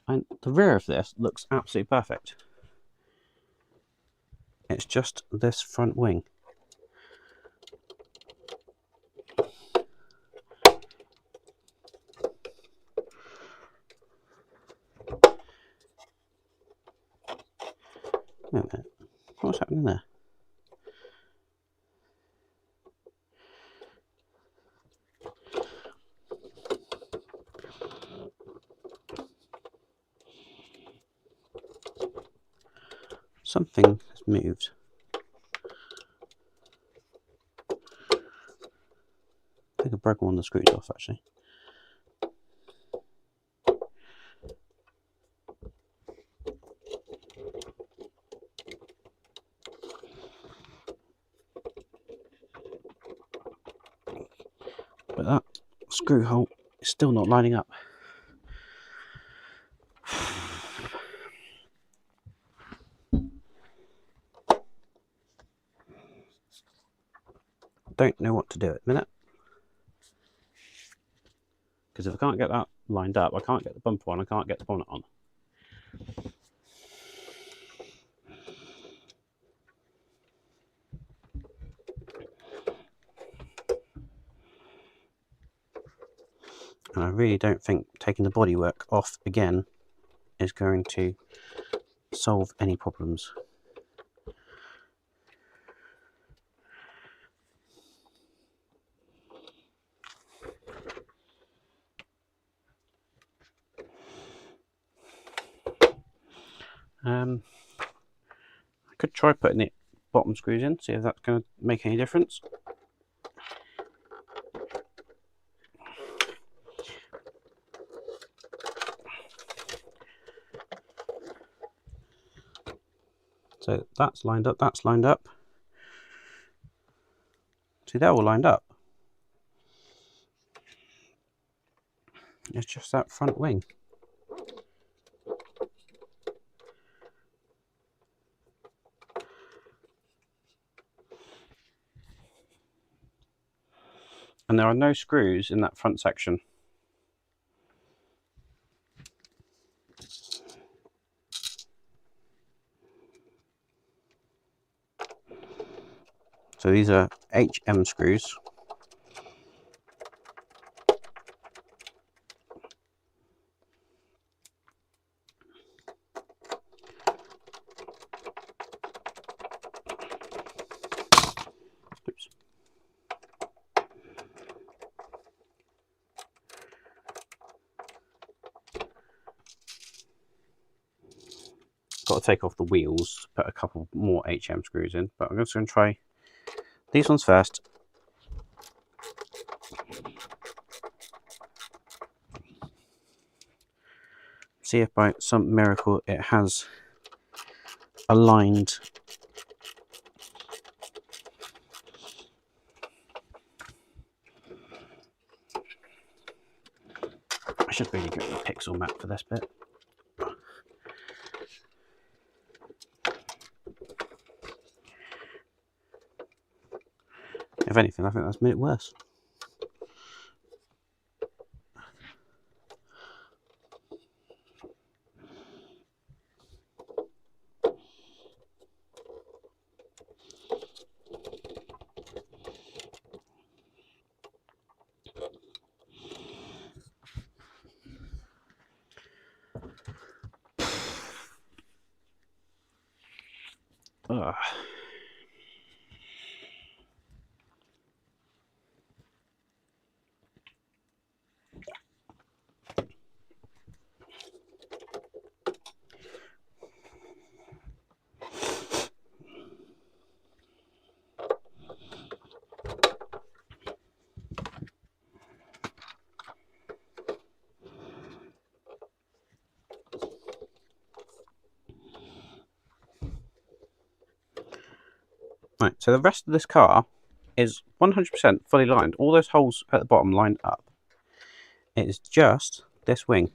And the rear of this looks absolutely perfect. It's just this front wing. Wait a minute. What's happening there? Something has moved. I think I broke one of the screws off actually. screw hole is still not lining up. Don't know what to do at the minute, because if I can't get that lined up, I can't get the bumper on, I can't get the bonnet on. And I really don't think taking the bodywork off again is going to solve any problems. I could try putting the bottom screws in, see if that's going to make any difference. So that's lined up, that's lined up. See, they're all lined up. It's just that front wing. And there are no screws in that front section. So these are HM screws. Oops. Got to take off the wheels, put a couple more HM screws in, but I'm just going to try these ones first. See if by some miracle it has aligned. I should really get the pixel map for this bit. If anything, I think that's made it worse. Ugh. Right, so the rest of this car is 100% fully lined. All those holes at the bottom lined up. It is just this wing.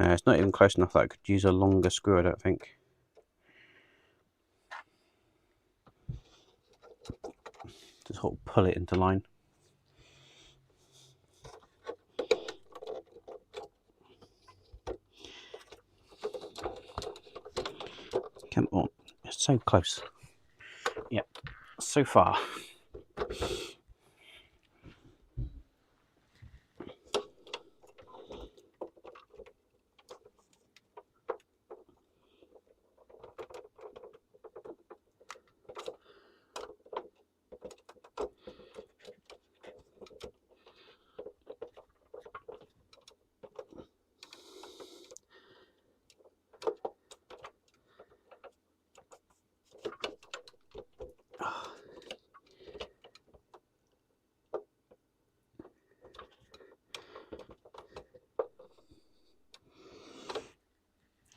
It's not even close enough that I could use a longer screw, I don't think. Just sort of pull it into line. Come on, it's so close. Yep, so far.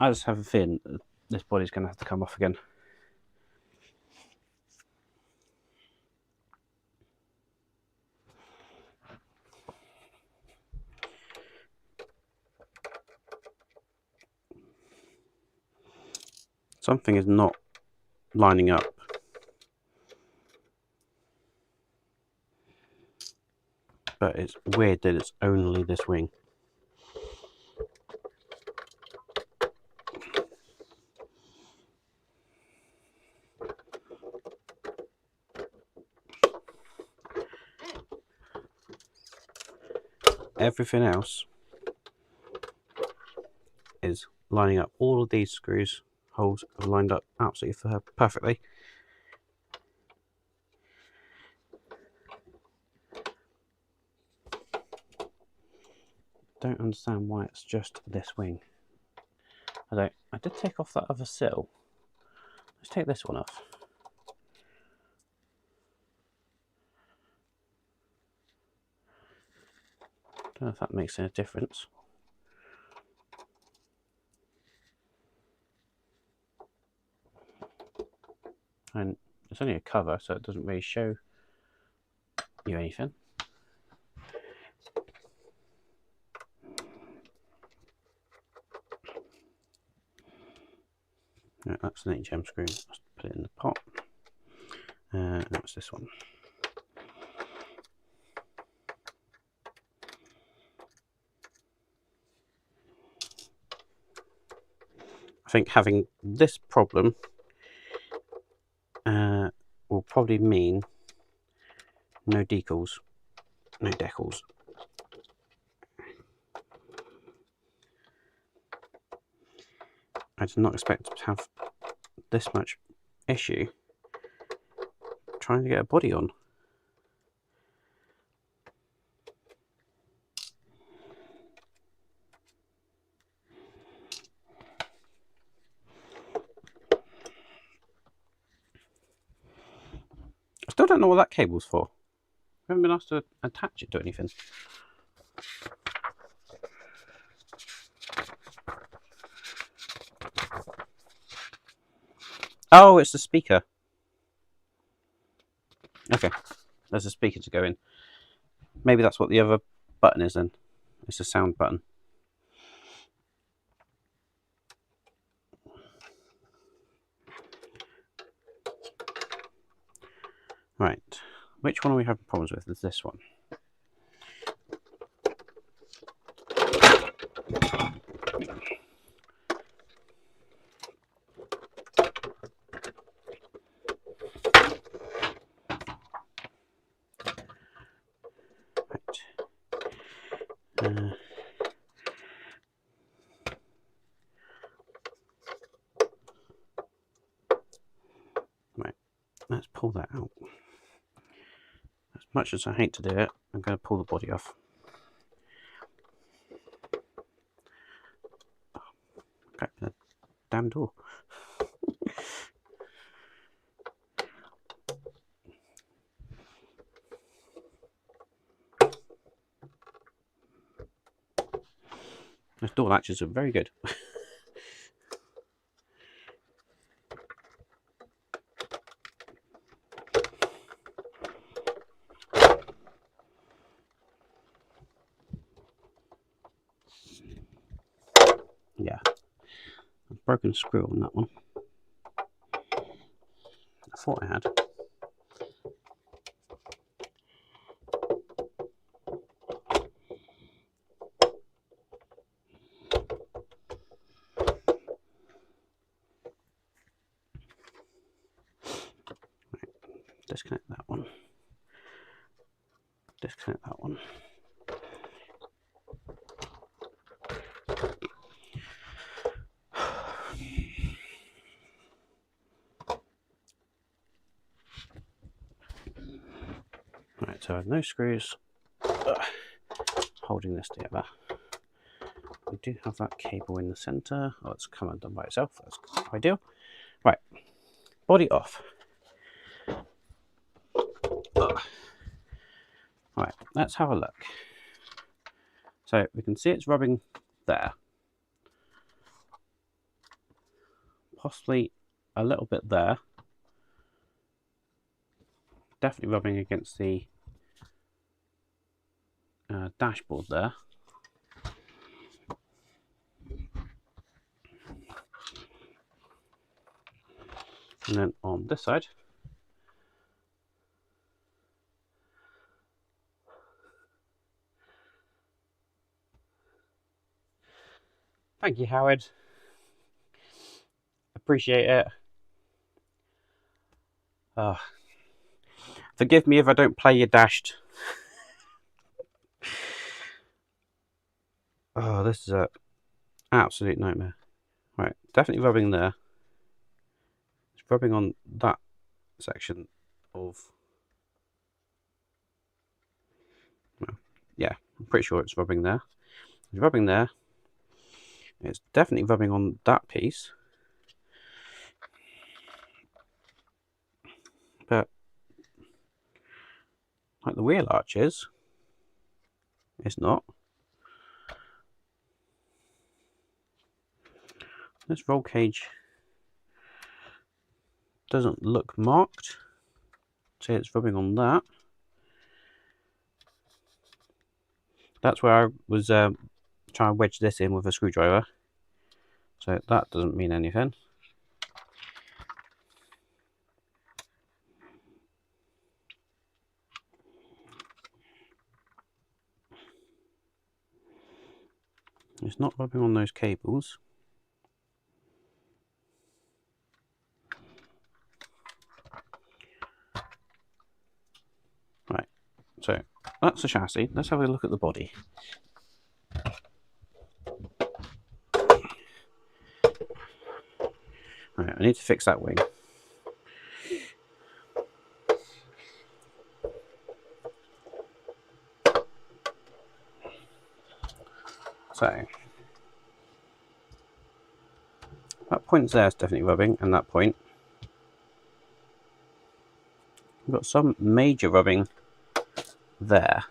I just have a feeling that this body's going to have to come off again. Something is not lining up. But it's weird that it's only this wing. Everything else is lining up. All of these screws holes have lined up absolutely perfectly. Don't understand why it's just this wing. I did take off that other sill. Let's take this one off. Don't know if that makes any difference. And it's only a cover, so it doesn't really show you anything. Right, that's an HM screw. Let's put it in the pot. That's this one. I think having this problem will probably mean no decals, no decals. I did not expect to have this much issue trying to get a body on. I still don't know what that cable's for. I haven't been asked to attach it to anything. Oh, it's the speaker. Okay, there's a speaker to go in. Maybe that's what the other button is then. It's a sound button. Right, which one are we having problems with? Is this one. Right, let's pull that out. As much as I hate to do it, I'm going to pull the body off. Okay, the damn door. Those door latches are very good. Yeah, a broken screw on that one. I thought I had. Right, disconnect that one. Disconnect that one. Right, so I have no screws holding this together. We do have that cable in the center. Oh, it's come undone by itself. That's ideal. Right, body off. Right, let's have a look. So we can see it's rubbing there. possibly a little bit there. Definitely rubbing against the dashboard there. And then on this side, thank you, Howard. Appreciate it. Forgive me if I don't play your dashed. Oh, this is an absolute nightmare. Right, definitely rubbing there. It's rubbing on that section of... Well, yeah, I'm pretty sure it's rubbing there. It's rubbing there. It's definitely rubbing on that piece. But like the wheel arches, it's not. This roll cage doesn't look marked, so it's rubbing on that. That's where I was trying to wedge this in with a screwdriver, so that doesn't mean anything. It's not rubbing on those cables. Right, so that's the chassis. Let's have a look at the body. Right, I need to fix that wing. So that point there is definitely rubbing, and that point. We've got some major rubbing there.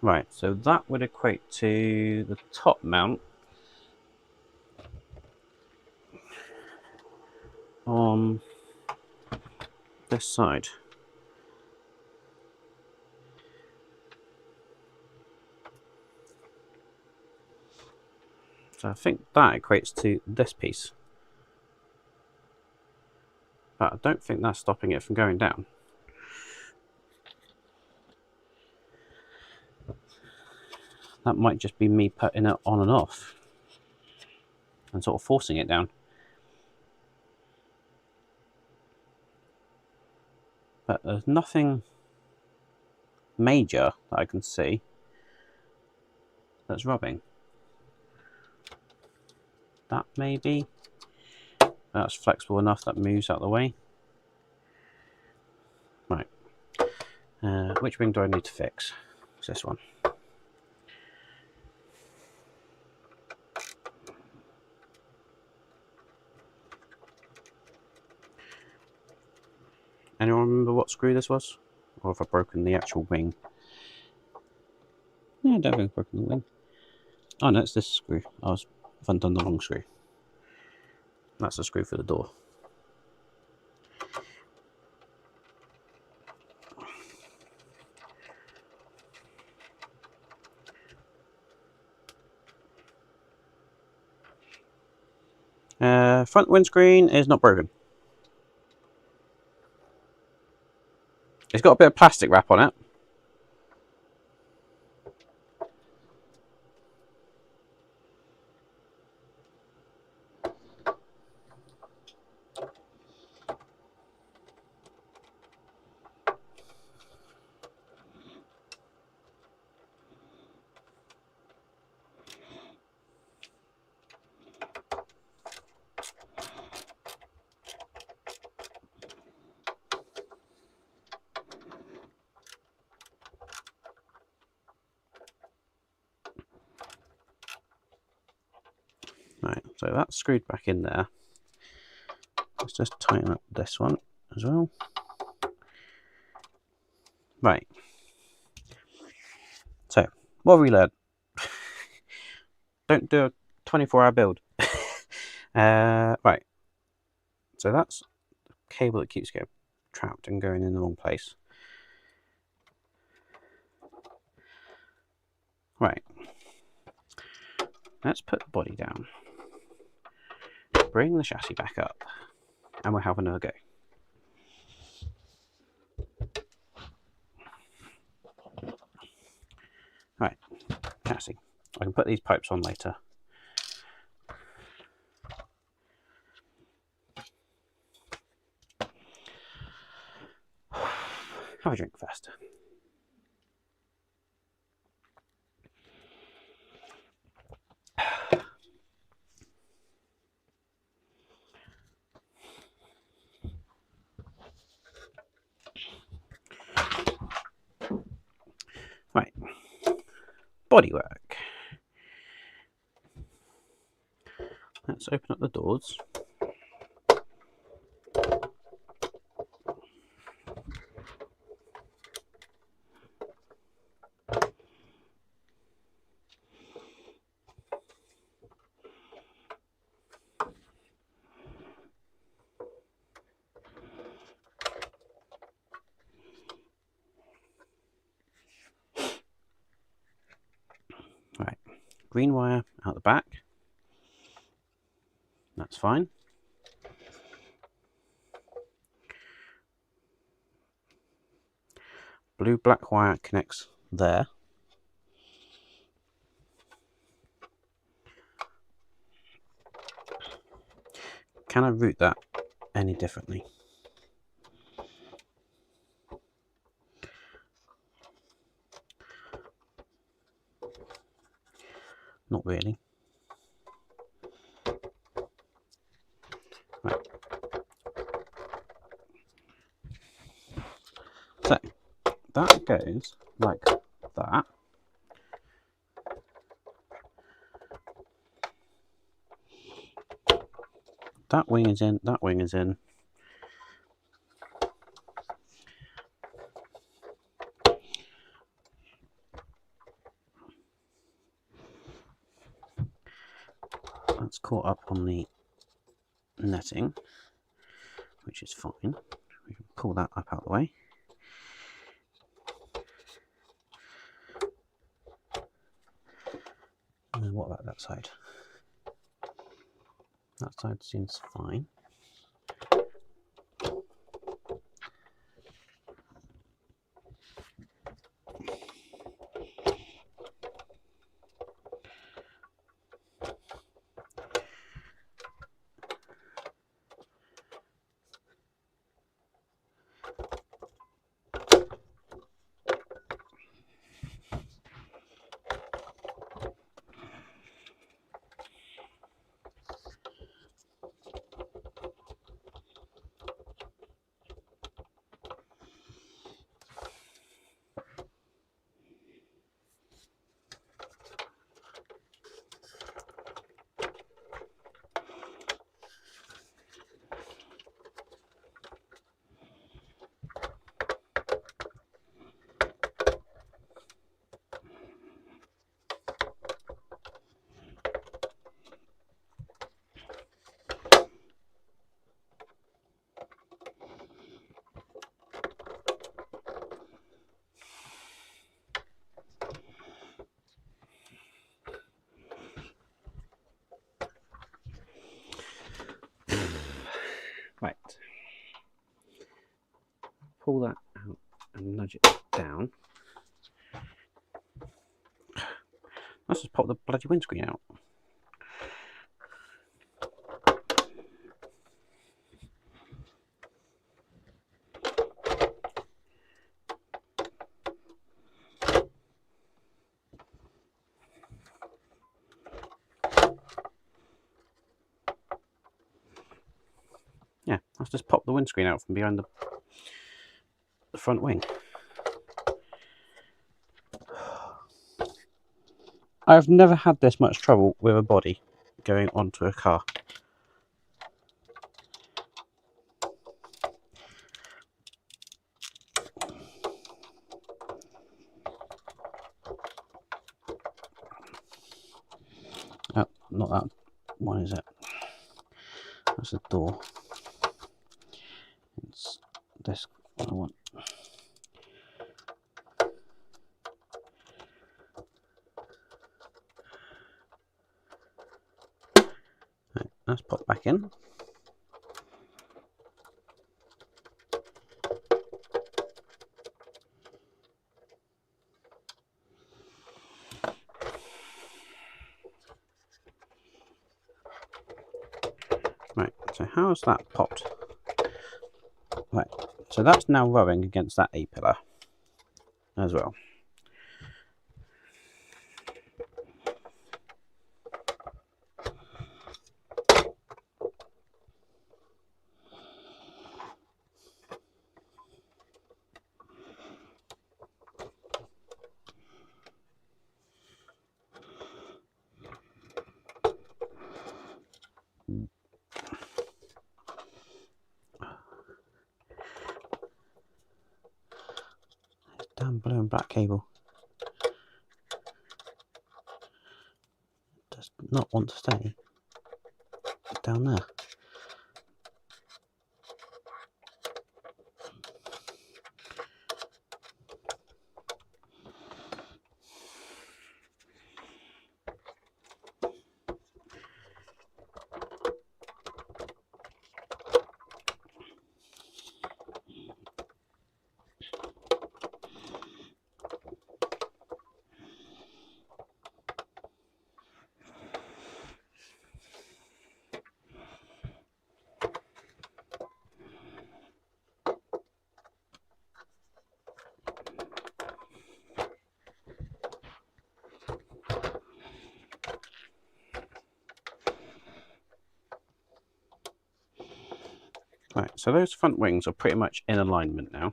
Right, so that would equate to the top mount on this side. So I think that equates to this piece. But I don't think that's stopping it from going down. That might just be me putting it on and off and sort of forcing it down. But there's nothing major that I can see that's rubbing. That maybe. That's flexible enough that moves out of the way. Right. Which wing do I need to fix? It's this one. Anyone remember what screw this was? Or have I broken the actual wing? Yeah, I don't think I've broken the wing. Oh no, it's this screw. I've undone the wrong screw. That's the screw for the door. Front windscreen is not broken. It's got a bit of plastic wrap on it. Right, so that's screwed back in there. Let's just tighten up this one as well. Right. So, what have we learned? Don't do 24-hour build. Right, so that's the cable that keeps getting trapped and going in the wrong place. Right, let's put the body down, bring the chassis back up, and we'll have another go. Right, chassis. I can put these pipes on later. Have a drink first. Right, bodywork. Let's open up the doors. Right, green wire out the back. That's fine. Blue-black wire connects there. Can I route that any differently? Not really. Right. So that goes like that. That wing is in, that wing is in. That's caught up on the netting, which is fine. We can pull that up out of the way. And then what about that side? That side seems fine. Right. Pull that out and nudge it down. Let's just pop the bloody windscreen out. Yeah, let's just pop the windscreen out from behind the front wing. I've never had this much trouble with a body going onto a car. Oh, not that one, is it? That's the door. It's this one I want. Right, let's pop back in. Right, so how's that popped? Right, so that's now rowing against that A-pillar as well. Damn blue and black cable. Does not want to stay down there. Right, so those front wings are pretty much in alignment now.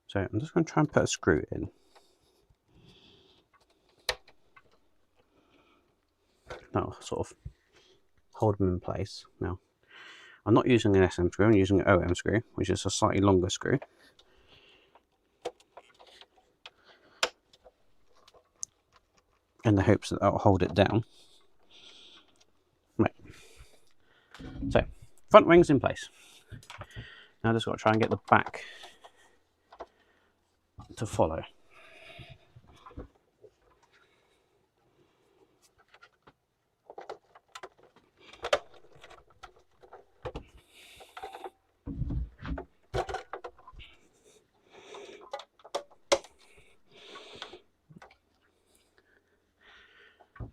So I'm just going to try and put a screw in. That'll sort of hold them in place. Now, I'm not using an SM screw, I'm using an OM screw, which is a slightly longer screw. In the hopes that that'll hold it down. Right. So, front wings in place. Now I've just got to try and get the back to follow.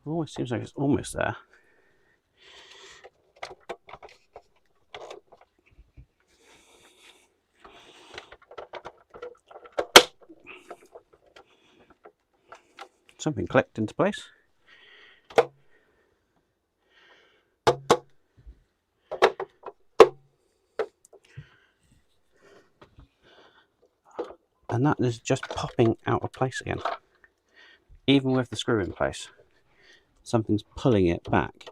Almost seems like it's almost there. Something clicked into place. And that is just popping out of place again. Even with the screw in place. Something's pulling it back.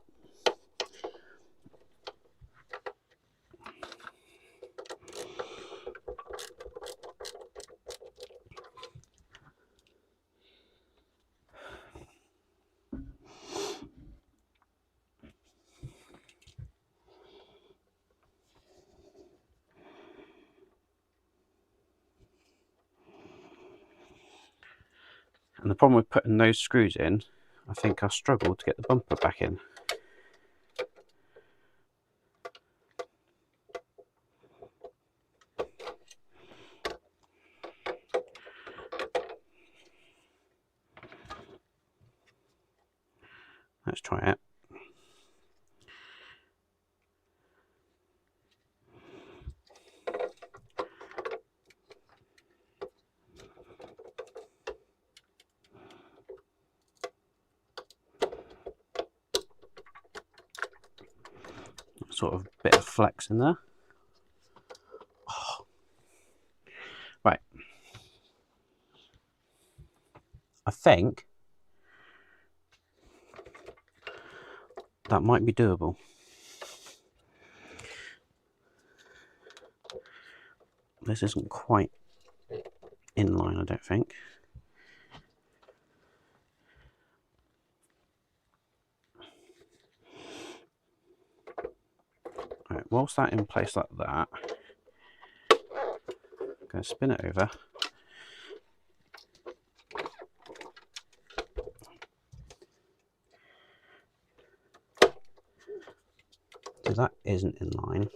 And the problem with putting those screws in, I think I'll struggle to get the bumper back in. Let's try it. Sort of bit of flex in there. Oh. Right. I think that might be doable. This isn't quite in line, I don't think. Right, whilst that in place like that, I'm going to spin it over. So that isn't in line.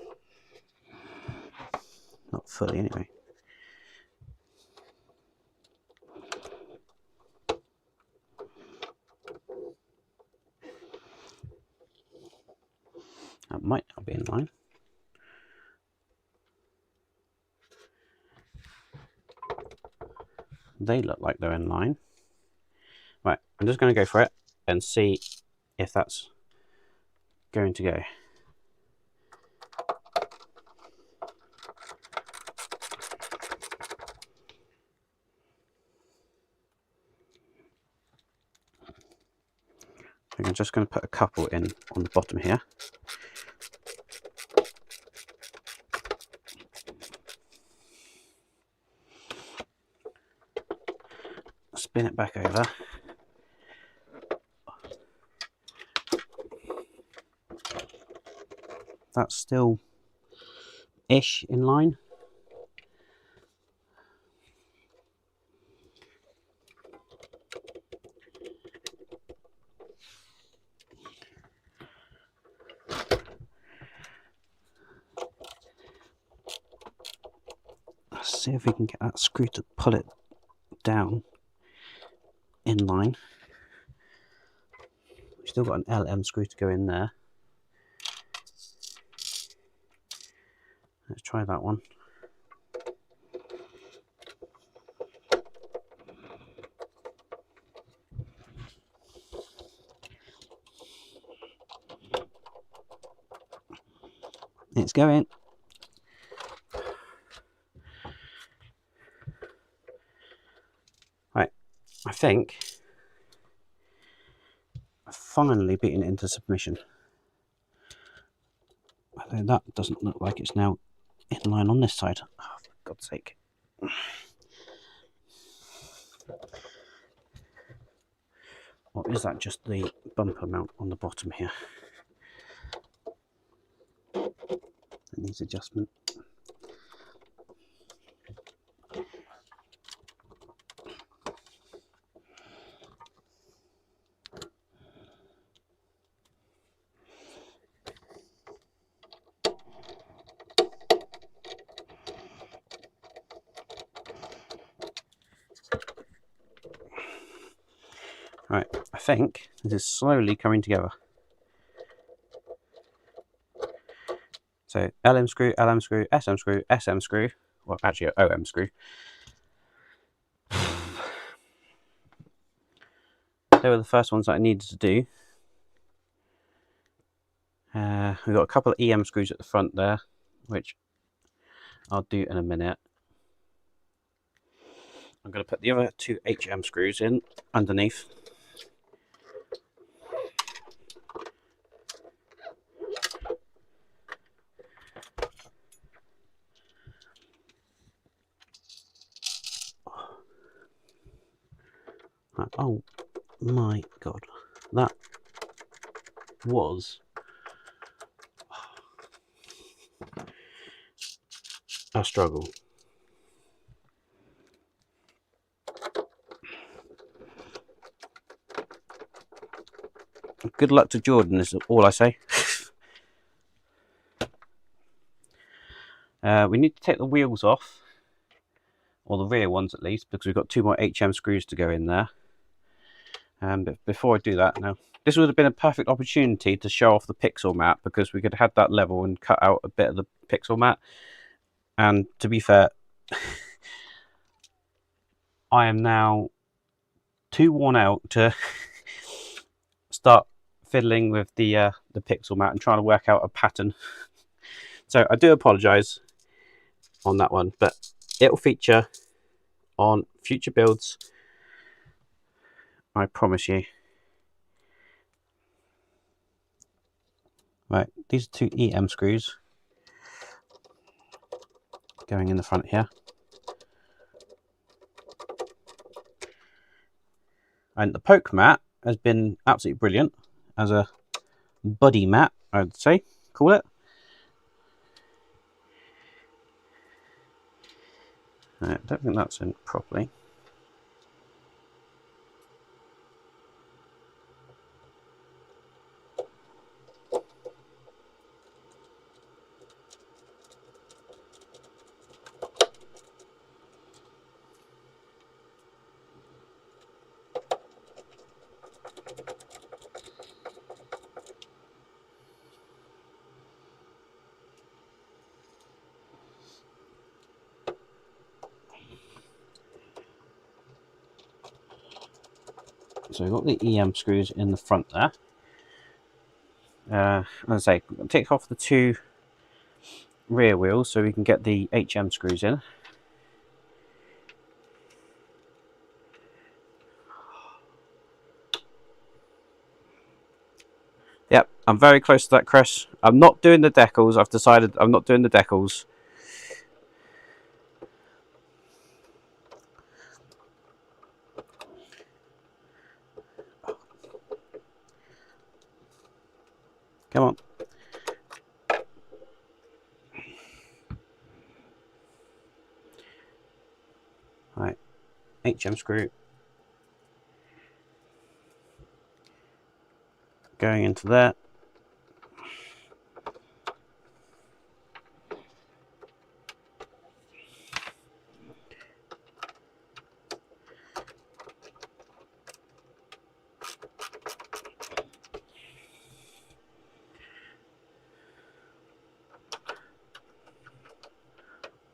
Not fully anyway. That might not be in line. They look like they're in line. Right, I'm just going to go for it and see if that's going to go. I'm just going to put a couple in on the bottom here. Spin it back over. That's still ish in line. Let's see if we can get that screw to pull it down in line. We've still got an LM screw to go in there. Let's try that one. It's going. Right, I think I've finally beaten it into submission. Although that doesn't look like it's now in line on this side. Oh, for God's sake. Or is that just the bumper mount on the bottom here? It needs adjustment. Right, I think this is slowly coming together. So LM screw, LM screw, SM screw, SM screw, well actually OM screw. They were the first ones that I needed to do. We've got a couple of EM screws at the front there, which I'll do in a minute. I'm going to put the other two HM screws in underneath. Oh my God, that was a struggle. Good luck to Jordan is all I say. We need to take the wheels off, or the rear ones at least, because we've got two more HM screws to go in there. But before I do that, now this would have been a perfect opportunity to show off the pixel mat, because we could have had that level and cut out a bit of the pixel mat. And to be fair, I am now too worn out to start fiddling with the pixel mat and trying to work out a pattern. So I do apologise on that one, but it will feature on future builds, I promise you. Right, these are two EM screws going in the front here. And the poke mat has been absolutely brilliant as a buddy mat, I would say, call it. I don't think that's in properly. So we've got the EM screws in the front there. As I say, take off the 2 rear wheels so we can get the HM screws in. Yep, I'm very close to that, Chris. I'm not doing the decals. I've decided I'm not doing the decals. Come on. Right, HM screw going into there.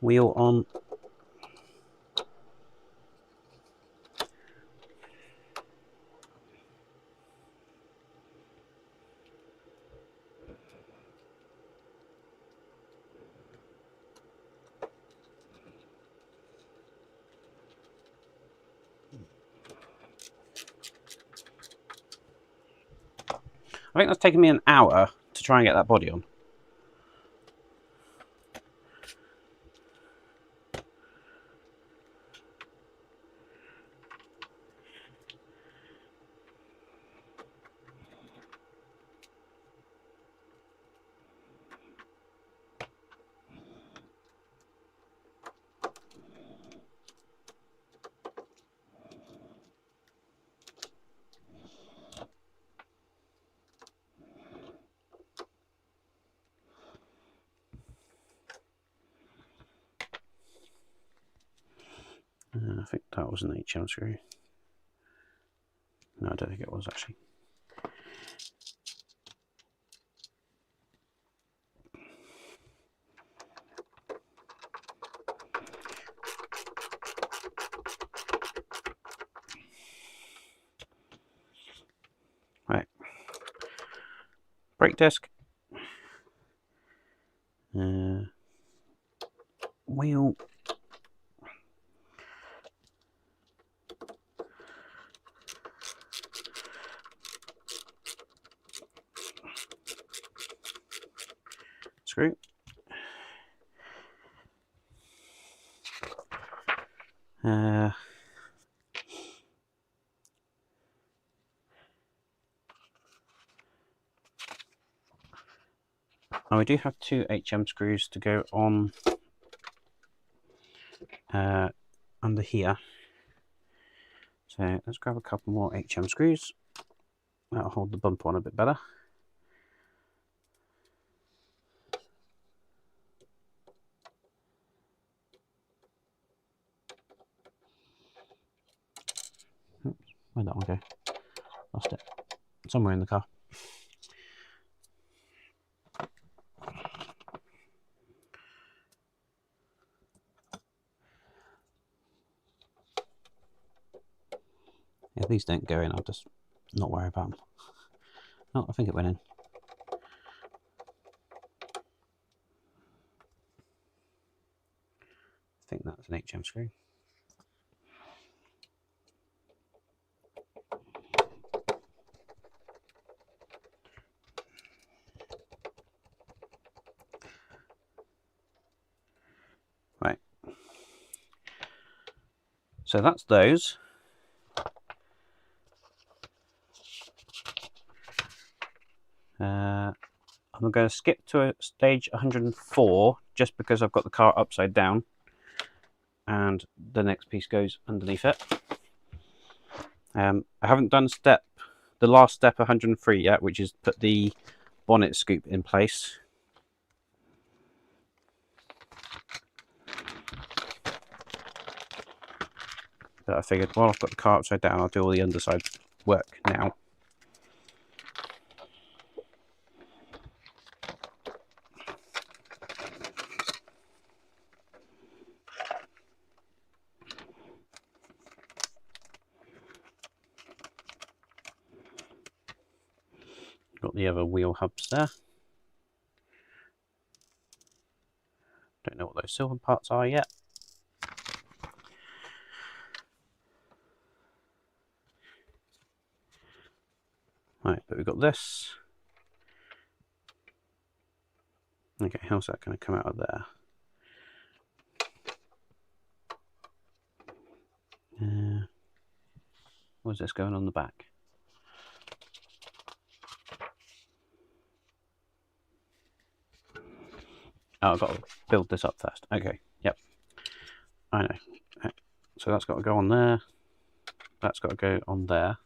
Wheel on. I think that's taken me an hour to try and get that body on. I think that was an HM screw. No, I don't think it was actually. Right. Brake disc. Wheel. Screw. Now we do have 2 HM screws to go on under here. So let's grab a couple more HM screws. That'll hold the bumper on a bit better. Oops, where'd that one go? Lost it. Somewhere in the car. Yeah, these don't go in, I'll just not worry about them. Oh, I think it went in. I think that's an HM screw. Right. So that's those. I'm going to skip to stage 104 just because I've got the car upside down. and the next piece goes underneath it. I haven't done the last step 103 yet, which is put the bonnet scoop in place. But I figured while I've got the car upside down, I'll do all the underside work now. Got the other wheel hubs there. Don't know what those silver parts are yet. Right, but we've got this. Okay, how's that going to come out of there? Where's this going on the back? Oh, I've got to build this up first. Okay, yep. I know. So that's got to go on there. That's got to go on there.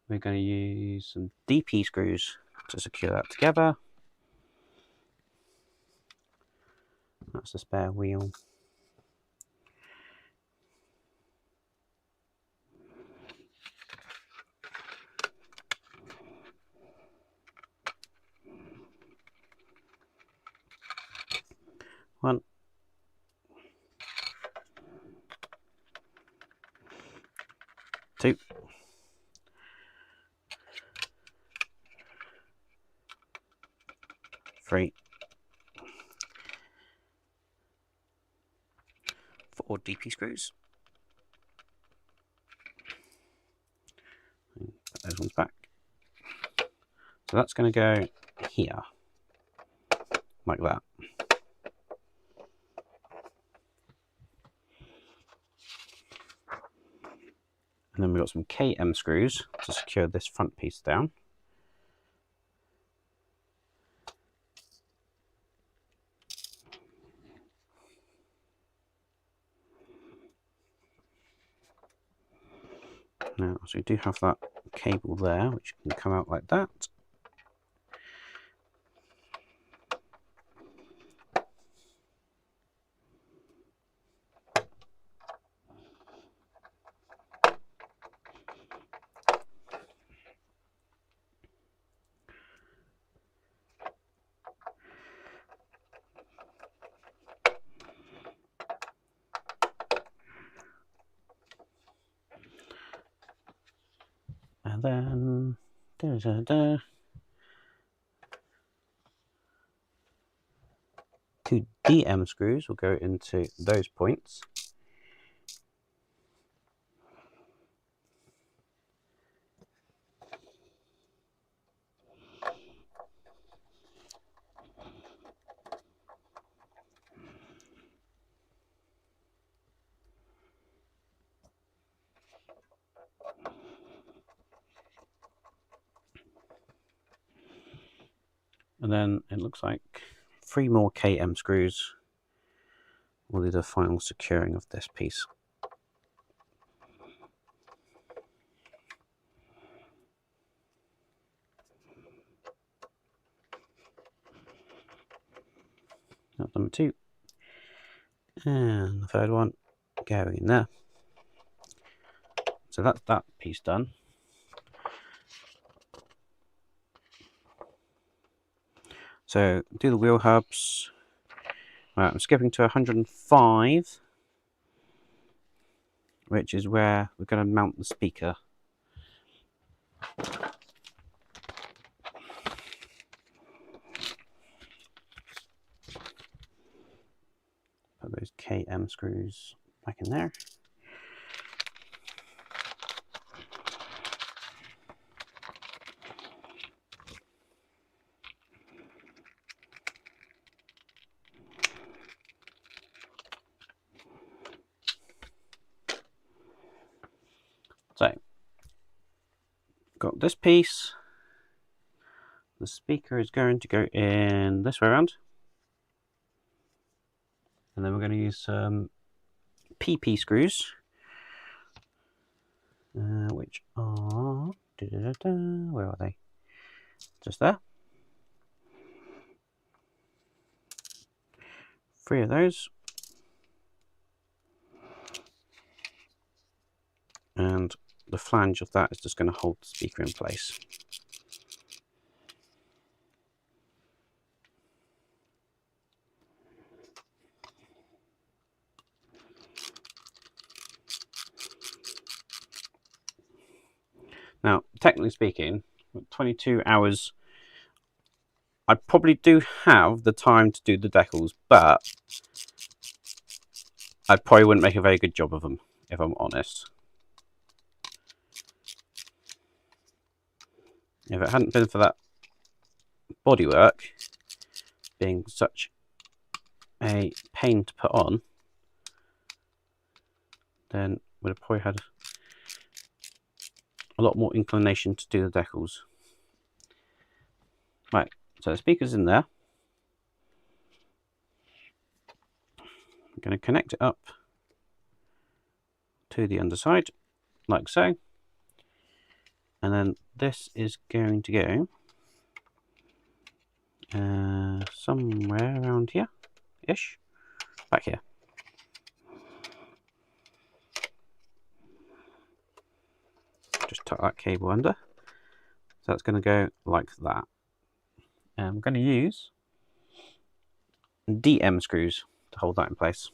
We're going to use some DP screws to secure that together. That's the spare wheel. One. Two. Three. 4 DP screws. Put those ones back. So that's going to go here, like that. And then we've got some KM screws to secure this front piece down. Now, so we do have that cable there, which can come out like that. And then two DM screws will go into those points. And then it looks like 3 more KM screws will do the final securing of this piece. That's number 2. And the third one going in there. So that's that piece done. So do the wheel hubs. Right, I'm skipping to 105, which is where we're going to mount the speaker. Put those KM screws back in there. So, got this piece. The speaker is going to go in this way around. And then we're going to use some PP screws, which are, where are they? Just there. 3 of those. And the flange of that is just going to hold the speaker in place. Now, technically speaking, 22 hours, I probably do have the time to do the decals, but I probably wouldn't make a very good job of them, if I'm honest. If it hadn't been for that bodywork being such a pain to put on, then would have probably had a lot more inclination to do the decals. Right, so the speaker's in there. I'm going to connect it up to the underside, like so. And then this is going to go somewhere around here-ish, back here. Just tuck that cable under. So that's going to go like that. And I'm going to use DM screws to hold that in place.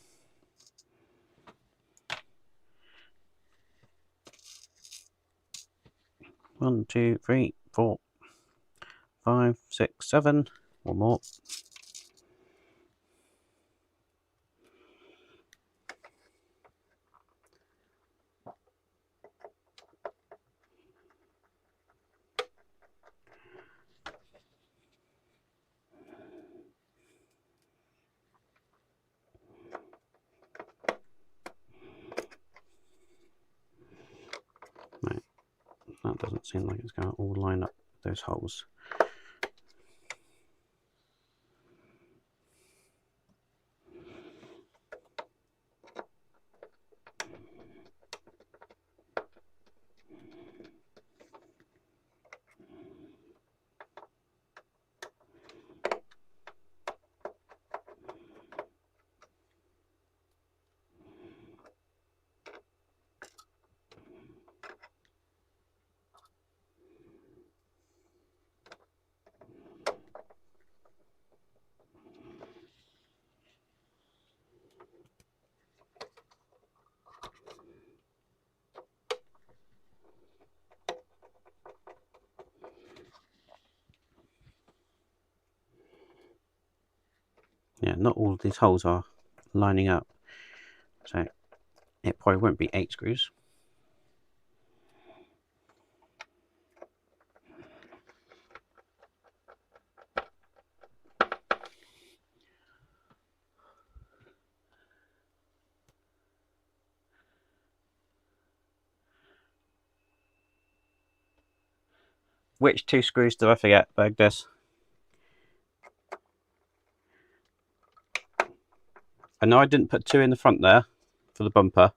One, two, three, 4, 5, 6, 7. One more. Right. That doesn't seem like it's going to all line up those holes. Yeah, not all of these holes are lining up, so it probably won't be 8 screws. Which 2 screws did I forget, Bergdis? I know I didn't put 2 in the front there for the bumper.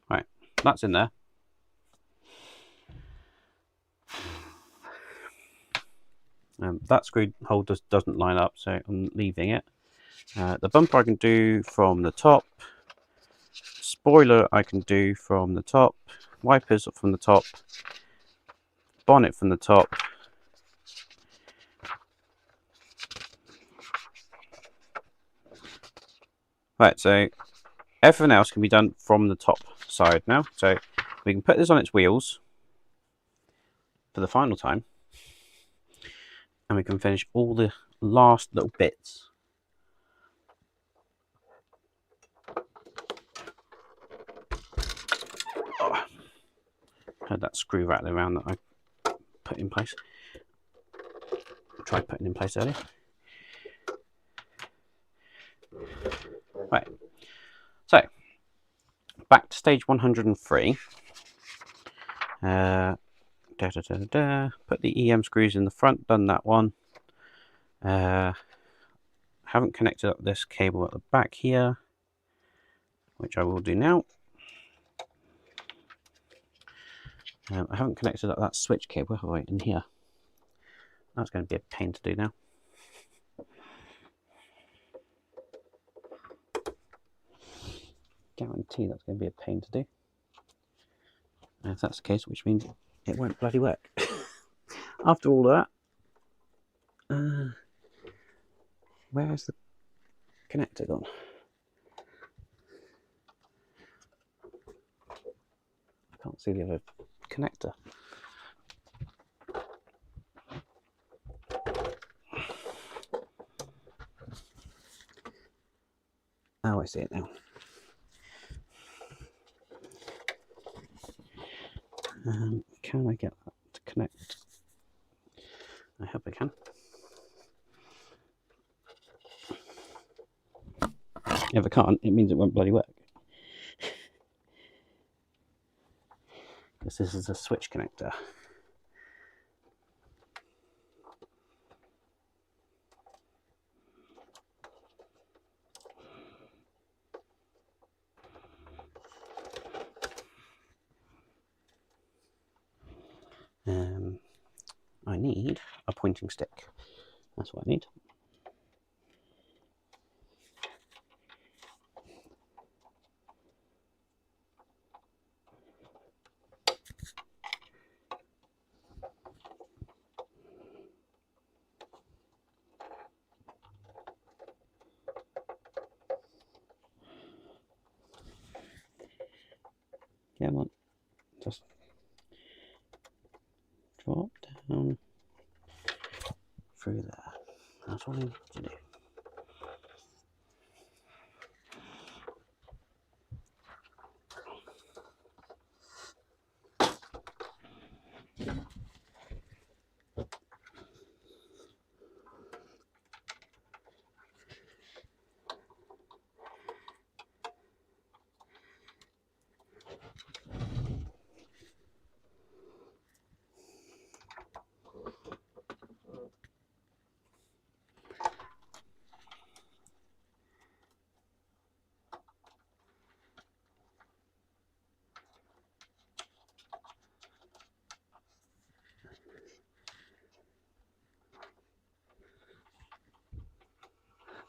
Right, that's in there. That screw hole doesn't line up, so I'm leaving it. The bumper I can do from the top. Spoiler I can do from the top. Wipers from the top. Bonnet from the top. Right, so everything else can be done from the top side now. So we can put this on its wheels for the final time. And we can finish all the last little bits. Oh, heard that screw rattling around that I put in place. I tried putting in place earlier. Right, so back to stage 103. Put the EM screws in the front, done that one. Haven't connected up this cable at the back here, which I will do now. I haven't connected up that switch cable, have I, in here? That's going to be a pain to do now. Guarantee that's going to be a pain to do. And if that's the case, which means it won't bloody work. After all that, where is the connector gone? I can't see the other connector. Oh, I see it now. Can I get that to connect? I hope I can. If I can't, it means it won't bloody work. Because this is a switch connector. I need a pointing stick. That's what I need. Come on, just drop down through there. That's what I need to do.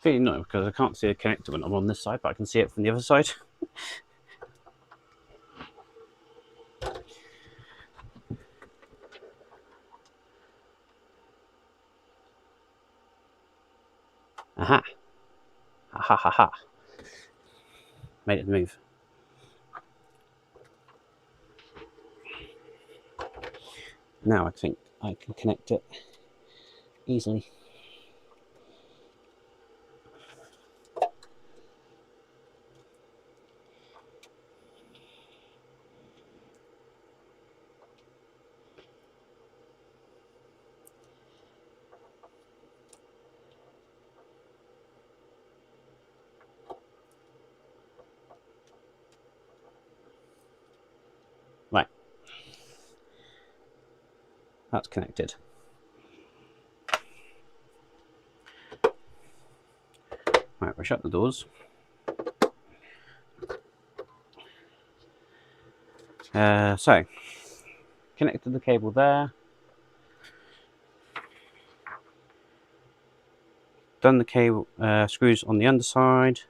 Really no, because I can't see a connector when I'm on this side, but I can see it from the other side. Aha! Ha ha ha ha! Made it move. Now I think I can connect it easily. Right. That's connected. Right, we'll shut the doors. So, connected the cable there. Done the cable screws on the underside.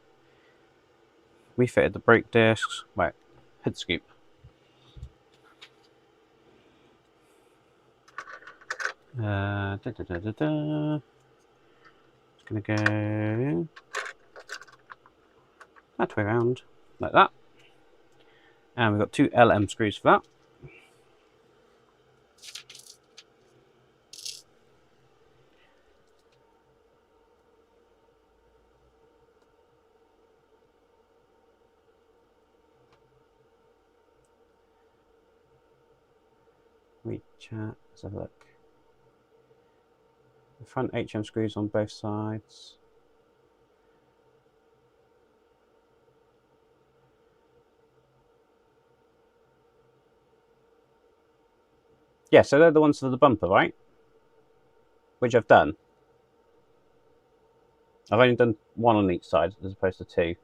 Refitted the brake discs. Right, head scoop. It's gonna go that way around, like that. And we've got 2 LM screws for that. Let's have a look. The front HM screws on both sides. Yeah, so they're the ones for the bumper, right? Which I've done. I've only done one on each side as opposed to two.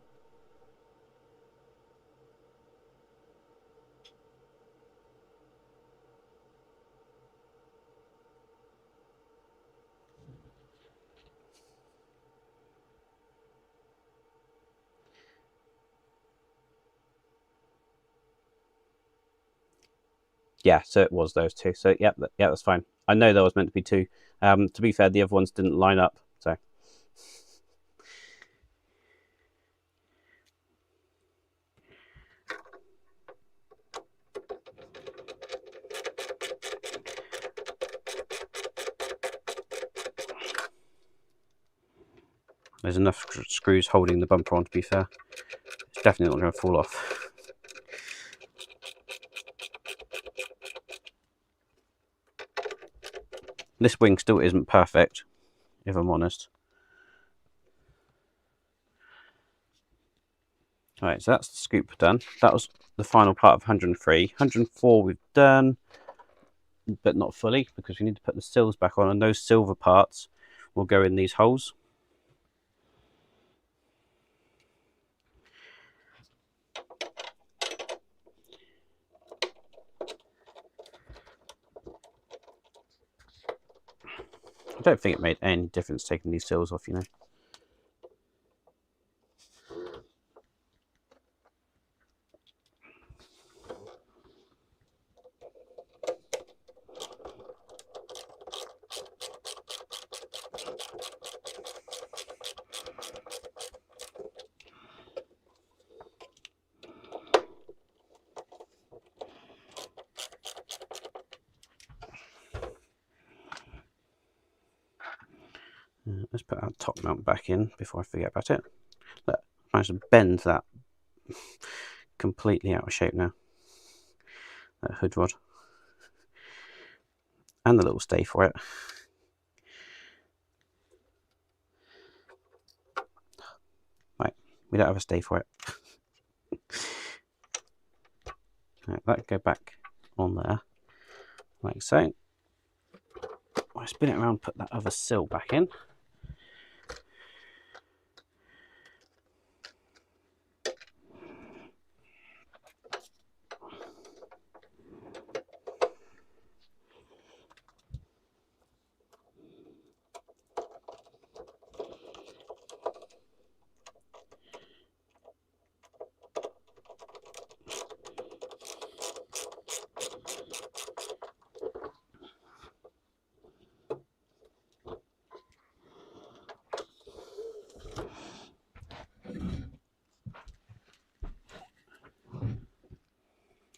Yeah, so it was those two. So yeah, that's fine. I know there was meant to be two. To be fair, the other ones didn't line up. So there's enough screws holding the bumper on, to be fair. It's definitely not going to fall off. This wing still isn't perfect, if I'm honest. Alright, so that's the scoop done. That was the final part of 103. 104 we've done, but not fully, because we need to put the sills back on, and those silver parts will go in these holes. I don't think it made any difference taking these sills off, you know. Let's put our top mount back in before I forget about it. Look, I managed to bend that completely out of shape now. That hood rod. And the little stay for it. Right, we don't have a stay for it. Right, that go back on there, like so. I spin it around, put that other sill back in.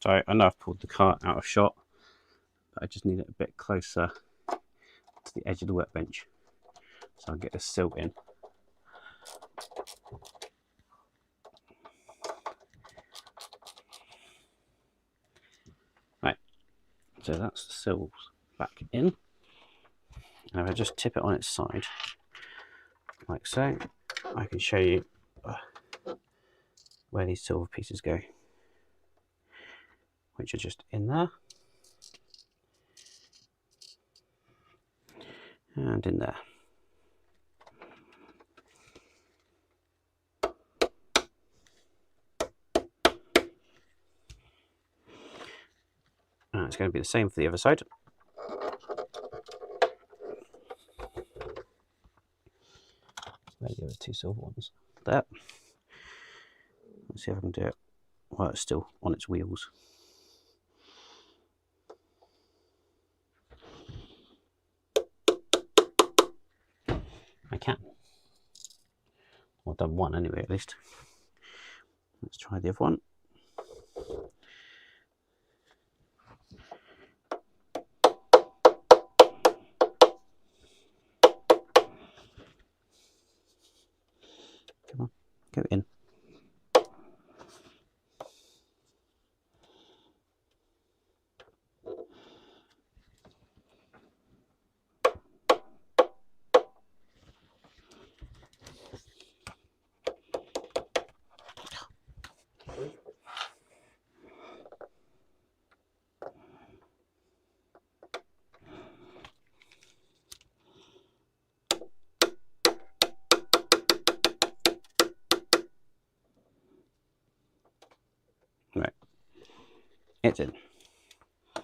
So I know I've pulled the cart out of shot, but I just need it a bit closer to the edge of the workbench. So I'll get the sill in. Right, so that's the sills back in. And if I just tip it on its side, like so, I can show you where these silver pieces go, which are just in there and in there. And it's going to be the same for the other side. Where are the other two silver ones? There. Let's see if I can do it while it's still on its wheels. I can. Well, I've done one anyway, at least. Let's try the other one. Come on, go in. it's in. So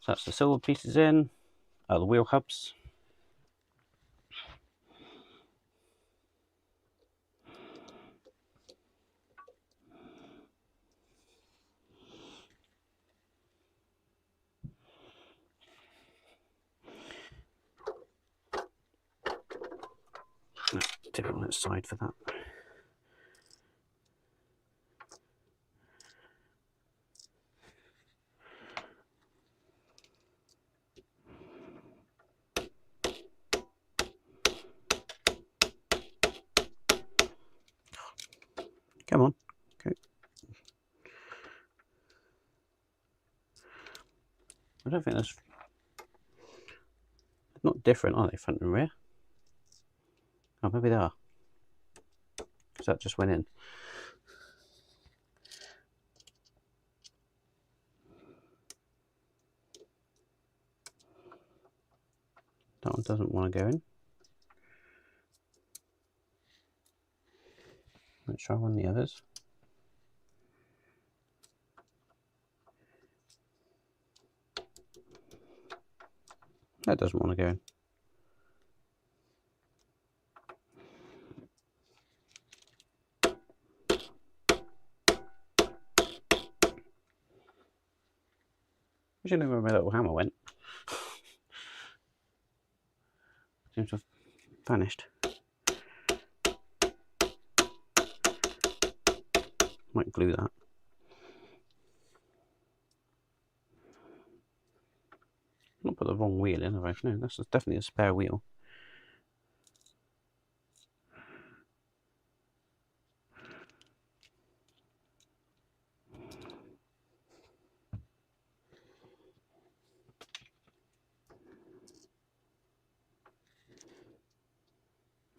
that's the silver pieces in, the wheel hubs. Tip it on its side for that. Come on. Okay. I don't think that's not different, are they, front and rear? Oh, maybe they are. Because that just went in. That one doesn't want to go in. Let's try one of the others. That doesn't want to go in. I should know where my little hammer went. Seems to have vanished. Might glue that. Not put the wrong wheel in, have I? No, that's definitely a spare wheel.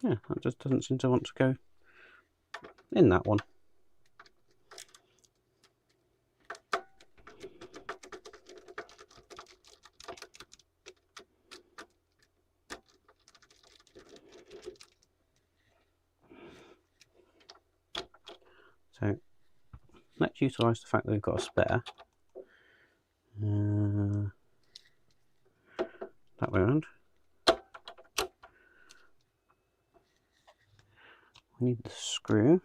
Yeah, that just doesn't seem to want to go in that one. So let's utilise the fact that we've got a spare. That way around. We need the screw.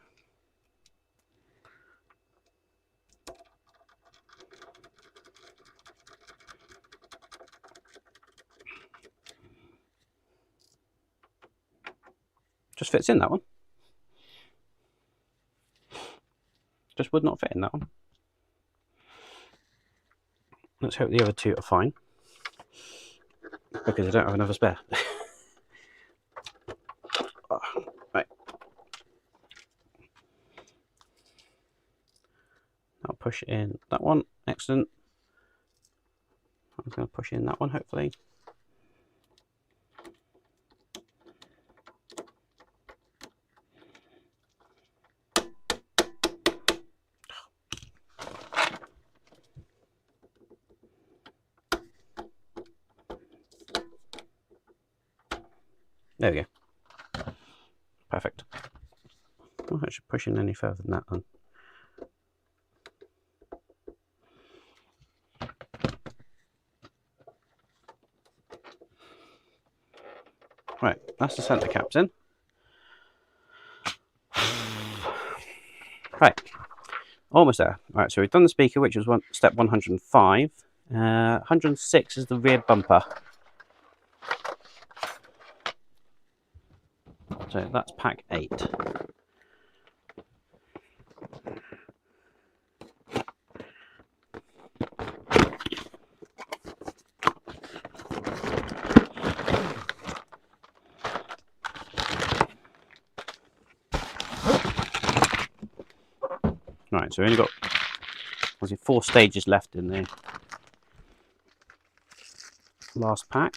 Just fits in that one. Just would not fit in that one. Let's hope the other two are fine, because I don't have another spare. Oh, right. I'll push in that one. Excellent. I'm going to push in that one, hopefully. There we go. Perfect. I'm not actually pushing any further than that then. Right, that's the centre caps in. Right, almost there. Right, so we've done the speaker, which was step 105. 106 is the rear bumper. So that's pack 8. Right, so we only got obviously 4 stages left in the last pack.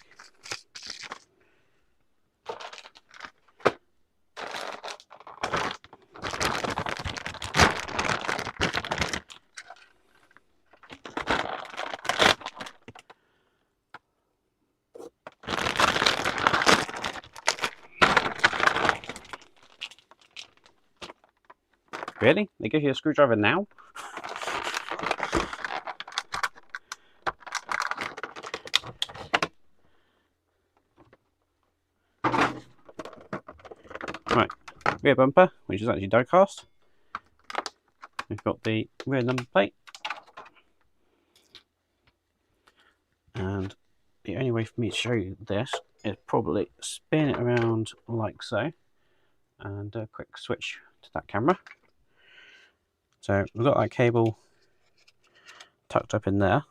Really? They give you a screwdriver now? rear bumper, which is actually die cast. We've got the rear number plate, and the only way for me to show you this is probably spin it around like so, and a quick switch to that camera. So we've got that cable tucked up in there.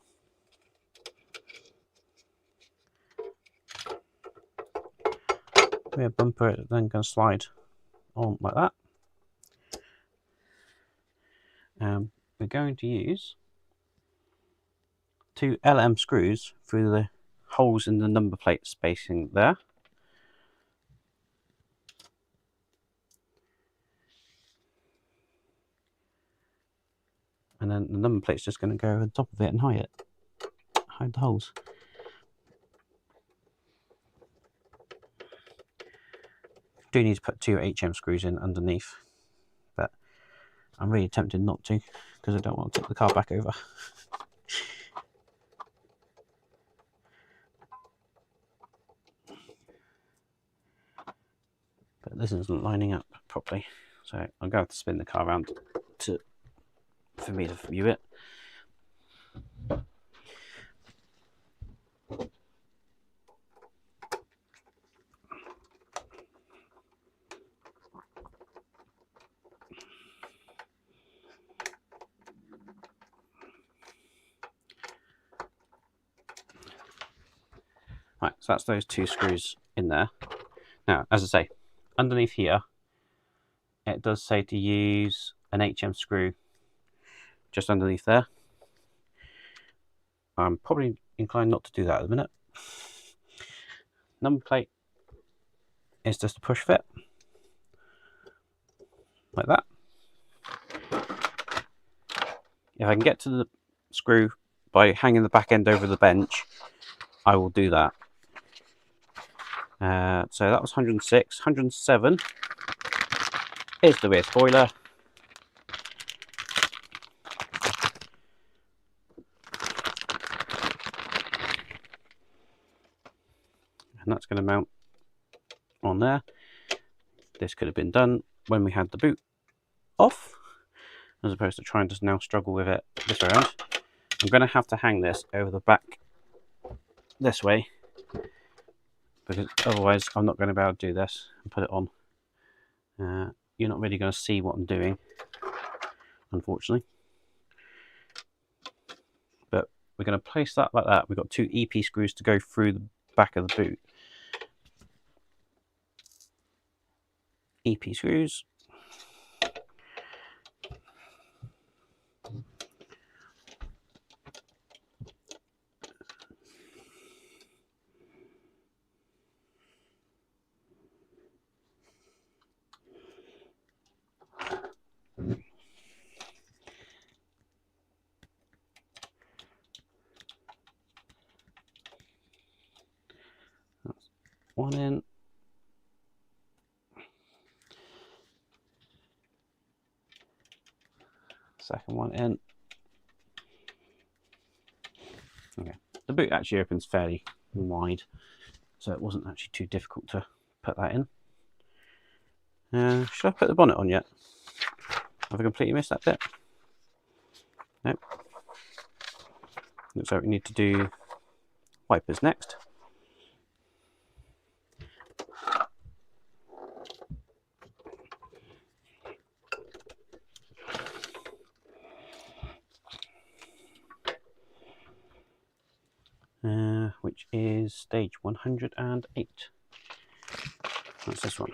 Rear bumper is then going to slide on like that. We're going to use 2 LM screws through the holes in the number plate spacing there. And then the number plate's just going to go over the top of it and hide the holes. Do need to put 2 HM screws in underneath, but I'm really tempted not to because I don't want to tip the car back over. But this isn't lining up properly, so I'm going to have to spin the car around for me to view it. Right, so that's those 2 screws in there. Now, as I say, underneath here, it does say to use an HM screw just underneath there. I'm probably inclined not to do that at the minute. Number plate is just a push fit, like that. If I can get to the screw by hanging the back end over the bench, I will do that. So that was 106. 107 is the rear spoiler. And that's going to mount on there. This could have been done when we had the boot off, as opposed to trying to now struggle with it this way around. I'm going to have to hang this over the back this way, because otherwise I'm not going to be able to do this and put it on. You're not really going to see what I'm doing, unfortunately. But we're going to place that like that. We've got 2 EP screws to go through the back of the boot. EP screws. That's one in. Second one in. Okay, the boot actually opens fairly wide, so it wasn't actually too difficult to put that in. Should I put the bonnet on yet? Have I completely missed that bit? Nope. Looks like we need to do wipers next. Which is stage 108. That's this one.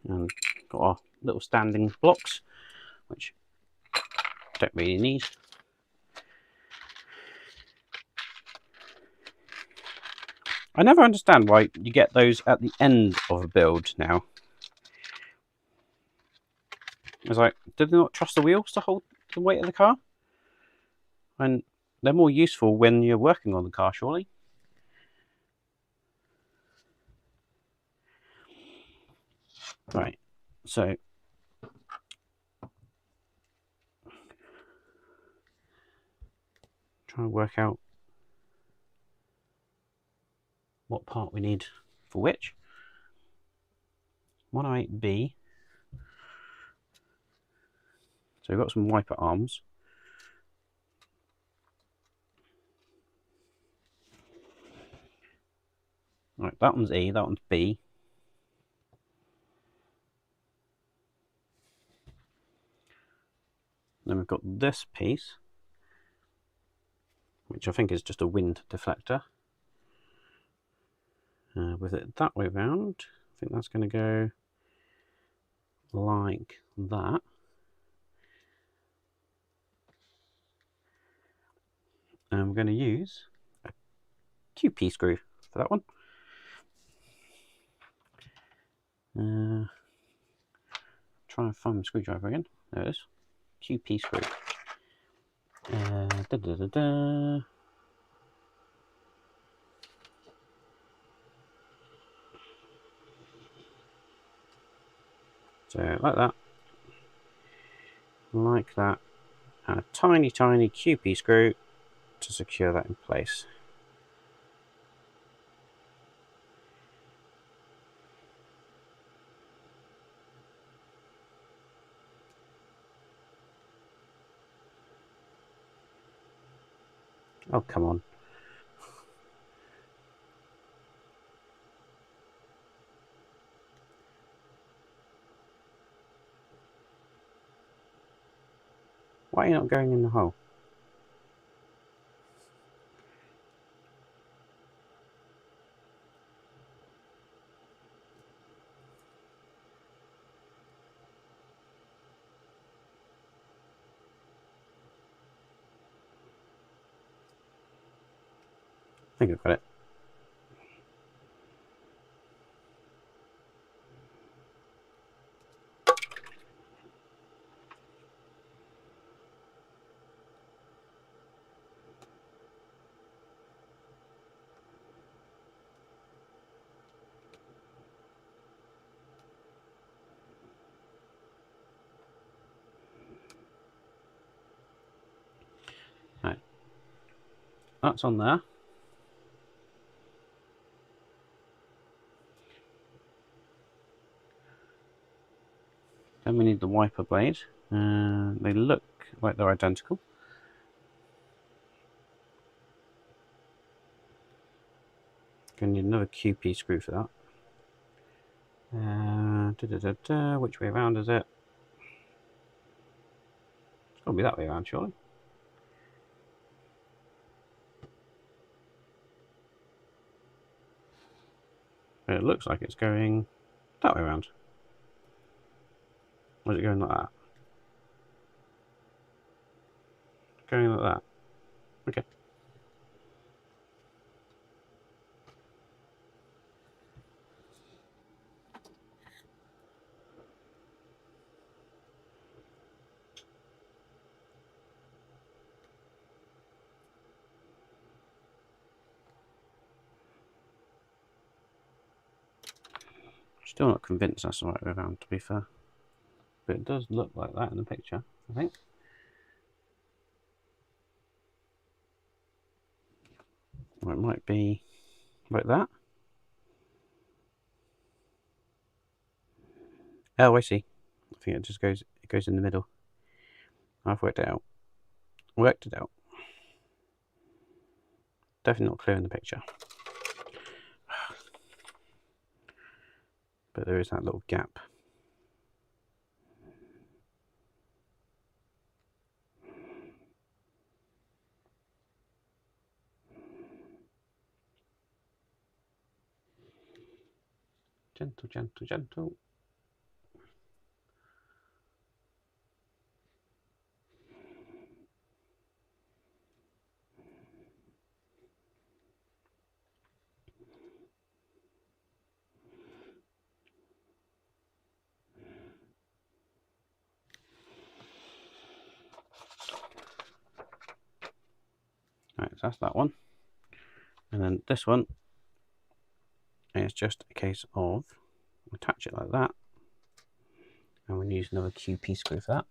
And got our little standing blocks, which don't really need. I never understand why you get those at the end of a build now. It's like, do they not trust the wheels to hold the weight of the car? And they're more useful when you're working on the car, surely. Right, so trying to work out what part we need for which. 108B. So we've got some wiper arms. Right, that one's E, that one's B. Then we've got this piece, which I think is just a wind deflector. With it that way round, I think that's going to go like that. And we're going to use a QP screw for that one. Try and find the screwdriver again. There it is. QP screw. So like that, and a tiny QP screw to secure that in place. Oh, come on. Why are you not going in the hole? I think I've got it. Right. That's on there. Then we need the wiper blade. They look like they're identical. Gonna need another QP screw for that. Which way around is it? It's gotta be that way around, surely. But it looks like it's going that way around. Or is it going like that? Going like that. Okay. Still not convinced that's the right way around, to be fair. But it does look like that in the picture, I think. Or it might be like that. Oh, I see. I think it just goes in the middle. I've worked it out. Worked it out. Definitely not clear in the picture. But there is that little gap. Gentle, gentle, gentle. Right, so that's that one. And then this one is just a case of attach it like that. And we'll use another QP screw for that.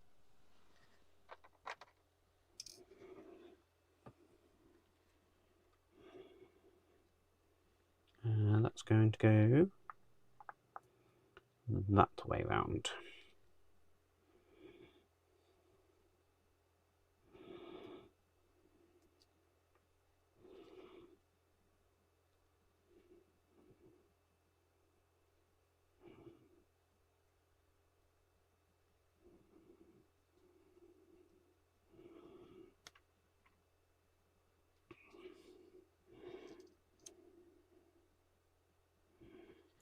that's going to go that way round.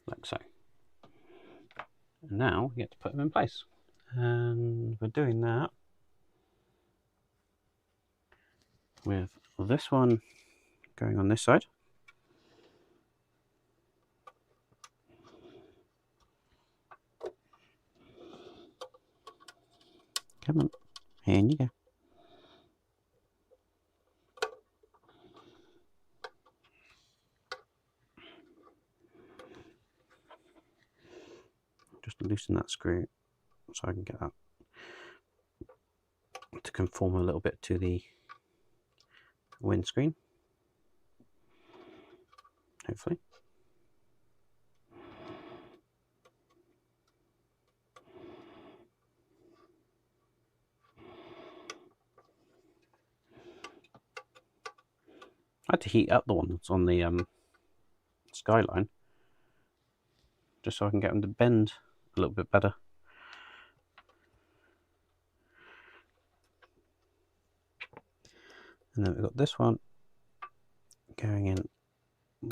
Like so. And now we get to put them in place. And we're doing that with this one going on this side. Come on, in you go. Just loosen that screw so I can get that to conform a little bit to the windscreen, hopefully. I had to heat up the one that's on the skyline just so I can get them to bend a little bit better. And then we've got this one going in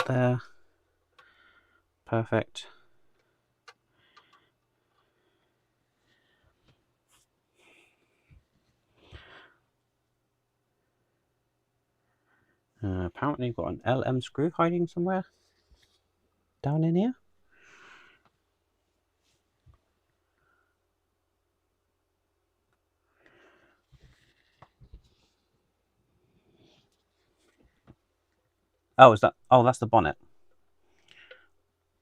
there. Perfect. Apparently you've got an LM screw hiding somewhere down in here. Oh, is that? Oh, that's the bonnet.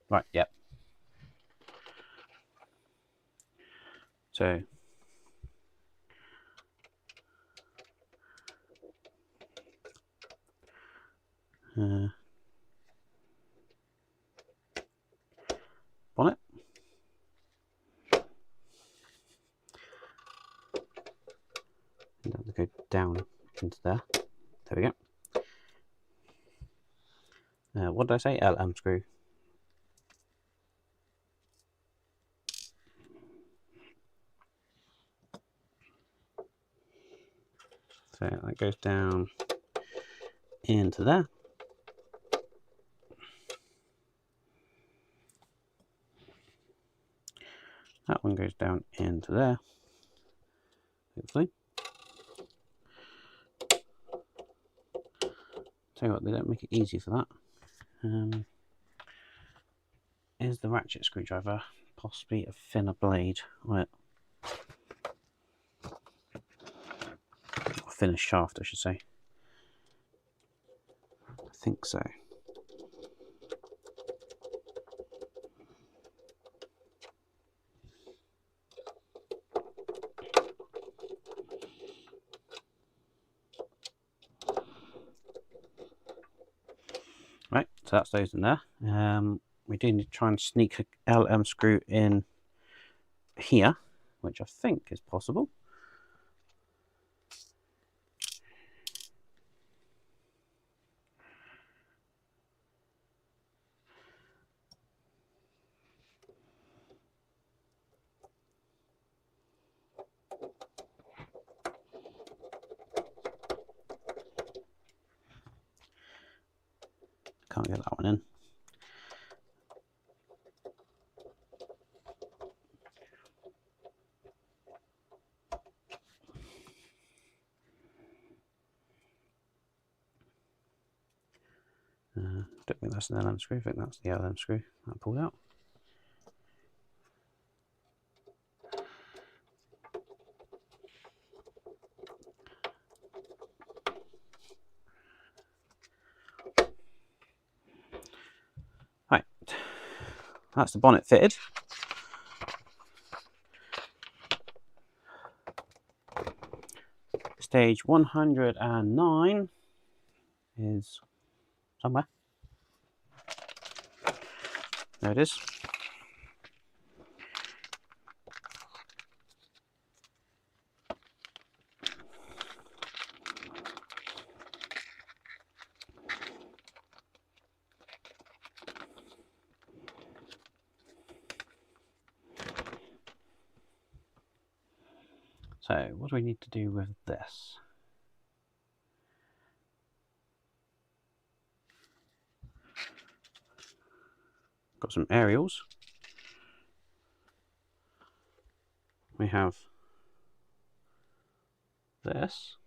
Right, yep. So bonnet. And that will go down into there. There we go. What did I say? LM screw. So that goes down into there. That one goes down into there, hopefully. Tell you what, they don't make it easy for that. Is the ratchet screwdriver possibly a thinner blade on it? Or thinner shaft, I should say. I think so. Right, so that's those in there. We do need to try and sneak a LM screw in here, which I think is possible. Can't get that one in. Don't think that's an LM screw, I think that's the LM screw that I pulled out. Right, that's the bonnet fitted. Stage 109 is somewhere. There it is. So what do we need to do with this? Got some aerials. We have this.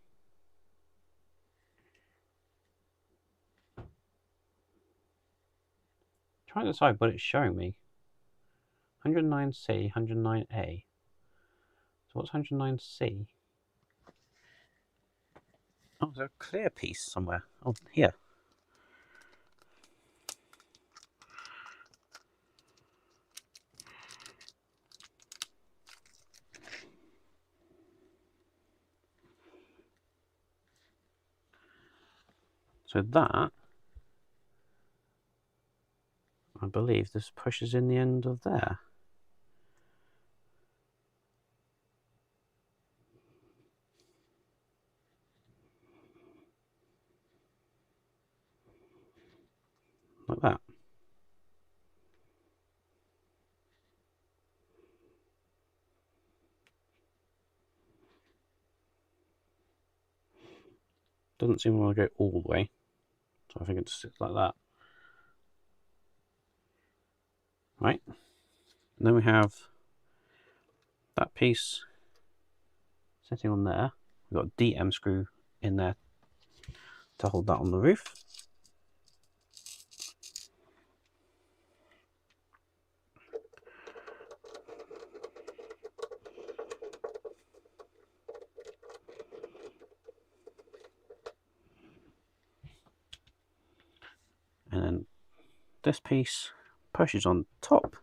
Trying to decide what it's showing me. 109C, 109A. So what's 109C? Oh, there's a clear piece somewhere. Oh, here. So that, I believe this pushes in the end of there. Like that. Doesn't seem to want to go all the way. So I think it just sits like that. Right. And then we have that piece sitting on there. We've got a DM screw in there to hold that on the roof. And then this piece pushes on top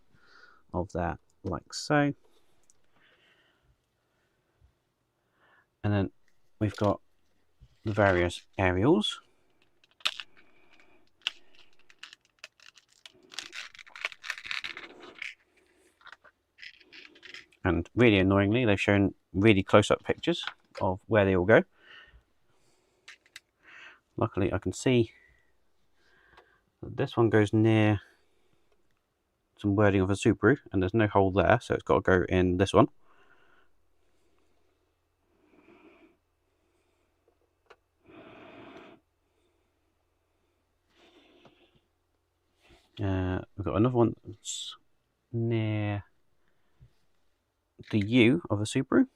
of that like so. And then we've got the various aerials. And really annoyingly, they've shown really close-up pictures of where they all go. Luckily, I can see that this one goes near some wording of a Subaru, and there's no hole there, so it's got to go in this one. We've got another one that's near the U of a Subaru,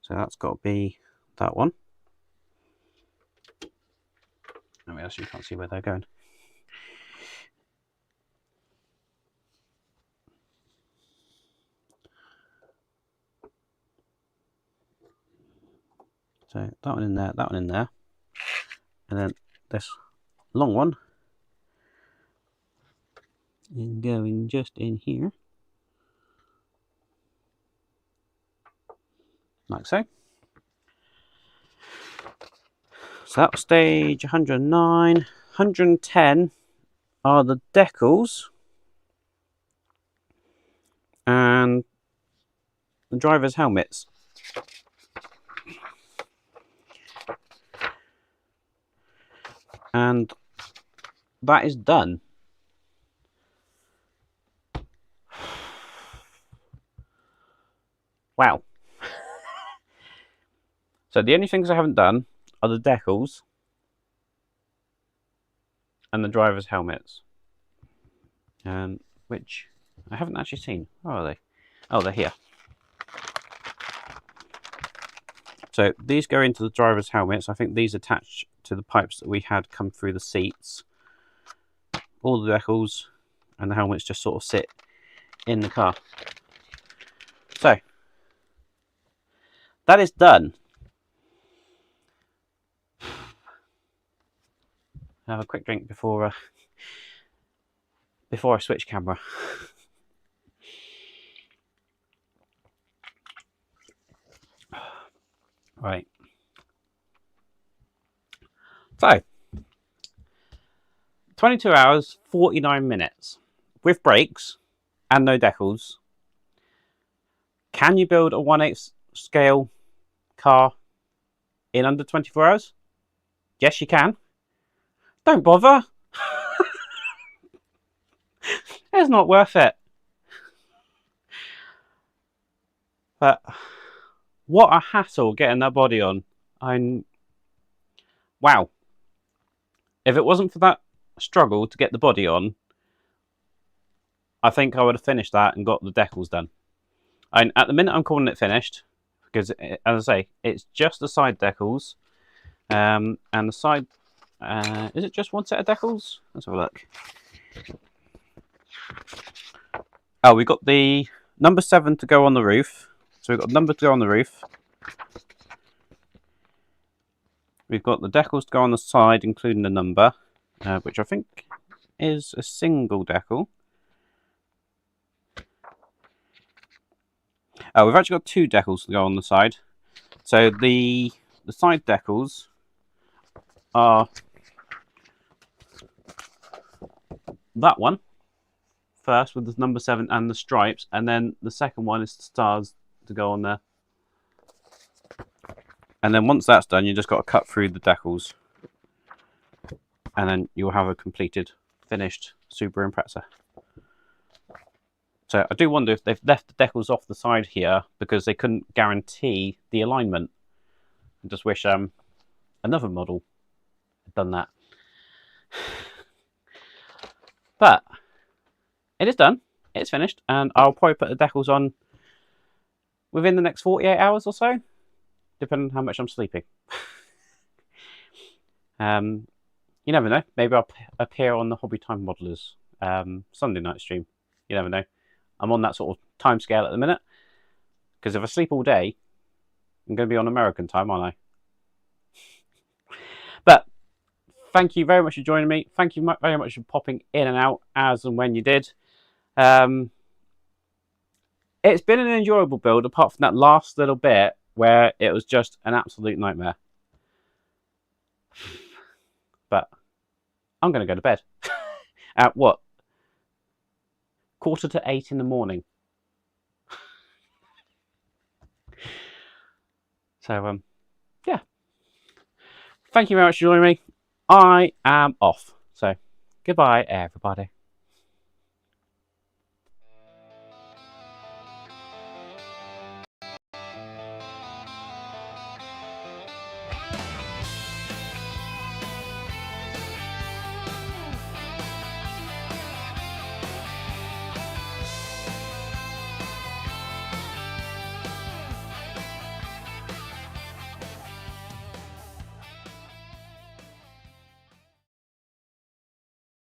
so that's got to be that one. I mean, you can't see where they're going. So that one in there, that one in there, and then this long one is going just in here, like so. So that was stage 109. 110 are the decals and the driver's helmets. And that is done. Wow. So the only things I haven't done are the decals and the driver's helmets, which I haven't actually seen. Where are they? Oh, they're here. So these go into the driver's helmets. I think these attach to the pipes that we had come through the seats. All the decals and the helmets just sort of sit in the car. So that is done. I'll have a quick drink before I switch camera. Right. So 22 hours, 49 minutes. with brakes and no decals, can you build a 1/8 scale car in under 24 hours? Yes, you can. Don't bother. It's not worth it. But what a hassle getting that body on. Wow. If it wasn't for that struggle to get the body on, I think I would have finished that and got the decals done. And at the minute I'm calling it finished, because as I say, it's just the side decals. And the side, is it just one set of decals? Let's have a look. Oh, we got the number 7 to go on the roof. So we've got the number to go on the roof. We've got the decals to go on the side, including the number, which I think is a single decal. Oh, we've actually got 2 decals to go on the side. So the side decals are that one first with the number 7 and the stripes, and then the second one is the stars to go on there. And then once that's done, you just got to cut through the decals, and then you'll have a completed, finished Subaru Impreza. So I do wonder if they've left the decals off the side here because they couldn't guarantee the alignment. I just wish another model had done that. But it is done, it's finished, and I'll probably put the decals on within the next 48 hours or so, depending on how much I'm sleeping. You never know, maybe I'll appear on the Hobby Time Modelers Sunday night stream. You never know. I'm on that sort of time scale at the minute, because if I sleep all day, I'm going to be on American time, aren't I? But thank you very much for joining me. Thank you very much for popping in and out as and when you did. It's been an enjoyable build, apart from that last little bit where it was just an absolute nightmare. But I'm going to go to bed. At what? 7:45 in the morning. So, yeah. Thank you very much for joining me. I am off. So, goodbye, everybody.